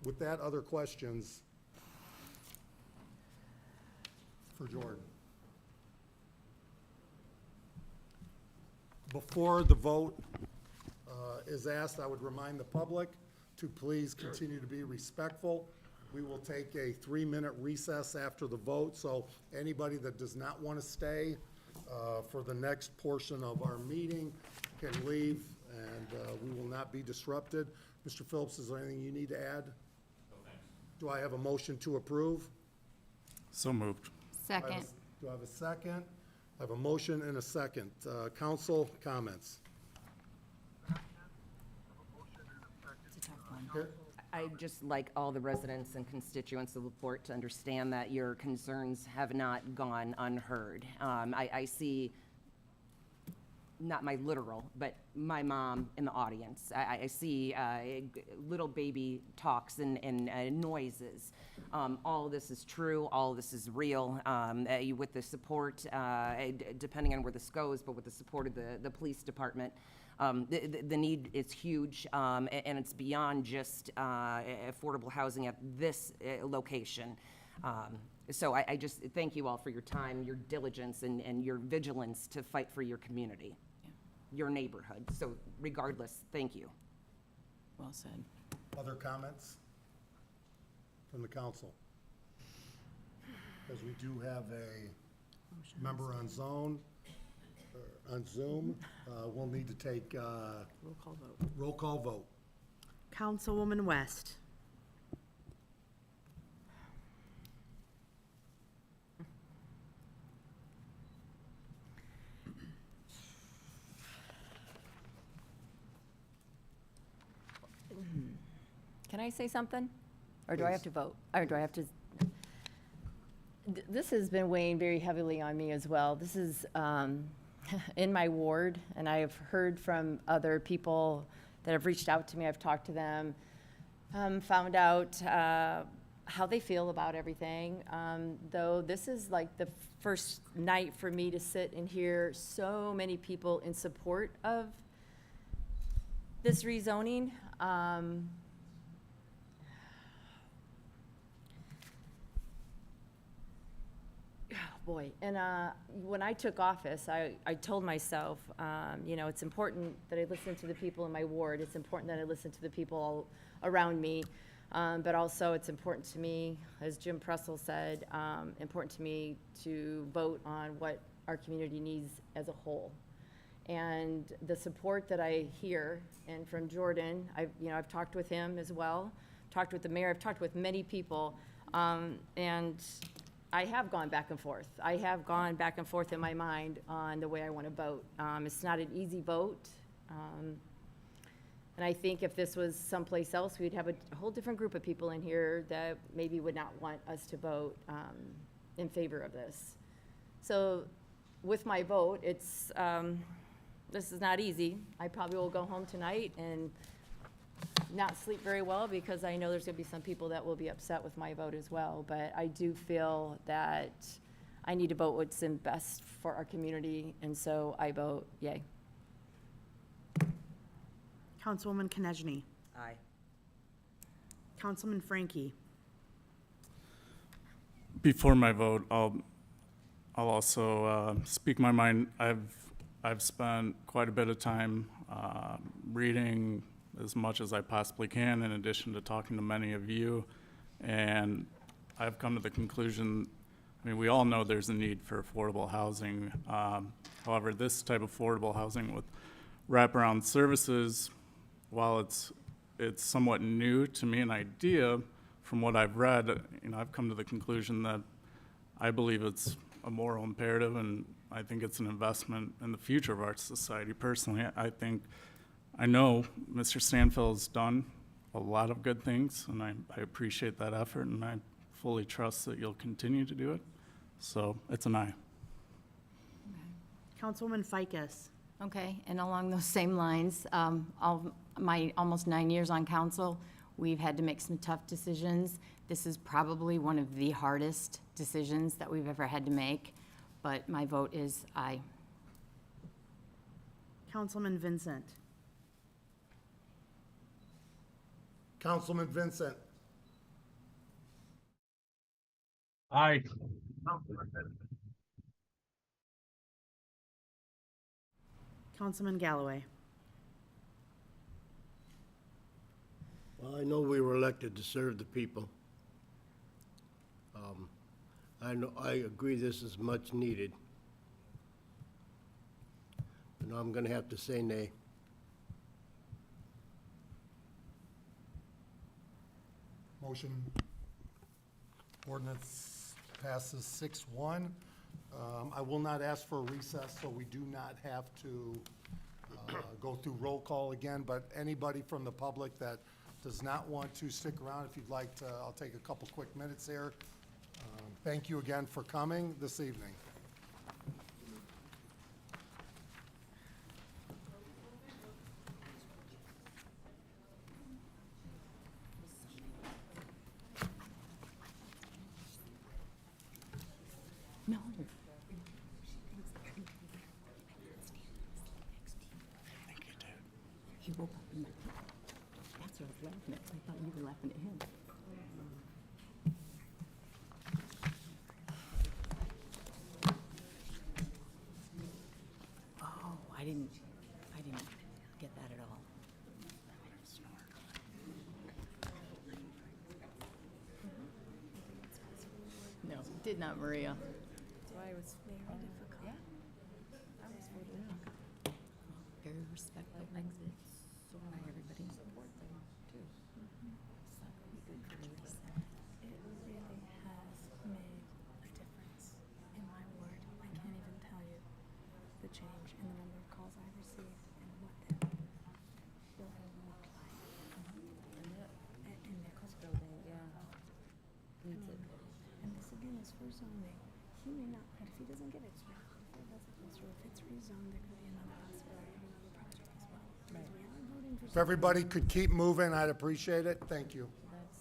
with that, other questions for Jordan? Before the vote is asked, I would remind the public to please continue to be respectful. We will take a 3-minute recess after the vote, so anybody that does not want to stay for the next portion of our meeting can leave, and we will not be disrupted. Mr. Phillips, is there anything you need to add? No, thanks. Do I have a motion to approve? So moved. Second. Do I have a second? I have a motion and a second. Council comments. Here. I'd just like all the residents and constituents of LaPorte to understand that your concerns have not gone unheard. I see, not my literal, but my mom in the audience. I see little baby talks and noises. All of this is true, all of this is real. With the support, depending on where this goes, but with the support of the police department, the need is huge, and it's beyond just affordable housing at this location. So I just thank you all for your time, your diligence, and your vigilance to fight for your community, your neighborhood. So regardless, thank you. Well said. Other comments from the council? Because we do have a member on Zoom. We'll need to take Roll call vote. roll call vote. Councilwoman West. Can I say something? Or do I have to vote? Or do I have to? This has been weighing very heavily on me as well. This is in my ward, and I've heard from other people that have reached out to me. I've talked to them, found out how they feel about everything. Though this is like the first night for me to sit and hear so many people in support of this rezoning. Boy, and when I took office, I told myself, you know, it's important that I listen to the people in my ward. It's important that I listen to the people all around me. But also it's important to me, as Jim Pressel said, important to me to vote on what our community needs as a whole. And the support that I hear, and from Jordan, I've talked with him as well, talked with the mayor, I've talked with many people, and I have gone back and forth. I have gone back and forth in my mind on the way I want to vote. It's not an easy vote. And I think if this was someplace else, we'd have a whole different group of people in here that maybe would not want us to vote in favor of this. So with my vote, it's, this is not easy. I probably will go home tonight and not sleep very well because I know there's going to be some people that will be upset with my vote as well. But I do feel that I need to vote what's in best for our community, and so I vote yay. Councilwoman Konechny. Aye. Councilman Frankie. Before my vote, I'll also speak my mind. I've spent quite a bit of time reading as much as I possibly can, in addition to talking to many of you, and I've come to the conclusion, I mean, we all know there's a need for affordable housing. However, this type of affordable housing with wraparound services, while it's somewhat new to me, an idea, from what I've read, I've come to the conclusion that I believe it's a moral imperative, and I think it's an investment in the future of our society. Personally, I know Mr. Stanfield's done a lot of good things, and I appreciate that effort, and I fully trust that you'll continue to do it. So it's an aye. Councilwoman Ficus. Okay, and along those same lines, my almost 9 years on council, we've had to make some tough decisions. This is probably one of the hardest decisions that we've ever had to make, but my vote is aye. Councilman Vincent. Councilman Vincent. Aye. Councilman Galloway. Well, I know we were elected to serve the people. I agree this is much needed. And I'm gonna have to say nay. Motion, ordinance passes 6-1. I will not ask for a recess, so we do not have to go through roll call again, but anybody from the public that does not want to stick around, if you'd like to, I'll take a couple quick minutes here. Thank you again for coming this evening. No. He woke up and that's what I was laughing at. I thought you were laughing at him. Oh, I didn't get that at all. Did not, Maria. That's why it was very difficult. Yeah. I was voting no. Very respectful exits, so everybody support them, too. It's not gonna be good for Lisa. It really has made a difference in my ward. I can't even tell you the change in the number of calls I received and what that building looked like. And Nichols Building, yeah. Needs it. And this again is for zoning. He may not, but if he doesn't get it, if it doesn't go through, if it's rezoned, there could be another possibility of another project as well. Because we are voting for. If everybody could keep moving, I'd appreciate it. Thank you. That's,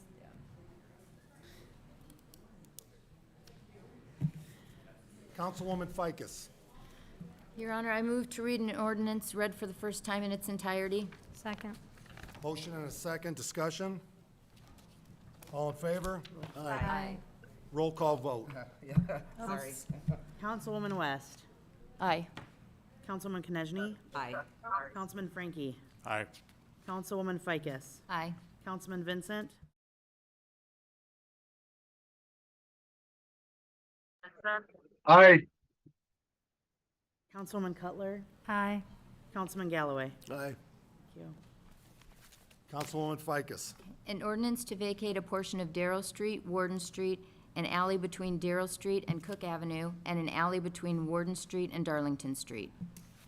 yeah. Councilwoman Ficus. Your Honor, I move to read an ordinance read for the first time in its entirety. Second. Motion and a second. Discussion? All in favor? Aye. Roll call vote. Sorry. Councilwoman West. Aye. Councilman Konechny. Aye. Councilman Frankie. Aye. Councilwoman Ficus. Aye. Councilman Vincent. Aye. Councilwoman Cutler. Aye. Councilman Galloway. Aye. Thank you. Councilwoman Ficus. An ordinance to vacate a portion of Darrow Street, Warden Street, an alley between Darrow Street and Cook Avenue, and an alley between Warden Street and Darlington Street.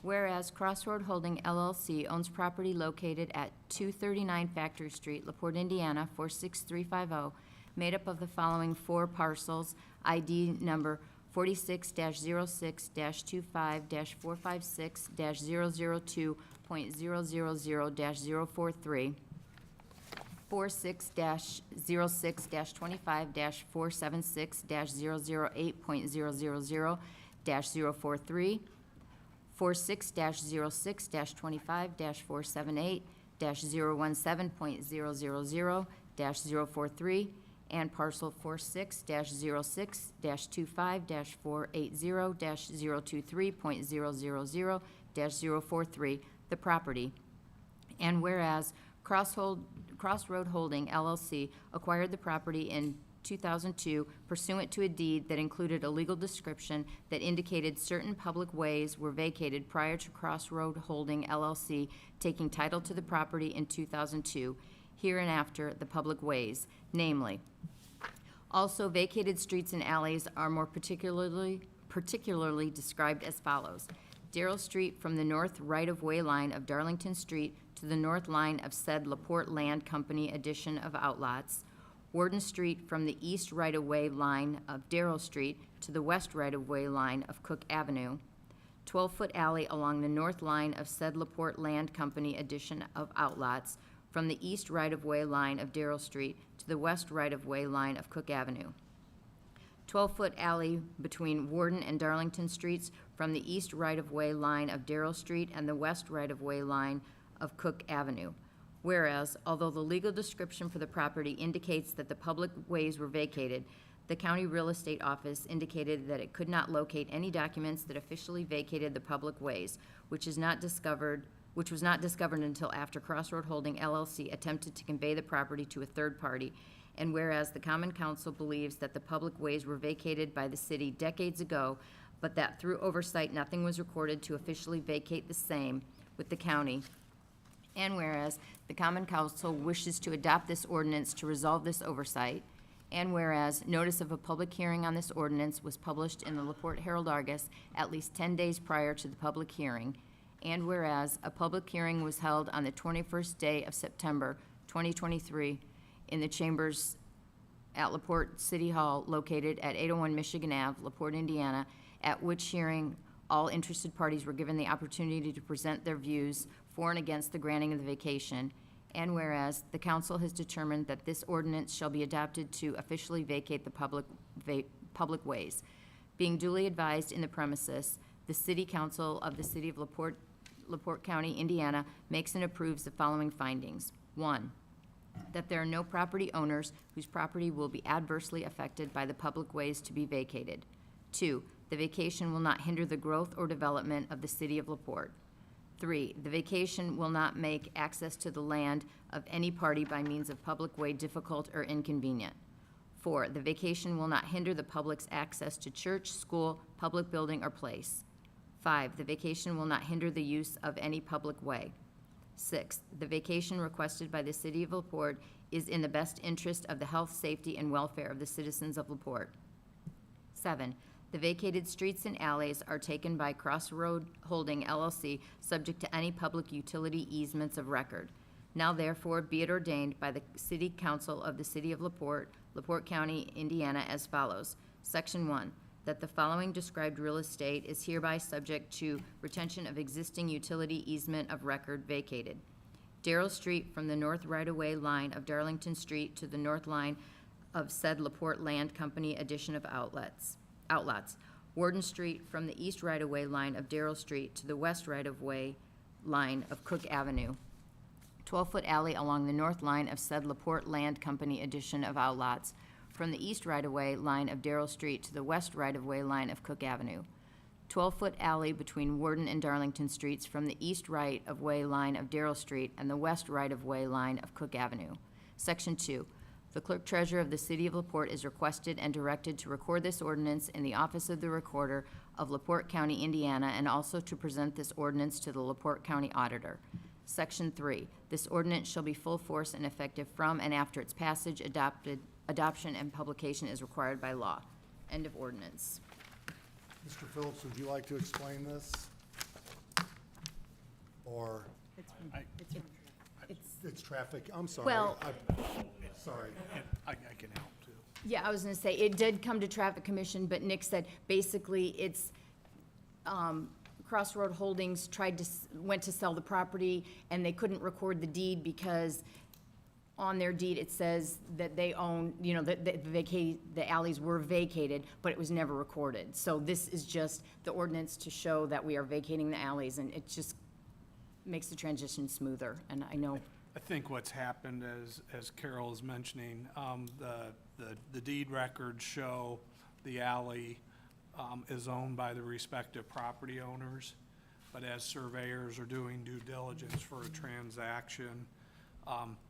Whereas Crossroad Holding LLC owns property located at 239 Factory Street, LaPorte, Indiana, 46350, made up of the following four parcels, ID number 46-06-255-456-002.000-043, 46-06-25-476-008.000-043, 46-06-25-478-017.000-043, and parcel 46-06-25-480-023.000-043, the property. And whereas Crossroad Holding LLC acquired the property in 2002 pursuant to a deed that included a legal description that indicated certain public ways were vacated prior to Crossroad Holding LLC taking title to the property in 2002, hereinafter the public ways, namely, also vacated streets and alleys are more particularly described as follows. Darrow Street from the north right-of-way line of Darlington Street to the north line of said LaPorte Land Company addition of outlots. Warden Street from the east right-of-way line of Darrow Street to the west right-of-way line of Cook Avenue. 12-foot alley along the north line of said LaPorte Land Company addition of outlots from the east right-of-way line of Darrow Street to the west right-of-way line of Cook Avenue. 12-foot alley between Warden and Darlington Streets from the east right-of-way line of Darrow Street and the west right-of-way line of Cook Avenue. Whereas, although the legal description for the property indicates that the public ways were vacated, the county real estate office indicated that it could not locate any documents that officially vacated the public ways, which was not discovered until after Crossroad Holding LLC attempted to convey the property to a third party. And whereas the Common Council believes that the public ways were vacated by the city decades ago, but that through oversight nothing was recorded to officially vacate the same with the county. And whereas the Common Council wishes to adopt this ordinance to resolve this oversight, and whereas notice of a public hearing on this ordinance was published in the LaPorte Herald-Argus at least 10 days prior to the public hearing, and whereas a public hearing was held on the 21st day of September 2023 in the chambers at LaPorte City Hall located at 801 Michigan Ave, LaPorte, Indiana, at which hearing all interested parties were given the opportunity to present their views for and against the granting of the vacation, and whereas the council has determined that this ordinance shall be adopted to officially vacate the public ways. Being duly advised in the premises, the City Council of the City of LaPorte County, Indiana, makes and approves the following findings. 1, that there are no property owners whose property will be adversely affected by the public ways to be vacated. 2, the vacation will not hinder the growth or development of the City of LaPorte. 3, the vacation will not make access to the land of any party by means of public way difficult or inconvenient. 4, the vacation will not hinder the public's access to church, school, public building, or place. 5, the vacation will not hinder the use of any public way. 6, the vacation requested by the City of LaPorte is in the best interest of the health, safety, and welfare of the citizens of LaPorte. 7, the vacated streets and alleys are taken by Crossroad Holding LLC, subject to any public utility easements of record. Now therefore be it ordained by the City Council of the City of LaPorte, LaPorte County, Indiana, as follows. Section 1, that the following described real estate is hereby subject to retention of existing utility easement of record vacated. Darrell Street from the north right-of-way line of Darlington Street to the north line of said LaPorte Land Company addition of outlots. Warden Street from the east right-of-way line of Darrell Street to the west right-of-way line of Cook Avenue. 12-foot alley along the north line of said LaPorte Land Company addition of outlots from the east right-of-way line of Darrell Street to the west right-of-way line of Cook Avenue. 12-foot alley between Warden and Darlington Streets from the east right-of-way line of Darrell Street and the west right-of-way line of Cook Avenue. Section 2, the Clerk Treasurer of the City of LaPorte is requested and directed to record this ordinance in the Office of the Recorder of LaPorte County, Indiana, and also to present this ordinance to the LaPorte County Auditor. Section 3, this ordinance shall be full force and effective from and after its passage, adoption, and publication is required by law. End of ordinance. Mr. Phillips, would you like to explain this? Or, it's traffic, I'm sorry. Well- Sorry. I can help too. Yeah, I was gonna say, it did come to Traffic Commission, but Nick said basically it's, Crossroad Holdings went to sell the property and they couldn't record the deed because on their deed it says that they own, that the alleys were vacated, but it was never recorded. So this is just the ordinance to show that we are vacating the alleys, and it just makes the transition smoother, and I know. I think what's happened, as Carol is mentioning, the deed records show the alley is owned by the respective property owners, but as surveyors are doing due diligence for a transaction,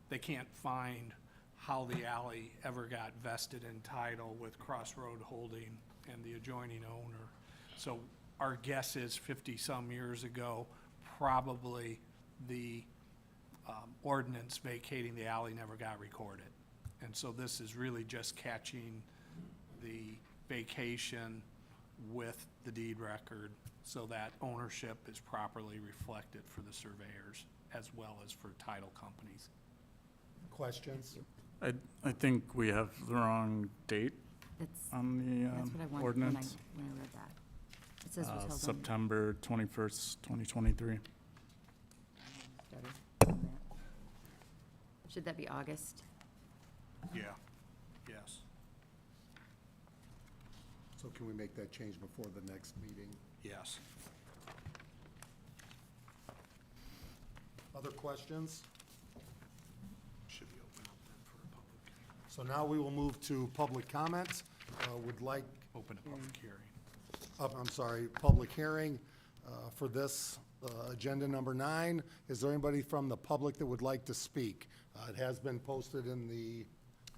they can't find how the alley ever got vested in title with Crossroad Holding and the adjoining owner. So our guess is 50-some years ago, probably the ordinance vacating the alley never got recorded. And so this is really just catching the vacation with the deed record so that ownership is properly reflected for the surveyors as well as for title companies. Questions? I think we have the wrong date That's on what I the wanted ordinance. when I read that. It says was held on. September 21st, 2023. Should that be August? Yeah, yes. So can we make that change before the next meeting? Yes. Other questions? Should be open up then for a public, So now we will move to public comment. Would like, open a public hearing. I'm sorry, public hearing for this agenda number 9. Is there anybody from the public that would like to speak? It has been posted in the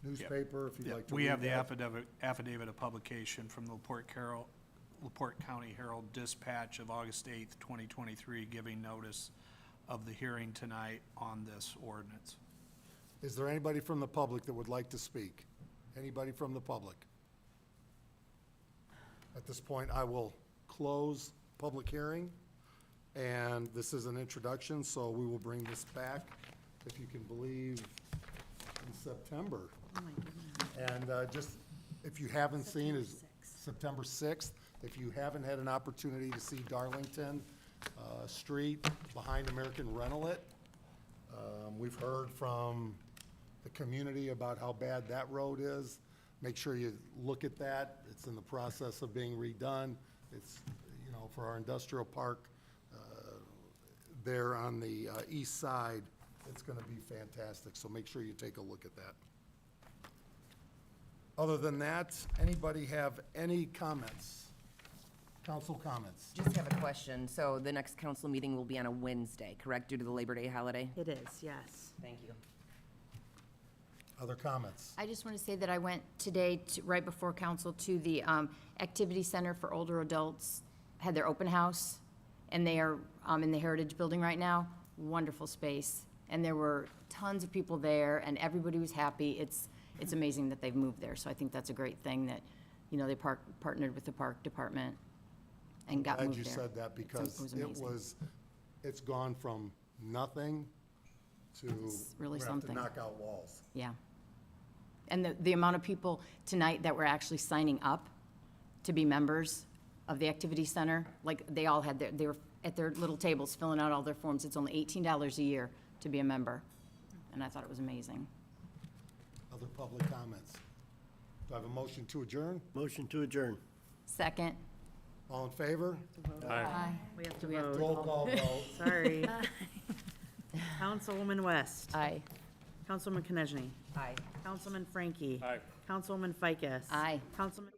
newspaper, if you'd like to read We have the that. affidavit of publication from the LaPorte County Herald Dispatch of August 8th, 2023, giving notice of the hearing tonight on this ordinance. Is there anybody from the public that would like to speak? Anybody from the public? At this point, I will close public hearing, and this is an introduction, so we will bring this back, if you can believe, in September. And just, if you haven't seen, is September 6th. If you haven't had an opportunity to see Darlington Street behind American Rental-It, we've heard from the community about how bad that road is. Make sure you look at that. It's in the process of being redone. It's, for our industrial park there on the east side, it's going to be fantastic. So make sure you take a look at that. Other than that, anybody have any comments? Council comments? Just have a question. So the next council meeting will be on a Wednesday, correct, due to the Labor Day holiday? It is, yes. Thank you. Other comments? I just want to say that I went today, right before council, to the Activity Center for Older Adults, had their open house, and they are in the Heritage Building right now. Wonderful space. And there were tons of people there, and everybody was happy. It's amazing that they've moved there, so I think that's a great thing that, you know, they partnered with the park department and got moved there. Glad you said that because amazing. it's gone from nothing to. It's really we're gonna have to something. knock out walls. Yeah. And the amount of people tonight that were actually signing up to be members of the activity center, like, they all had they were at their little tables filling out all their forms. It's only $18 a year to be a member. And I thought it was amazing. Other public comments? Do I have a motion to adjourn? Motion to adjourn. Second. All in favor? Aye. We have to Do we have to vote. Roll call vote. Sorry. Councilwoman West. Aye. Councilwoman Konechny. Aye. Councilman Frankie. Aye. Councilwoman Ficus. Aye. Councilman.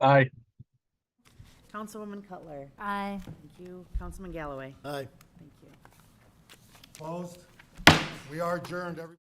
Aye. Councilwoman Cutler. Aye. Thank you. Councilman Galloway. Aye. Thank you. Opposed? We are adjourned, everybody.